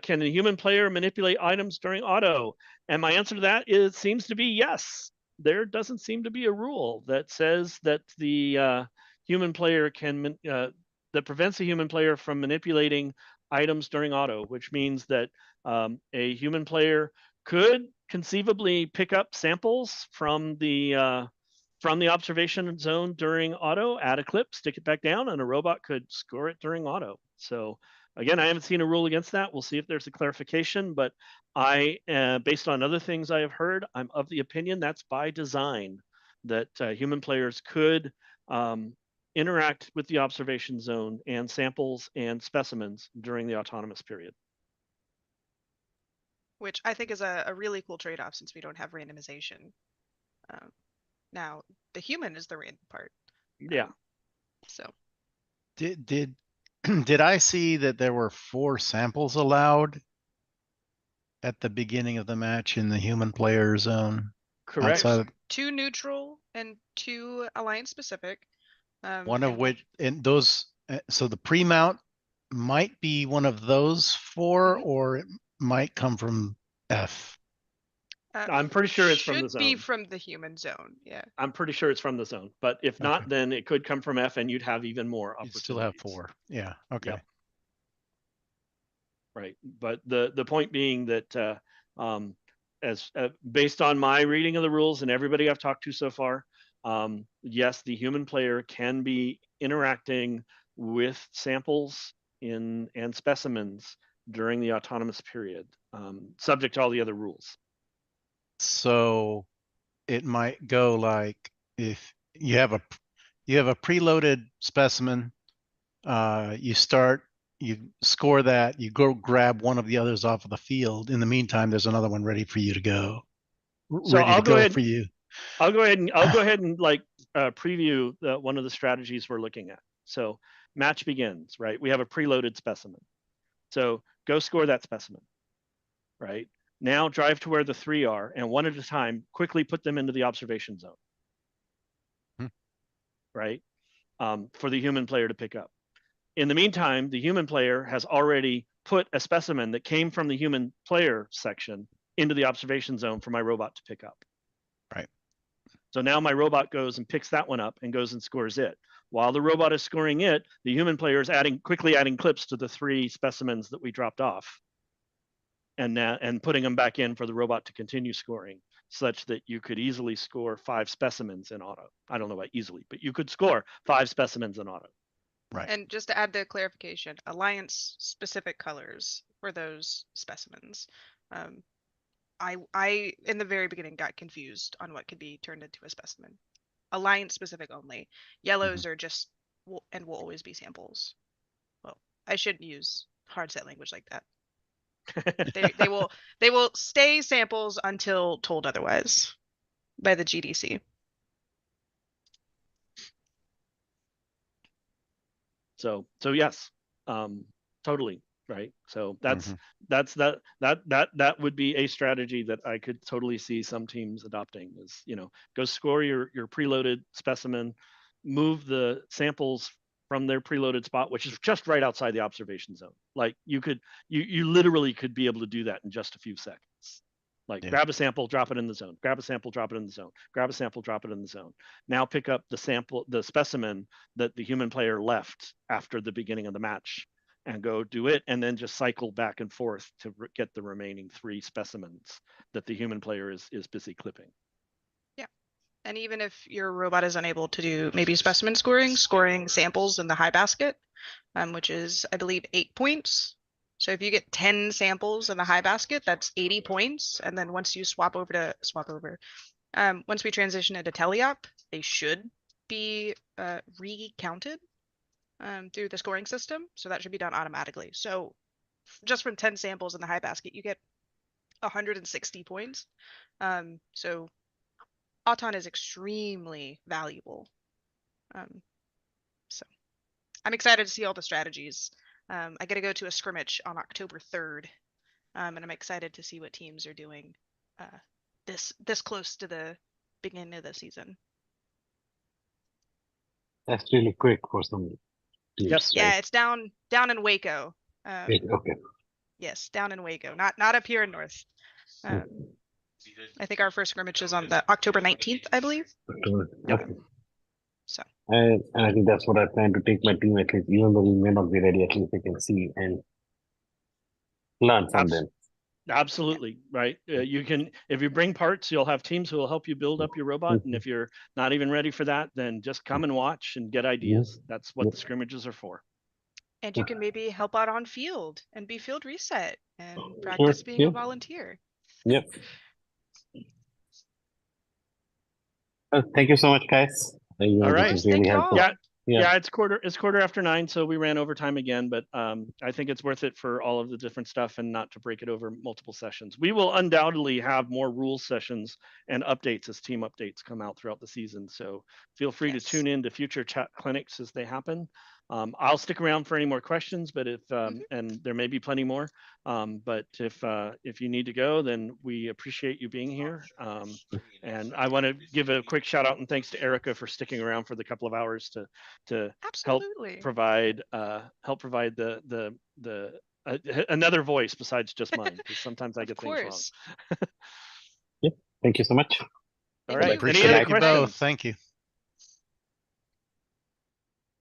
Speaker 1: Can a human player manipulate items during auto? And my answer to that seems to be yes. There doesn't seem to be a rule that says that the human player can, that prevents a human player from manipulating items during auto, which means that a human player could conceivably pick up samples from the observation zone during auto, add a clip, stick it back down, and a robot could score it during auto. So again, I haven't seen a rule against that. We'll see if there's a clarification, but based on other things I have heard, I'm of the opinion that's by design, that human players could interact with the observation zone and samples and specimens during the autonomous period.
Speaker 2: Which I think is a really cool trade-off since we don't have randomization. Now, the human is the random part.
Speaker 1: Yeah.
Speaker 2: So
Speaker 9: Did I see that there were 4 samples allowed at the beginning of the match in the human player zone?
Speaker 1: Correct.
Speaker 9: Outside of,
Speaker 2: 2 neutral and 2 alliance specific.
Speaker 9: one of
Speaker 2: and
Speaker 9: which, and those, so the pre-mount might be one of those 4, or it might come from F.
Speaker 1: I'm pretty sure it's from the
Speaker 2: should be
Speaker 1: zone.
Speaker 2: from the human zone. Yeah.
Speaker 1: I'm pretty sure it's from the zone, but if not,
Speaker 9: Okay.
Speaker 1: then it could come from F and you'd have even more
Speaker 9: You'd
Speaker 1: opportunities.
Speaker 9: still have 4. Yeah. Okay.
Speaker 1: Yep. Right. But the point being that as based on my reading of the rules and everybody I've talked to so far, yes, the human player can be interacting with samples and specimens during the autonomous period, subject to all the other rules.
Speaker 9: So it might go like, if you have a preloaded specimen, you start
Speaker 7: you score that, you go grab one of the others off of the field. In the meantime, there's another one ready for you to go.
Speaker 1: So
Speaker 7: Ready
Speaker 1: I'll
Speaker 7: to
Speaker 1: go
Speaker 7: go
Speaker 1: ahead.
Speaker 7: for you.
Speaker 1: I'll go ahead and like preview one of the strategies we're looking at. So match begins, right? We have a preloaded specimen. So go score that specimen, right? Now drive to where the 3 are, and one at a time, quickly put them into the observation zone, right? For the human player to pick up. In the meantime, the human player has already put a specimen that came from the human player section into the observation zone for my robot to pick up.
Speaker 7: Right.
Speaker 1: So now my robot goes and picks that one up and goes and scores it. While the robot is scoring it, the human player is quickly adding clips to the 3 specimens that we dropped off, and putting them back in for the robot to continue scoring, such that you could easily score 5 specimens in auto. I don't know about easily, but you could score 5 specimens in auto.
Speaker 7: Right.
Speaker 2: And just to add the clarification, Alliance specific colors for those specimens. I in the very beginning got confused on what could be turned into a specimen. Alliance specific only. Yellows are just will always be samples. Well, I shouldn't use hard set language like that. They will stay samples until told otherwise by the GDC.
Speaker 1: So yes, totally, right? So that would be a strategy that I could totally see some teams adopting. Is, go score your preloaded specimen, move the samples from their preloaded spot, which is just right outside the observation zone. Like you literally could be able to do that in just a few seconds. Like grab a sample, drop it in the zone, grab a sample, drop it in the zone, grab a sample, drop it in the zone. Now pick up the specimen that the human player left after the beginning of the match and go do it, and then just cycle back and forth to get the remaining 3 specimens that the human player is busy clipping.
Speaker 2: Yeah. And even if your robot is unable to do maybe specimen scoring samples in the high basket, which is, I believe, 8 points. So if you get 10 samples in the high basket, that's 80 points. And then once you once we transition into teleop, they should be recounted through the scoring system. So that should be done automatically. So just from 10 samples in the high basket, you get 160 points. So Auton is extremely valuable. So I'm excited to see all the strategies. I get to go to a scrimmage on October 3rd, and I'm excited to see what teams are doing this close to the beginning of the season.
Speaker 4: That's really quick for some teams.
Speaker 1: Yes.
Speaker 2: Yeah,
Speaker 4: right?
Speaker 2: it's down in Waco.
Speaker 4: Okay.
Speaker 2: Yes, down in Waco, not up here in North. I think our first scrimmage is on the October 19th, I believe.
Speaker 4: Okay.
Speaker 2: So.
Speaker 4: And I think that's what I plan to take my team, at least, even though we may not be ready, at least I can see and learn from them.
Speaker 1: Absolutely, right. You can, if you bring parts, you'll have teams who will help you build up your robot. And if you're not even ready for that, then just come and watch and get ideas. That's what the scrimmages are for.
Speaker 2: And you can maybe help out on field and be field reset and practice being a volunteer.
Speaker 4: Yep. Thank you so much, guys.
Speaker 1: All right.
Speaker 4: This is really helpful.
Speaker 1: Yeah, it's quarter after 9, so we ran overtime again, but I think it's worth it for all of the different stuff and not to break it over multiple sessions. We will undoubtedly have more rules sessions and updates as team updates come out throughout the season. So feel free to tune in to future chat clinics as they happen. I'll stick around for any more questions, but if and there may be plenty more. But if you need to go, then we appreciate you being here. And I want to give a quick shout out and thanks to Erica for sticking around for the couple of hours to help provide the another voice besides just mine, because sometimes I get things wrong.
Speaker 4: Yep. Thank you so much.
Speaker 1: All right.
Speaker 7: Appreciate
Speaker 1: Any other
Speaker 7: you
Speaker 1: questions?
Speaker 7: both. Thank you.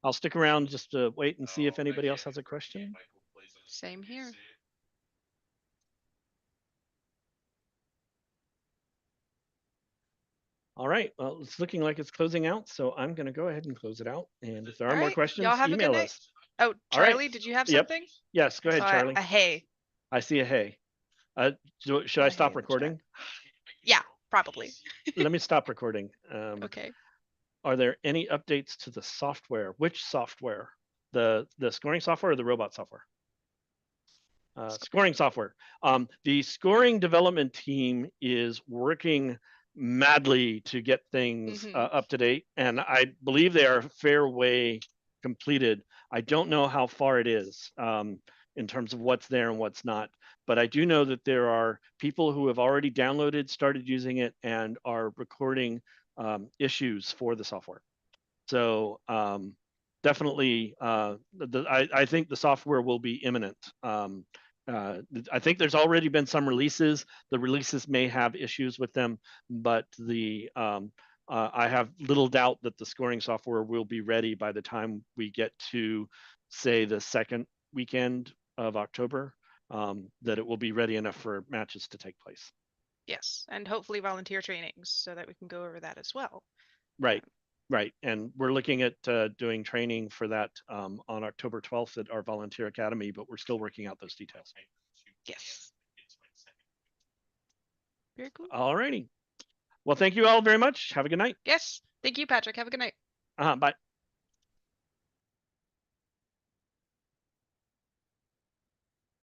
Speaker 1: I'll stick around just to wait and see if anybody else has a question.
Speaker 2: Same here.
Speaker 1: All right. Well, it's looking like it's closing out, so I'm going to go ahead and close it out. And if there are more questions,
Speaker 2: y'all have
Speaker 1: email
Speaker 2: a good
Speaker 1: us.
Speaker 2: Night. Oh, Charlie, did you have something?
Speaker 1: Yes, go ahead, Charlie.
Speaker 2: A hey.
Speaker 1: I see a hey. Should I stop recording?
Speaker 2: Yeah, probably.
Speaker 1: Let me stop recording.
Speaker 2: Okay.
Speaker 1: Are there any updates to the software? Which software? The scoring software or the robot software? Scoring software. The scoring development team is working madly to get things up to date, and I believe they are a fair way completed. I don't know how far it is in terms of what's there and what's not, but I do know that there are people who have already downloaded, started using it, and are recording issues for the software. So definitely, I think the software will be imminent. I think there's already been some releases. The releases may have issues with them, but I have little doubt that the scoring software will be ready by the time we get to, say, the second weekend of October, that it will be ready enough for matches to take place.
Speaker 2: Yes, and hopefully volunteer trainings so that we can go over that as well.
Speaker 1: Right. Right, and we're looking at doing training for that on October 12th at our volunteer academy, but we're still working out those details.
Speaker 2: Yes. Very cool.
Speaker 1: All righty. Well, thank you all very much. Have a good night.
Speaker 2: Yes. Thank you, Patrick. Have a good night.
Speaker 1: Bye.